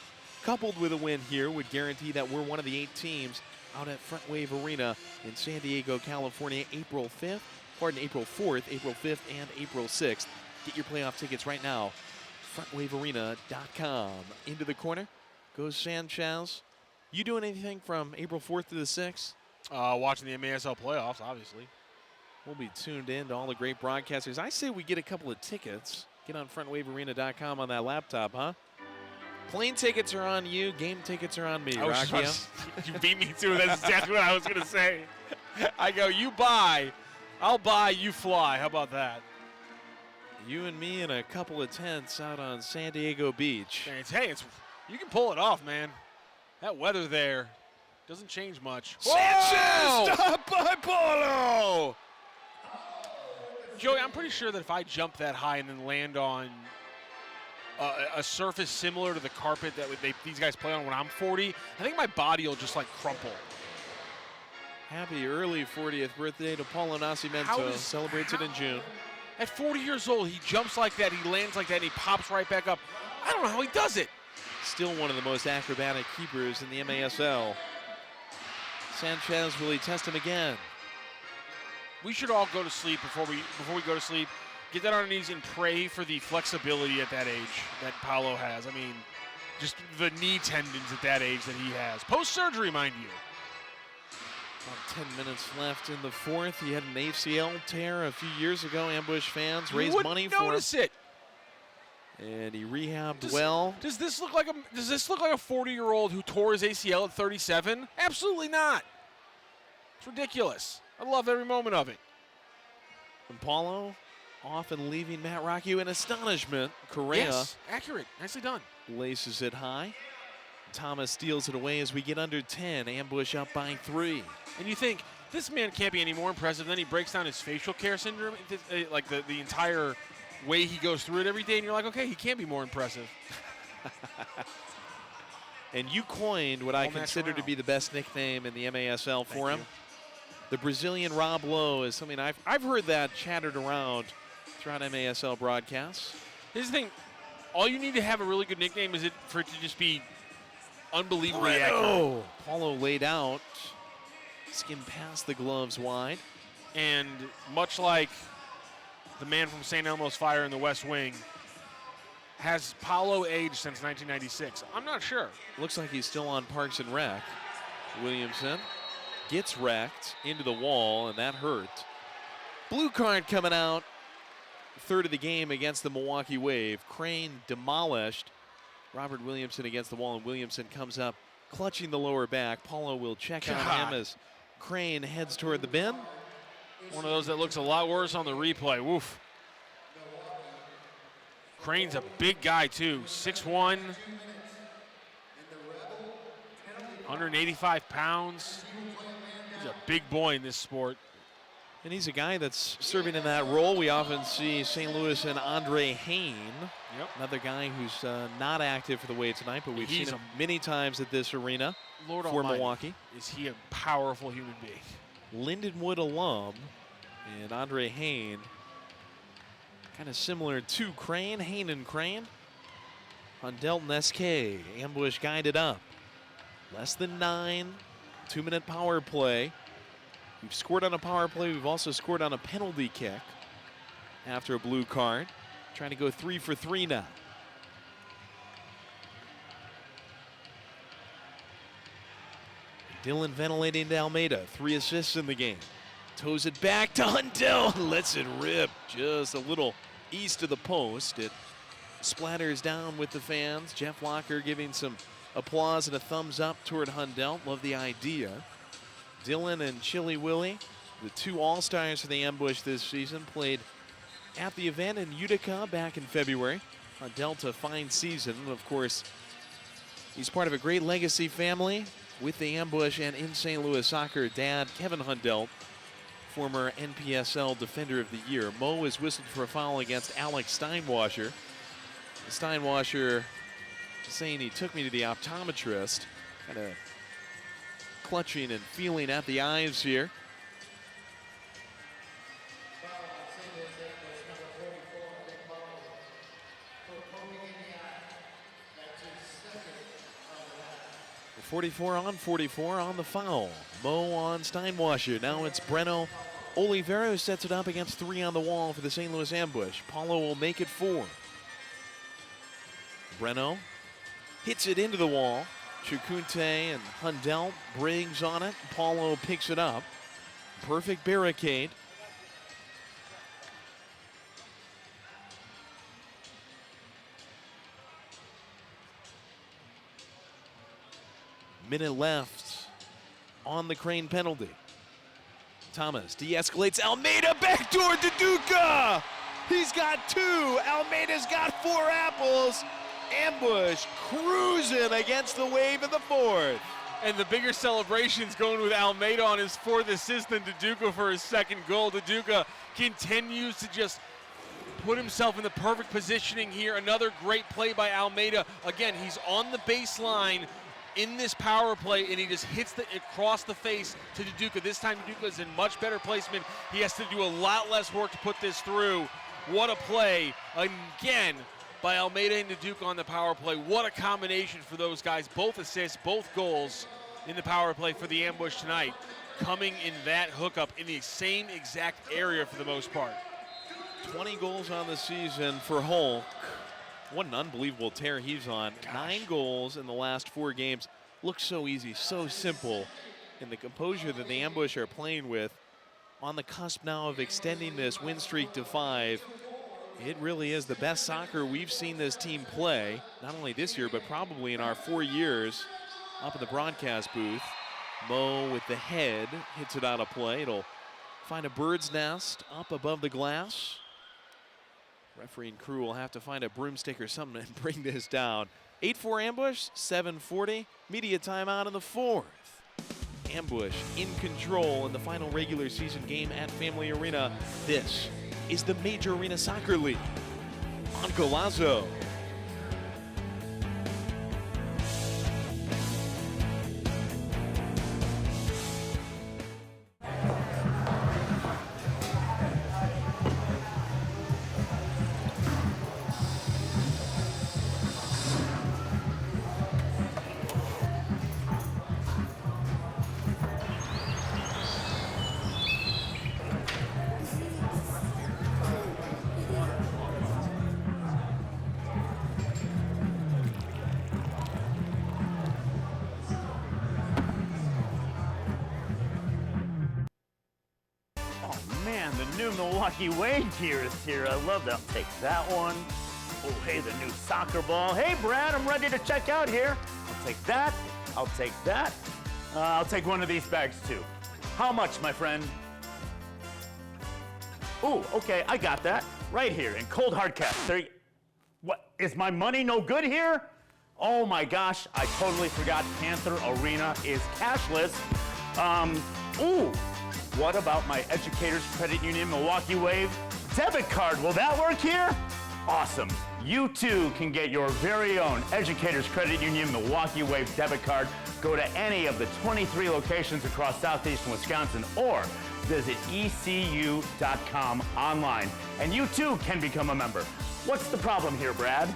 coupled with a win here, would guarantee that we're one of the 8 teams out at Front Wave Arena in San Diego, California, April 4th, April 5th, and April 6th. Get your playoff tickets right now, frontwavearena.com. Into the corner goes Sanchez. You doing anything from April 4th to the 6th? Watching the MASL playoffs, obviously. We'll be tuned in to all the great broadcasters. I say we get a couple of tickets. Get on frontwavearena.com on that laptop, huh? Plane tickets are on you. Game tickets are on me, Rocky. You beat me to it. That's exactly what I was going to say. I go, you buy, I'll buy, you fly. How about that? You and me in a couple of tents out on San Diego Beach. You can pull it off, man. That weather there doesn't change much. Sanchez, stopped by Paulo! Joey, I'm pretty sure that if I jump that high and then land on a surface similar to the carpet that these guys play on when I'm 40, I think my body will just like crumple. Happy early 40th birthday to Paulo Nascimento. Celebrates it in June. At 40 years old, he jumps like that, he lands like that, and he pops right back up. I don't know how he does it. Still one of the most acrobatic keepers in the MASL. Sanchez, will he test him again? We should all go to sleep before we go to sleep. Get that on our knees and pray for the flexibility at that age that Paulo has. I mean, just the knee tendons at that age that he has. Post-surgery, mind you. About 10 minutes left in the fourth. He had an ACL tear a few years ago. Ambush fans raised money for him. Notice it. And he rehabbed well. Does this look like a 40-year-old who tore his ACL at 37? Absolutely not. It's ridiculous. I love every moment of it. And Paulo off and leaving Matt Rocky in astonishment. Correa. Yes, accurate. Nicely done. Laces it high. Thomas steals it away as we get under 10. Ambush up by 3. And you think, this man can't be any more impressive. Then he breaks down his facial care syndrome, like the entire way he goes through it every day, and you're like, okay, he can't be more impressive. And you coined what I consider to be the best nickname in the MASL for him. The Brazilian Rob Lowe is something I've heard that chattered around throughout MASL broadcasts. Here's the thing. All you need to have a really good nickname is for it to just be unbelievably accurate. Paulo laid out, skimmed past the gloves wide. And much like the man from St. Elmo's Fire in the West Wing, has Paulo aged since 1996? I'm not sure. Looks like he's still on Parks and Rec. Williamson gets wrecked into the wall, and that hurt. Blue card coming out. Third of the game against the Milwaukee Wave. Crane demolished. Robert Williamson against the wall, and Williamson comes up clutching the lower back. Paulo will check on him as Crane heads toward the bin. One of those that looks a lot worse on the replay. Woof. Crane's a big guy, too. 6'1", 185 pounds. He's a big boy in this sport. And he's a guy that's serving in that role. We often see St. Louis and Andre Hain. Yep. Another guy who's not active for the Wave tonight, but we've He's seen him many times at this arena Lord for Almighty, Milwaukee. Is he a powerful human being? Lindenwood alum, and Andre Hain, kind of similar to Crane. Hain and Crane. Hundelt and SK, ambush guided up. Less than 9, 2-minute power play. We've scored on a power play. We've also scored on a penalty kick after a blue card. Trying to go 3 for 3 now. Dylan ventilating to Almeida. 3 assists in the game. Toes it back to Hundell. Lets it rip just a little east of the post. It splatters down with the fans. Jeff Locker giving some applause and a thumbs up toward Hundell. Love the idea. Dylan and Chili Willie, the 2 All-Stars for the ambush this season, played at the event in Utica back in February. Hundell, a fine season. Of course, he's part of a great legacy family with the ambush and in St. Louis soccer. Dad, Kevin Hundell, former NPSL Defender of the Year. Mo is whistled for a foul against Alex Steinwasser. Steinwasser saying he took me to the optometrist. Kind of clutching and feeling at the eyes here. The 44 on the foul. Mo on Steinwasser. Now it's Breno Oliveira who sets it up against 3 on the wall for the St. Louis ambush. Paulo will make it 4. Breno hits it into the wall. Chacunte and Hundell, Briggs on it. Paulo picks it up. Perfect barricade. Minute left on the Crane penalty. Thomas de-escalates. Almeida backdoor to Duca. He's got 2. Almeida's got 4 apples. Ambush cruising against the Wave in the 4th. And the bigger celebrations going with Almeida on his 4th assist than Duduca for his 2nd goal. Duduca continues to just put himself in the perfect positioning here. Another great play by Almeida. Again, he's on the baseline in this power play, and he just hits it across the face to Duduca. This time Duduca is in much better placement. He has to do a lot less work to put this through. What a play. Again, by Almeida and Duduca on the power play. What a combination for those guys. Both assists, both goals in the power play for the ambush tonight. Coming in that hookup in the same exact area for the most part. 20 goals on the season for Hulk. What an unbelievable tear he's on. 9 goals in the last 4 games. Looks so easy, so simple. And the composure that the ambush are playing with, on the cusp now of extending this win streak to 5. It really is the best soccer we've seen this team play, not only this year, but probably in our 4 years up in the broadcast booth. Mo with the head hits it out of play. It'll find a bird's nest up above the glass. Referee and crew will have to find a broomstick or something and bring this down. 8-4 ambush, 7:40. Media timeout in the 4th. Ambush in control in the final regular season game at Family Arena. This is the Major Arena Soccer League on Golazo. man, the new Milwaukee Wave gear is here. I love that. I'll take that one. Oh, hey, the new soccer ball. Hey, Brad, I'm ready to check out here. I'll take that. I'll take that. I'll take one of these bags, too. How much, my friend? Ooh, okay, I got that. Right here in cold hard cash. What, is my money no good here? Oh my gosh, I totally forgot Panther Arena is cashless. Ooh, what about my Educators Credit Union Milwaukee Wave debit card? Will that work here? Awesome. You too can get your very own Educators Credit Union Milwaukee Wave debit card. Go to any of the 23 locations across southeastern Wisconsin or visit ecu.com online. And you too can become a member. What's the problem here, Brad?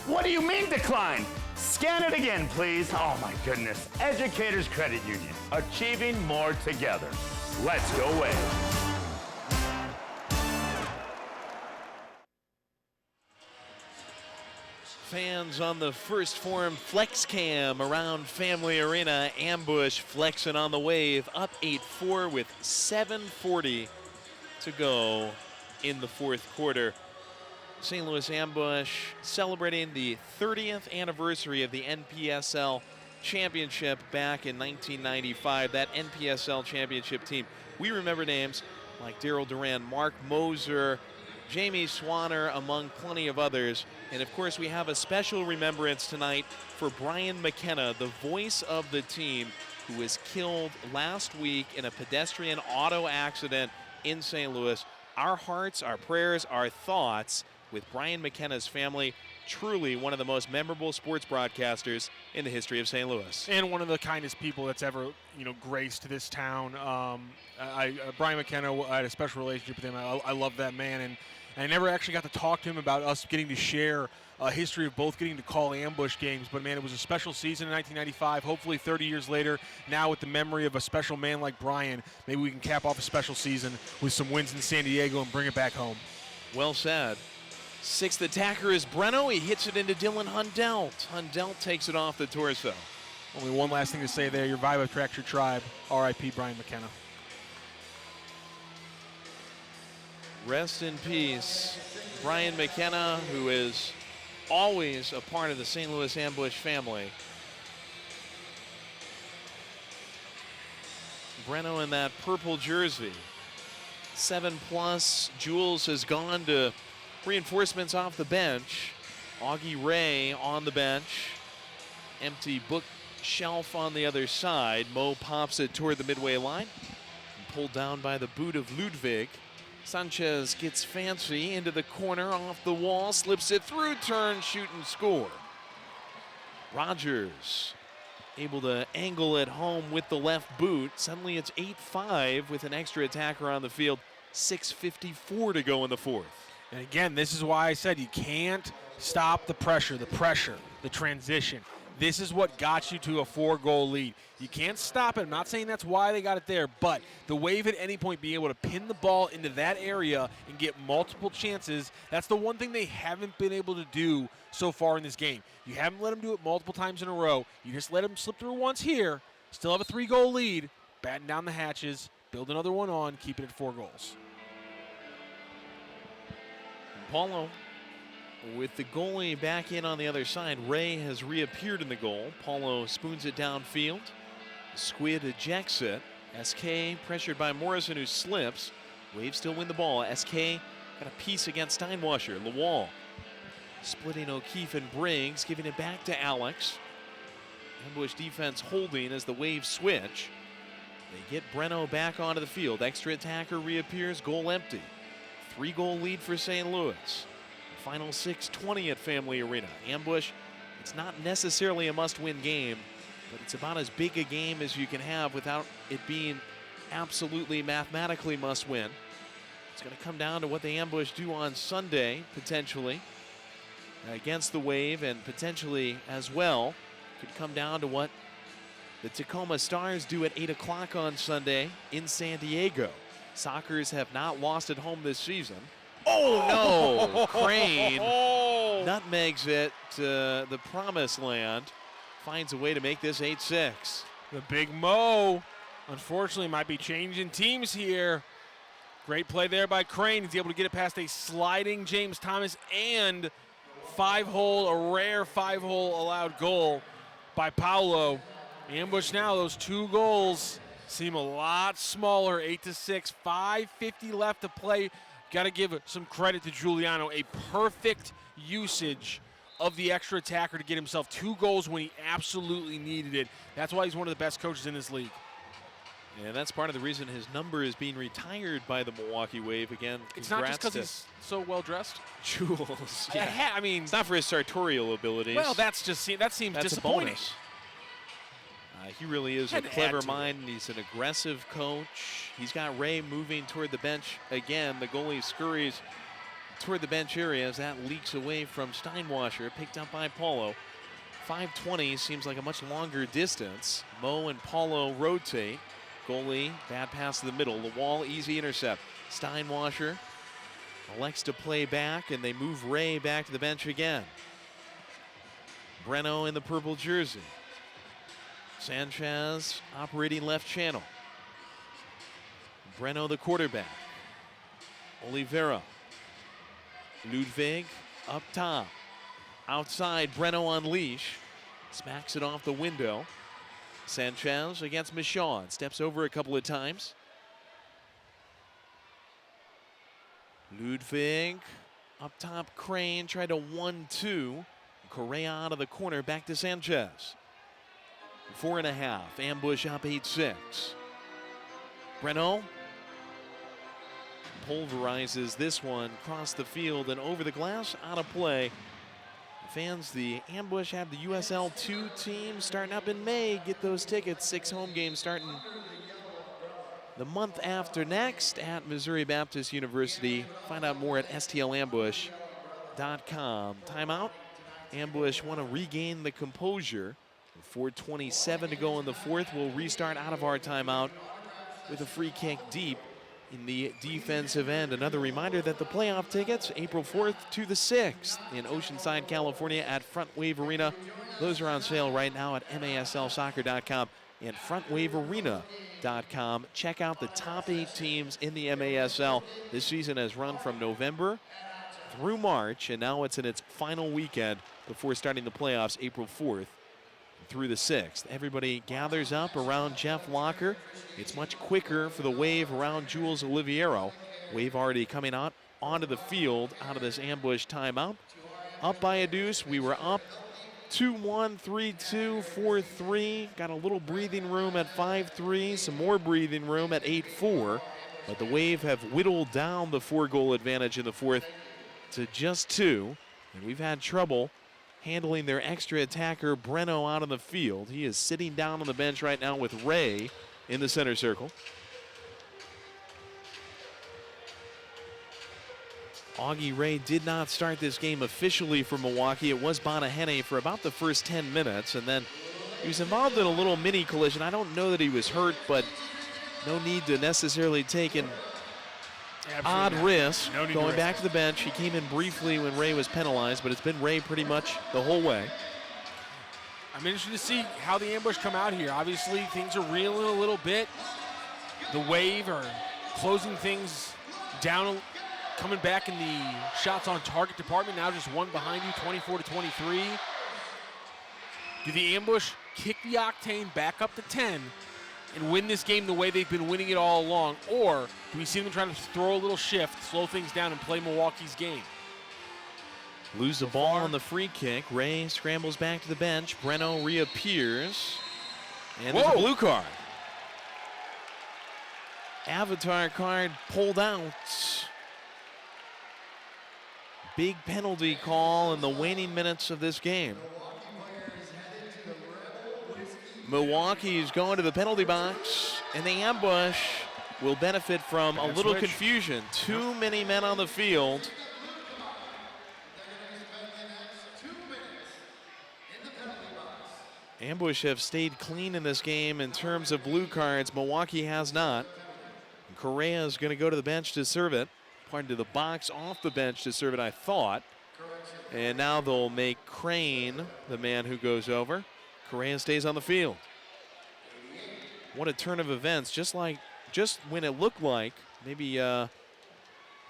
What do you mean decline? Scan it again, please. Oh my goodness. Educators Credit Union, achieving more together. Let's go Wave. Fans on the First Form Flex Cam around Family Arena. Ambush flexing on the Wave, up 8-4 with 7:40 to go in the fourth quarter. St. Louis Ambush celebrating the 30th anniversary of the NPSL championship back in 1995. That NPSL championship team, we remember names like Daryl Duran, Mark Moser, Jamie Swanner, among plenty of others. And of course, we have a special remembrance tonight for Brian McKenna, the voice of the team, who was killed last week in a pedestrian auto accident in St. Louis. Our hearts, our prayers, our thoughts with Brian McKenna's family. Truly one of the most memorable sports broadcasters in the history of St. Louis. And one of the kindest people that's ever, graced this town. Brian McKenna, I had a special relationship with him. I love that man, and I never actually got to talk to him about us getting to share a history of both getting to call Ambush games. But, man, it was a special season in 1995. Hopefully 30 years later, now with the memory of a special man like Brian, maybe we can cap off a special season with some wins in San Diego and bring it back home. Well said. Sixth attacker is Breno. He hits it into Dylan Hundelt. Hundelt takes it off the torso. Only one last thing to say there. Your vibe attracts your tribe. R.I.P. Brian McKenna. Rest in peace, Brian McKenna, who is always a part of the St. Louis Ambush family. Breno in that purple jersey. 7+. Jules has gone to reinforcements off the bench. Augie Ray on the bench. Empty bookshelf on the other side. Mo pops it toward the midway line. Pulled down by the boot of Ludwig. Sanchez gets fancy into the corner, off the wall, slips it through, turn, shoot, and score. Rogers able to angle it home with the left boot. Suddenly it's 8-5 with an extra attacker on the field. 6:54 to go in the fourth. And again, this is why I said you can't stop the pressure, the transition. This is what got you to a 4-goal lead. You can't stop it. I'm not saying that's why they got it there, but the Wave at any point being able to pin the ball into that area and get multiple chances, that's the one thing they haven't been able to do so far in this game. You haven't let them do it multiple times in a row. You just let them slip through once here, still have a 3-goal lead, batten down the hatches, build another one on, keep it at 4 goals. Paulo with the goalie back in on the other side. Ray has reappeared in the goal. Paulo spoons it downfield. Squid ejects it. SK pressured by Morrison, who slips. Wave still win the ball. SK got a piece against Steinwasser. Lawal splitting O'Keefe and Briggs, giving it back to Alex. Ambush defense holding as the Wave switch. They get Breno back onto the field. Extra attacker reappears. Goal empty. 3-goal lead for St. Louis. Final 6:20 at Family Arena. Ambush, it's not necessarily a must-win game, but it's about as big a game as you can have without it being absolutely mathematically must-win. It's going to come down to what the Ambush do on Sunday, potentially, against the Wave, and potentially as well could come down to what the Tacoma Stars do at 8 o'clock on Sunday in San Diego. Sockers have not lost at home this season. Oh, no! Crane nutmegs it to the promised land. Finds a way to make this 8-6. The Big Mo, unfortunately, might be changing teams here. Great play there by Crane. He's able to get it past a sliding James Thomas and a rare five-hole allowed goal by Paolo. Ambush now, those 2 goals seem a lot smaller, 8-6, 5:50 left to play. Got to give some credit to Giuliano, a perfect usage of the extra attacker to get himself 2 goals when he absolutely needed it. That's why he's one of the best coaches in this league. And that's part of the reason his number is being retired by the Milwaukee Wave. Again, it's not just because he's so well dressed. Jules, yeah. I mean, it's not for his sartorial abilities. Well, that seems disappointing. He really is a clever mind, and he's an aggressive coach. He's got Ray moving toward the bench again. The goalie scurries toward the bench area as that leaks away from Steinwasser, picked up by Paulo. 5:20 seems like a much longer distance. Mo and Paulo rotate. Goalie, bad pass to the middle. The wall, easy intercept. Steinwasser elects to play back, and they move Ray back to the bench again. Breno in the purple jersey. Sanchez operating left channel. Breno the quarterback. Oliveira. Ludwig up top. Outside, Breno on leash. Smacks it off the window. Sanchez against Michaud. Steps over a couple of times. Ludwig up top, Crane tried to 1-2. Correa out of the corner, back to Sanchez. 4.5, Ambush up 8-6. Breno pulverizes this one across the field and over the glass, out of play. Fans, the Ambush have the USL 2 team starting up in May. Get those tickets, 6 home games starting the month after next at Missouri Baptist University. Find out more at stlambush.com. Timeout. Ambush want to regain the composure. 4:27 to go in the fourth. We'll restart out of our timeout with a free kick deep in the defensive end. Another reminder that the playoff tickets, April 4th to the 6th in Oceanside, California at Front Wave Arena. Those are on sale right now at maslsoccer.com and frontwavearena.com. Check out the top 8 teams in the MASL. This season has run from November through March, and now it's in its final weekend before starting the playoffs April 4th through the 6th. Everybody gathers up around Jeff Locker. It's much quicker for the Wave around Jules Oliviero. Wave already coming out onto the field out of this Ambush timeout. Up by a deuce. We were up 2-1, 3-2, 4-3. Got a little breathing room at 5-3. Some more breathing room at 8-4. But the Wave have whittled down the 4-goal advantage in the fourth to just 2. And we've had trouble handling their extra attacker, Breno, out on the field. He is sitting down on the bench right now with Ray in the center circle. Augie Ray did not start this game officially for Milwaukee. It was Bonahene for about the first 10 minutes, and then he was involved in a little mini collision. I don't know that he was hurt, but no need to necessarily take an odd risk. Going back to the bench. He came in briefly when Ray was penalized, but it's been Ray pretty much the whole way. I'm interested to see how the Ambush come out here. Obviously, things are reeling a little bit. The Wave are closing things down, coming back in the shots on target department. Now just one behind you, 24-23. Do the Ambush kick the octane back up to 10 and win this game the way they've been winning it all along? Or do we see them trying to throw a little shift, slow things down, and play Milwaukee's game? Lose the ball on the free kick. Ray scrambles back to the bench. Breno reappears. And there's a blue card. Avatar card pulled out. Big penalty call in the waning minutes of this game. Milwaukee's going to the penalty box, and the Ambush will benefit from a little confusion. Too many men on the field. Ambush have stayed clean in this game in terms of blue cards. Milwaukee has not. Correa is going to go to the bench to serve it. Pardon, to the box off the bench to serve it, I thought. And now they'll make Crane the man who goes over. Correa stays on the field. What a turn of events. Just when it looked like maybe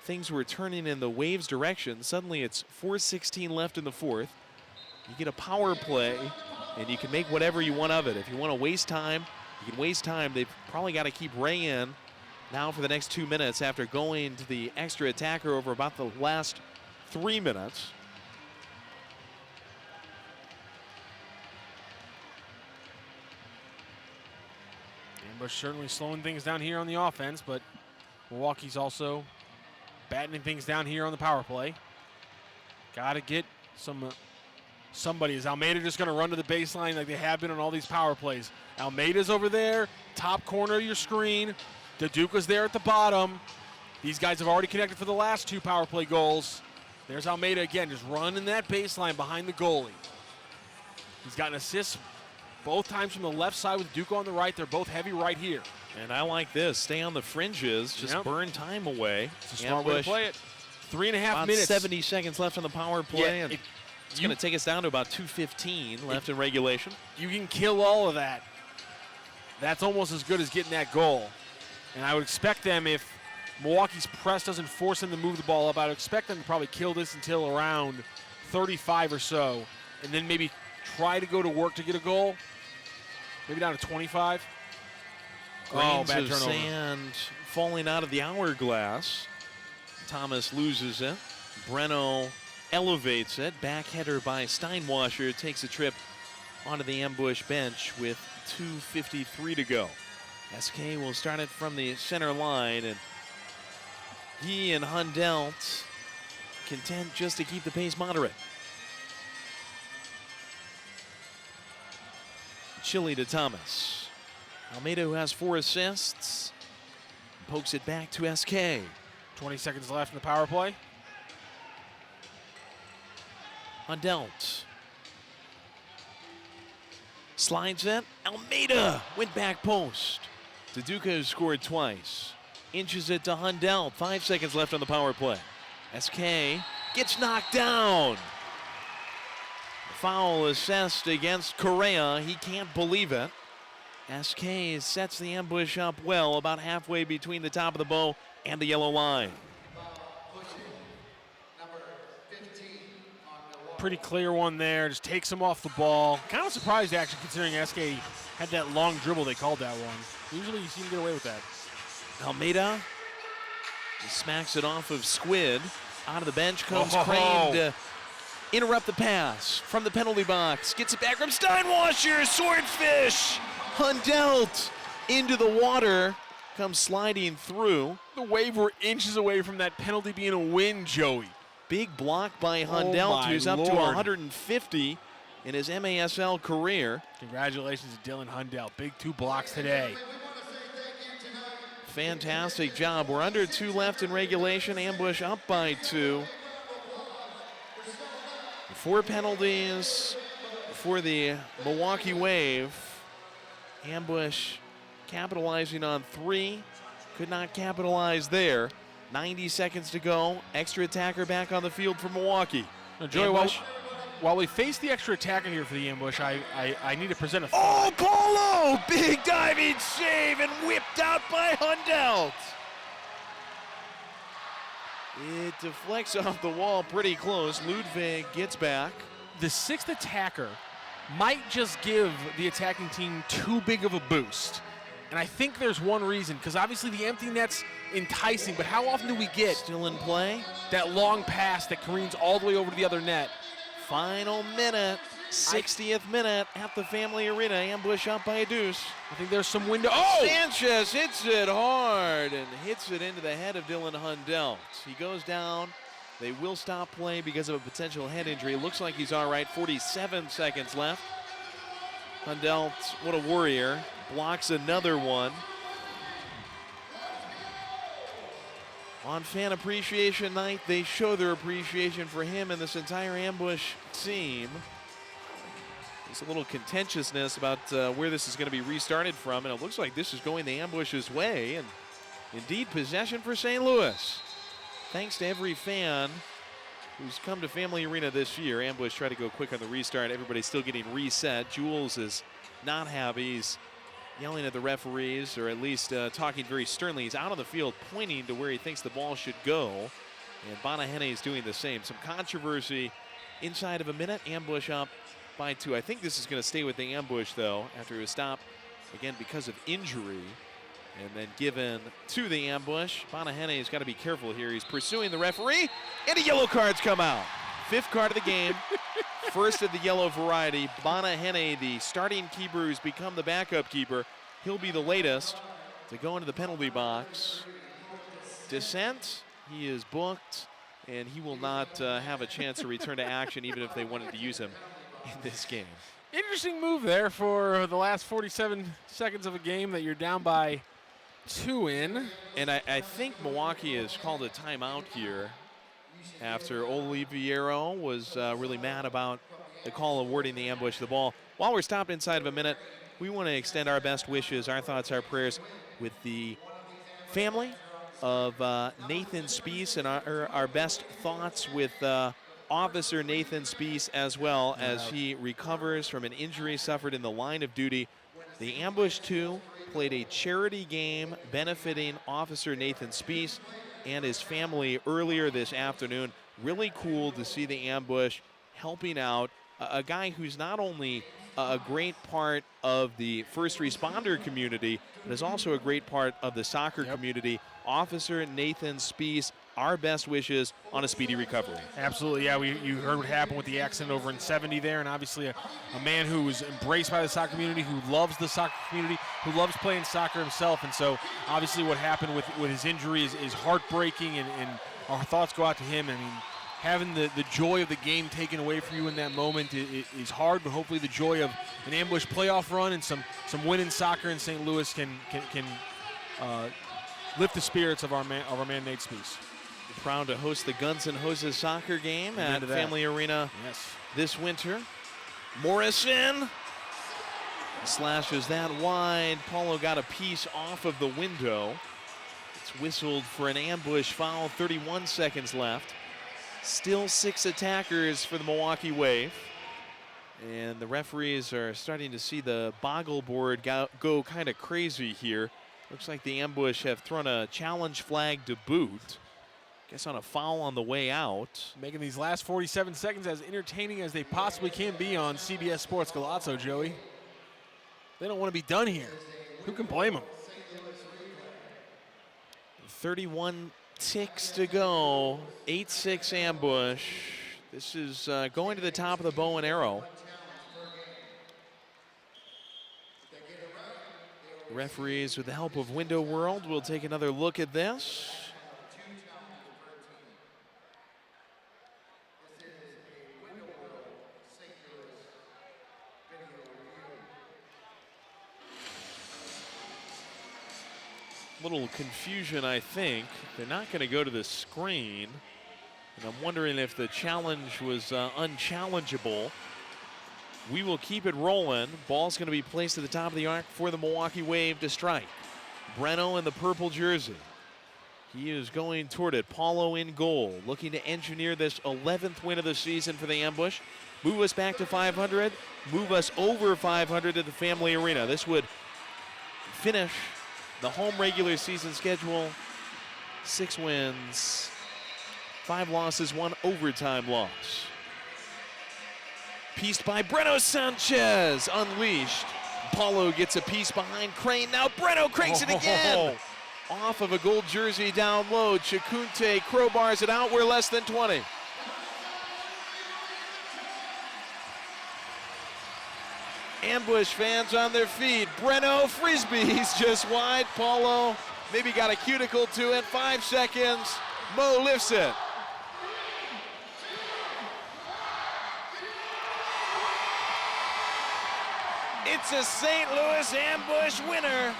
things were turning in the Wave's direction. Suddenly it's 4:16 left in the fourth. You get a power play, and you can make whatever you want of it. If you want to waste time, you can waste time. They've probably got to keep Ray in now for the next 2 minutes after going to the extra attacker over about the last 3 minutes. Ambush certainly slowing things down here on the offense, but Milwaukee's also battening things down here on the power play. Got to get somebody. Is Almeida just going to run to the baseline like they have been on all these power plays? Almeida's over there, top corner of your screen. DeDuca's there at the bottom. These guys have already connected for the last 2 power play goals. There's Almeida again, just running that baseline behind the goalie. He's got an assist both times from the left side with Duca on the right. They're both heavy right here. And I like this. Stay on the fringes. Just burn time away. It's a smart way to play it. 3.5 minutes. 70 seconds left on the power play. Yeah, and it's going to take us down to about 2:15 left in regulation. You can kill all of that. That's almost as good as getting that goal. And I would expect them, if Milwaukee's press doesn't force them to move the ball up, I would expect them to probably kill this until around 35 or so, and then maybe try to go to work to get a goal. Maybe down to 25. Grains of sand falling out of the hourglass. Thomas loses it. Breno elevates it. Backheader by Steinwasser takes a trip onto the Ambush bench with 2:53 to go. SK will start it from the center line, and he and Hundelt content just to keep the pace moderate. Chile to Thomas. Almeida, who has 4 assists, pokes it back to SK. 20 seconds left in the power play. Hundelt slides it. Almeida went back post. DeDuca has scored twice. Inches it to Hundelt. 5 seconds left on the power play. SK gets knocked down. Foul assessed against Correa. He can't believe it. SK sets the Ambush up well, about halfway between the top of the bow and the yellow line. Pretty clear one there. Just takes him off the ball. Kind of surprised, actually, considering SK had that long dribble. They called that one. Usually you seem to get away with that. Almeida smacks it off of Squid. Out of the bench comes Crane to interrupt the pass from the penalty box. Gets it back from Steinwasser. Swordfish. Hundelt into the water. Comes sliding through. The Wave were inches away from that penalty being a win, Joey. Big block by Hundelt, who's up to 150 in his MASL career. Congratulations to Dylan Hundelt. Big 2 blocks today. Fantastic job. We're under 2 left in regulation. Ambush up by 2. 4 penalties for the Milwaukee Wave. Ambush capitalizing on 3. Could not capitalize there. 90 seconds to go. Extra attacker back on the field for Milwaukee. Now, Joey, while we face the extra attacker here for the Ambush, I need to present a thought. Oh, Polo! Big diving save and whipped out by Hundelt. It deflects off the wall pretty close. Ludwig gets back. The 6th attacker might just give the attacking team too big of a boost. And I think there's one reason, because obviously the empty net's enticing, but how often do we get still in play that long pass that careens all the way over to the other net? Final minute, 60th minute at the Family Arena. Ambush up by a deuce. I think there's some window. Sanchez hits it hard and hits it into the head of Dylan Hundelt. He goes down. They will stop play because of a potential head injury. Looks like he's all right. 47 seconds left. Hundelt, what a warrior. Blocks another one. On Fan Appreciation Night, they show their appreciation for him and this entire Ambush team. There's a little contentiousness about where this is going to be restarted from, and it looks like this is going the Ambush's way, and indeed possession for St. Louis. Thanks to every fan who's come to Family Arena this year. Ambush tried to go quick on the restart. Everybody's still getting reset. Jules is not happy. He's yelling at the referees, or at least talking very sternly. He's out on the field pointing to where he thinks the ball should go. And Bonahene is doing the same. Some controversy inside of a minute. Ambush up by 2. I think this is going to stay with the Ambush, though, after he was stopped, again, because of injury. And then given to the Ambush. Bonahene's got to be careful here. He's pursuing the referee, and the yellow cards come out. 5th card of the game. First of the yellow variety. Bonahene, the starting keeper who's become the backup keeper. He'll be the latest to go into the penalty box. Descent, he is booked, and he will not have a chance to return to action even if they wanted to use him in this game. Interesting move there for the last 47 seconds of a game that you're down by 2 in. And I think Milwaukee has called a timeout here after Oliviero was really mad about the call awarding the Ambush the ball. While we're stopped inside of a minute, we want to extend our best wishes, our thoughts, our prayers with the family of Nathan Spees, and our best thoughts with Officer Nathan Spees as well, as he recovers from an injury suffered in the line of duty. The Ambush 2 played a charity game benefiting Officer Nathan Spees and his family earlier this afternoon. Really cool to see the Ambush helping out a guy who's not only a great part of the first responder community, but is also a great part of the soccer community. Officer Nathan Spees, our best wishes on a speedy recovery. Absolutely, yeah. You heard what happened with the accident over in 70 there, and obviously a man who was embraced by the soccer community, who loves the soccer community, who loves playing soccer himself. And so obviously what happened with his injury is heartbreaking, and our thoughts go out to him. I mean, having the joy of the game taken away from you in that moment is hard, but hopefully the joy of an Ambush playoff run and some win in soccer in St. Louis can lift the spirits of our man Nate Spees. Proud to host the Guns N' Hoses soccer game at Family Arena this winter. Morrison slashes that wide. Paulo got a piece off of the window. It's whistled for an Ambush foul, 31 seconds left. Still 6 attackers for the Milwaukee Wave. And the referees are starting to see the boggle board go kind of crazy here. Looks like the Ambush have thrown a challenge flag to boot. Guess on a foul on the way out. Making these last 47 seconds as entertaining as they possibly can be on CBS Sports Galazzo, Joey. They don't want to be done here. Who can blame them? 31 ticks to go. 8-6 Ambush. This is going to the top of the bow and arrow. Referees, with the help of Window World, will take another look at this. Little confusion, I think. They're not going to go to the screen. And I'm wondering if the challenge was unchallengeable. We will keep it rolling. Ball's going to be placed at the top of the arc for the Milwaukee Wave to strike. Breno in the purple jersey. He is going toward it. Paulo in goal, looking to engineer this 11th win of the season for the Ambush. Move us back to 500. Move us over 500 at the Family Arena. This would finish the home regular season schedule. 6 wins, 5 losses, 1 overtime loss. Pieced by Breno Sanchez, unleashed. Paulo gets a piece behind Crane. Now Breno cranks it again. Off of a gold jersey down low. Chacunte crowbars it out. We're less than 20. Ambush fans on their feet. Breno frisbees just wide. Paulo maybe got a cuticle to it. 5 seconds. Mo lifts it. It's a St. Louis Ambush winner.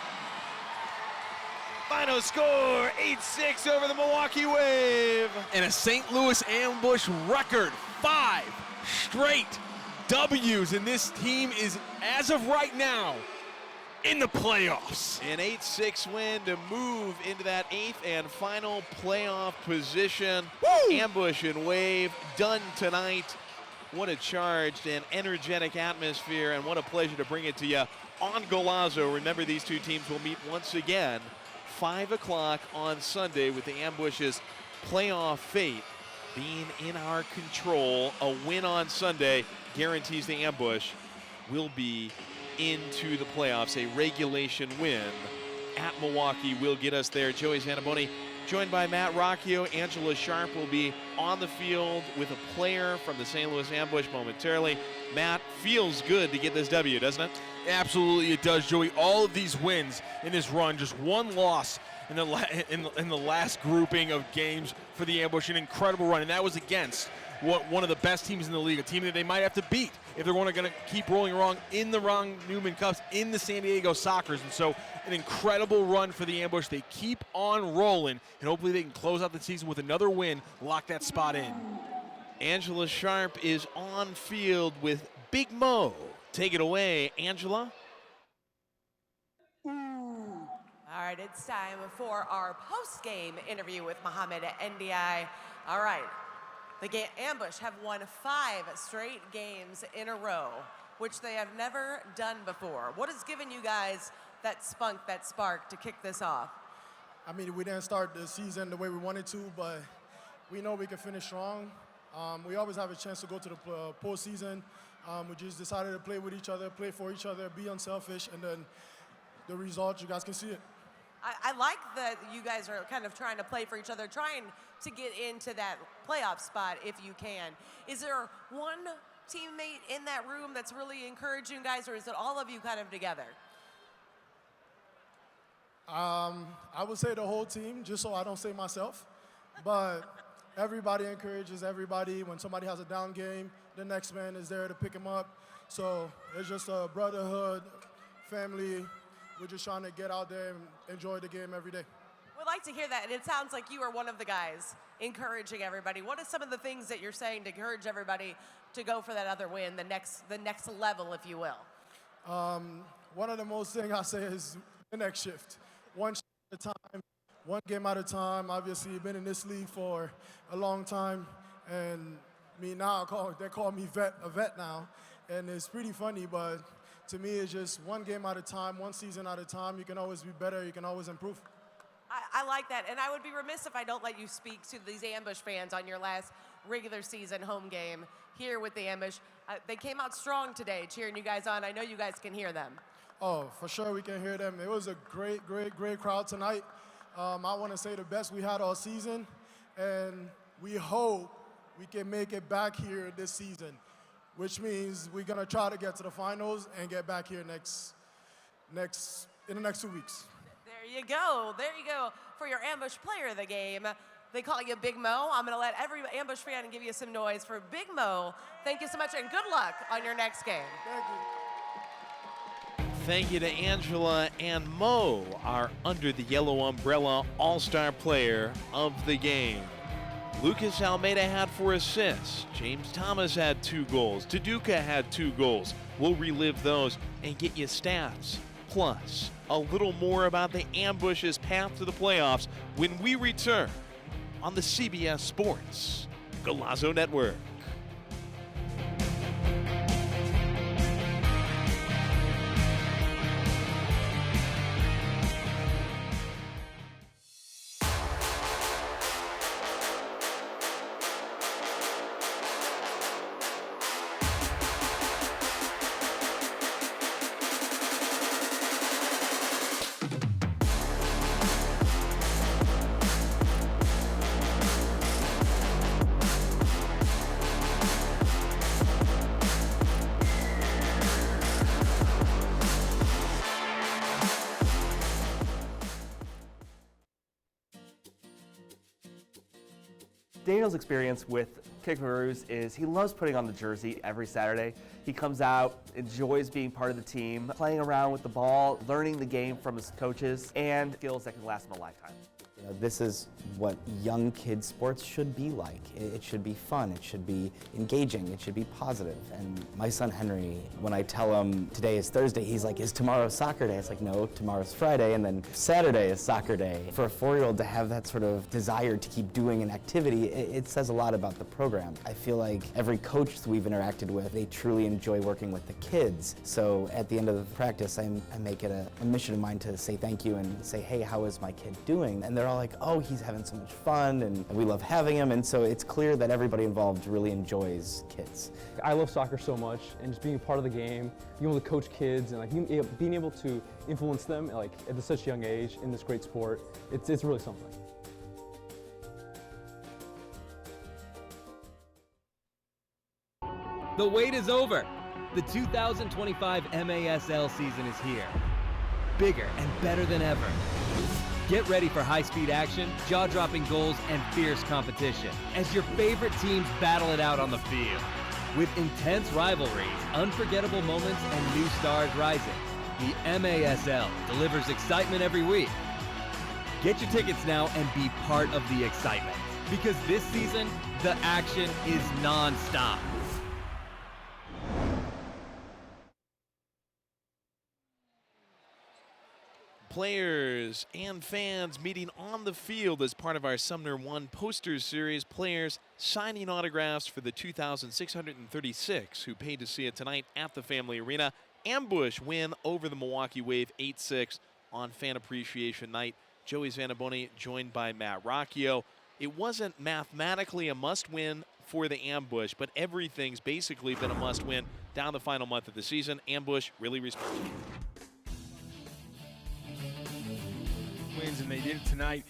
Final score, 8-6 over the Milwaukee Wave. And a St. Louis Ambush record, 5 straight W's, and this team is, as of right now, in the playoffs. An 8-6 win to move into that 8th and final playoff position. Woo! Ambush and Wave done tonight. What a charged and energetic atmosphere, and what a pleasure to bring it to you on Golazo. Remember, these two teams will meet once again 5 o'clock on Sunday, with the Ambush's playoff fate being in our control. A win on Sunday guarantees the Ambush will be into the playoffs. A regulation win at Milwaukee will get us there. Joey Zanaboni joined by Matt Rocchio. Angela Sharp will be on the field with a player from the St. Louis Ambush momentarily. Matt, feels good to get this W, doesn't it? Absolutely it does, Joey. All of these wins in this run, just one loss in the last grouping of games for the Ambush. An incredible run, and that was against one of the best teams in the league, a team that they might have to beat if they're going to keep rolling wrong in the Ron Newman Cups, in the San Diego Soccers. And so an incredible run for the Ambush. They keep on rolling, and hopefully they can close out the season with another win, lock that spot in. Angela Sharp is on field with Big Mo. Take it away, Angela. All right, it's time for our post-game interview with Mohamed Ndiaye. All right, the Ambush have won 5 straight games in a row, which they have never done before. What has given you guys that spunk, that spark to kick this off? I mean, we didn't start the season the way we wanted to, but we know we can finish strong. We always have a chance to go to the postseason. We just decided to play with each other, play for each other, be unselfish, and then the result, you guys can see it. I like that you guys are kind of trying to play for each other, trying to get into that playoff spot if you can. Is there one teammate in that room that's really encouraging you guys, or is it all of you kind of together? I would say the whole team, just so I don't say myself, but everybody encourages everybody. When somebody has a down game, the next man is there to pick him up. So it's just a brotherhood, family. We're just trying to get out there and enjoy the game every day. We'd like to hear that, and it sounds like you are one of the guys encouraging everybody. What are some of the things that you're saying to encourage everybody to go for that other win, the next level, if you will? One of the most things I say is the next shift. One shift at a time, one game at a time. Obviously, I've been in this league for a long time, and me now, they call me a vet now, and it's pretty funny, but to me, it's just one game at a time, one season at a time. You can always be better. You can always improve. I like that, and I would be remiss if I don't let you speak to these Ambush fans on your last regular season home game here with the Ambush. They came out strong today, cheering you guys on. I know you guys can hear them. Oh, for sure we can hear them. It was a great, great, great crowd tonight. I want to say the best we had all season, and we hope we can make it back here this season, which means we're going to try to get to the finals and get back here in the next 2 weeks. There you go. There you go for your Ambush player of the game. They call you Big Mo. I'm going to let every Ambush fan give you some noise for Big Mo. Thank you so much, and good luck on your next game. Thank you. Thank you to Angela and Mo, our Under the Yellow Umbrella All-Star player of the game. Lucas Almeida had 4 assists. James Thomas had 2 goals. Taduka had 2 goals. We'll relive those and get you stats, plus a little more about the Ambush's path to the playoffs when we return on the CBS Sports Golazo Network. Daniel's experience with Kickaroos is he loves putting on the jersey every Saturday. He comes out, enjoys being part of the team, playing around with the ball, learning the game from his coaches, and skills that can last him a lifetime. You know, this is what young kids sports should be like. It should be fun, it should be engaging, it should be positive. And my son Henry, when I tell him today is Thursday, he's like, is tomorrow soccer day? It's like, no, tomorrow's Friday, and then Saturday is soccer day. For a 4-year-old to have that sort of desire to keep doing an activity, it says a lot about the program. program. I feel like every coach that we've interacted with, they truly enjoy working with the kids. So at the end of the practice, I make it a mission of mine to say thank you and say, hey, how is my kid doing? And they're all like, oh, he's having so much fun and we love having him. And so it's clear that everybody involved really enjoys kids. I love soccer so much, and just being a part of the game, being able to coach kids, and like being able to influence them like at such a young age in this great sport, it's really something. The wait is over. The 2025 MASL season is here. Bigger and better than ever. Get ready for high-speed action, jaw-dropping goals, and fierce competition as your favorite teams battle it out on the field. With intense rivalries, unforgettable moments, and new stars rising, the MASL delivers excitement every week. Get your tickets now and be part of the excitement, because this season, the action is non-stop. Players and fans meeting on the field as part of our Sumner One Posters Series. Players signing autographs for the 2,636 who paid to see it tonight at the Family Arena. Ambush win over the Milwaukee Wave 8-6 on Fan Appreciation Night. Joey Zanaboni joined by Matt Rocchio. It wasn't mathematically a must-win for the Ambush, but everything's basically been a must-win down the final month of the season. Ambush really responded. Wins, and they did it tonight.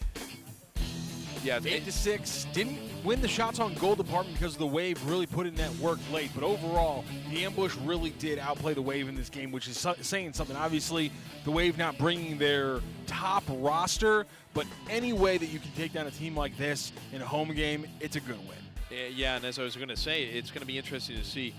Yeah, 8-6. Didn't win the shots on goal department because the Wave really put in that work late. But overall, the Ambush really did outplay the Wave in this game, which is saying something. Obviously, the Wave not bringing their top roster, but any way that you can take down a team like this in a home game, it's a good win. Yeah, and as I was going to say, it's going to be interesting to see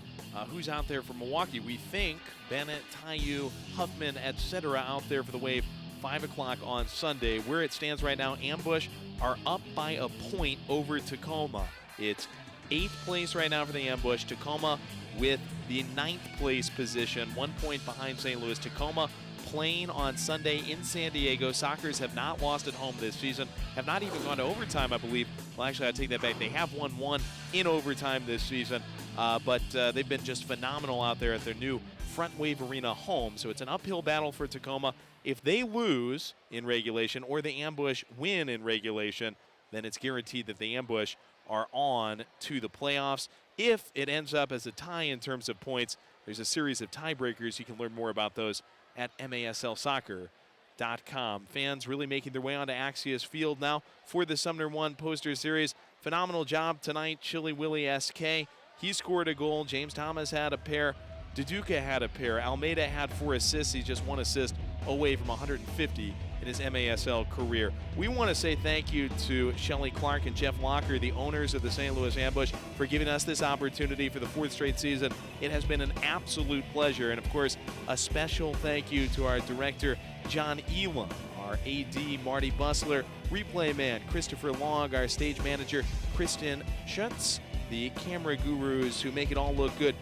who's out there for Milwaukee. We think Bennett, Taiyu, Huffman, etc. out there for the Wave. 5 o'clock on Sunday. Where it stands right now, Ambush are up by a point over Tacoma. It's 8th place right now for the Ambush. Tacoma with the 9th place position, 1 point behind St. Louis. Tacoma playing on Sunday in San Diego. Sockers have not lost at home this season, have not even gone to overtime, I believe. Well, actually, I take that back. They have won one in overtime this season, but they've been just phenomenal out there at their new Front Wave Arena home. So it's an uphill battle for Tacoma. If they lose in regulation or the Ambush win in regulation, then it's guaranteed that the Ambush are on to the playoffs. If it ends up as a tie in terms of points, there's a series of tiebreakers. You can learn more about those at maslsoccer.com. Fans really making their way onto Axios Field now for the Sumner One Poster Series. Phenomenal job tonight, Chili Willie SK. He scored a goal. James Thomas had a pair. Duduka had a pair. Almeida had 4 assists. He's just 1 assist away from 150 in his MASL career. We want to say thank you to Shelley Clark and Jeff Locker, the owners of the St. Louis Ambush, for giving us this opportunity for the 4th straight season. It has been an absolute pleasure. And of course, a special thank you to our director, John Elam, our AD, Marty Busler, replay man, Christopher Long, our stage manager, Kristen Schutz, the camera gurus who make it all look good,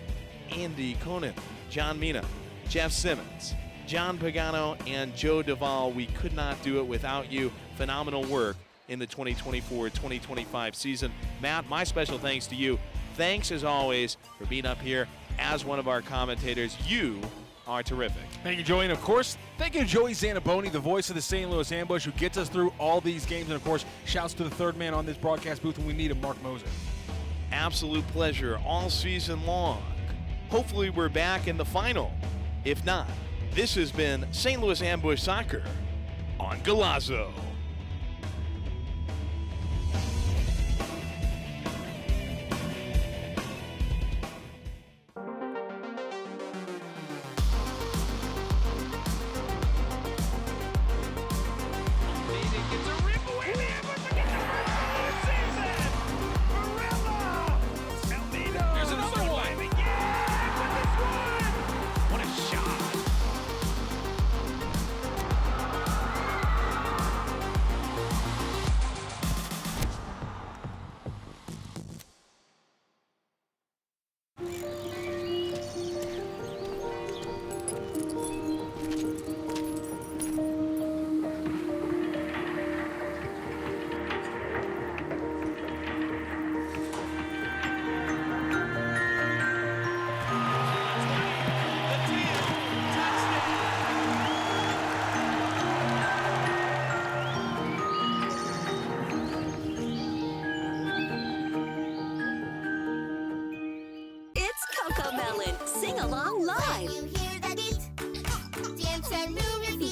Andy Conan, John Mina, Jeff Simmons, John Pagano, and Joe Duvall. We could not do it without you. Phenomenal work in the 2024-2025 season. Matt, my special thanks to you. Thanks, as always, for being up here as one of our commentators. You are terrific. Thank you, Joey. And, of course, thank you to Joey Zanaboni, the voice of the St. Louis Ambush, who gets us through all these games. And, of course, shouts to the third man on this broadcast booth when we need him, Mark Moser. Absolute pleasure all season long. Hopefully we're back in the final. If not, this has been St. Louis Ambush Soccer on Golazo.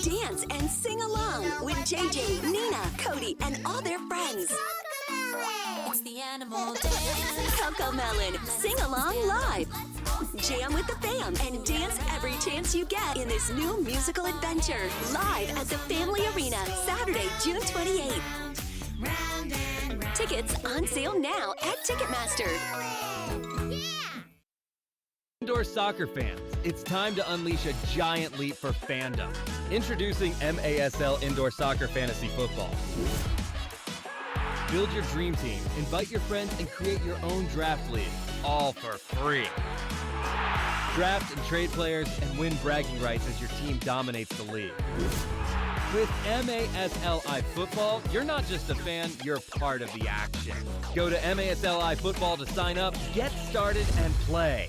dance and sing along with JJ, Nina, Cody, and all their friends. It's the animal dance. Coco Melon, sing along live. Jam with the fam and dance every chance you get in this new musical adventure. Live at the Family Arena, Saturday, June 28th. Tickets on sale now at Ticketmaster. Indoor soccer fans, it's time to unleash a giant leap for fandom. Introducing MASL Indoor Soccer Fantasy Football. Build your dream team, invite your friends, and create your own draft league, all for free. Draft and trade players and win bragging rights as your team dominates the league. With MASLI Football, you're not just a fan, you're part of the action. Go to MASLI Football to sign up, get started, and play.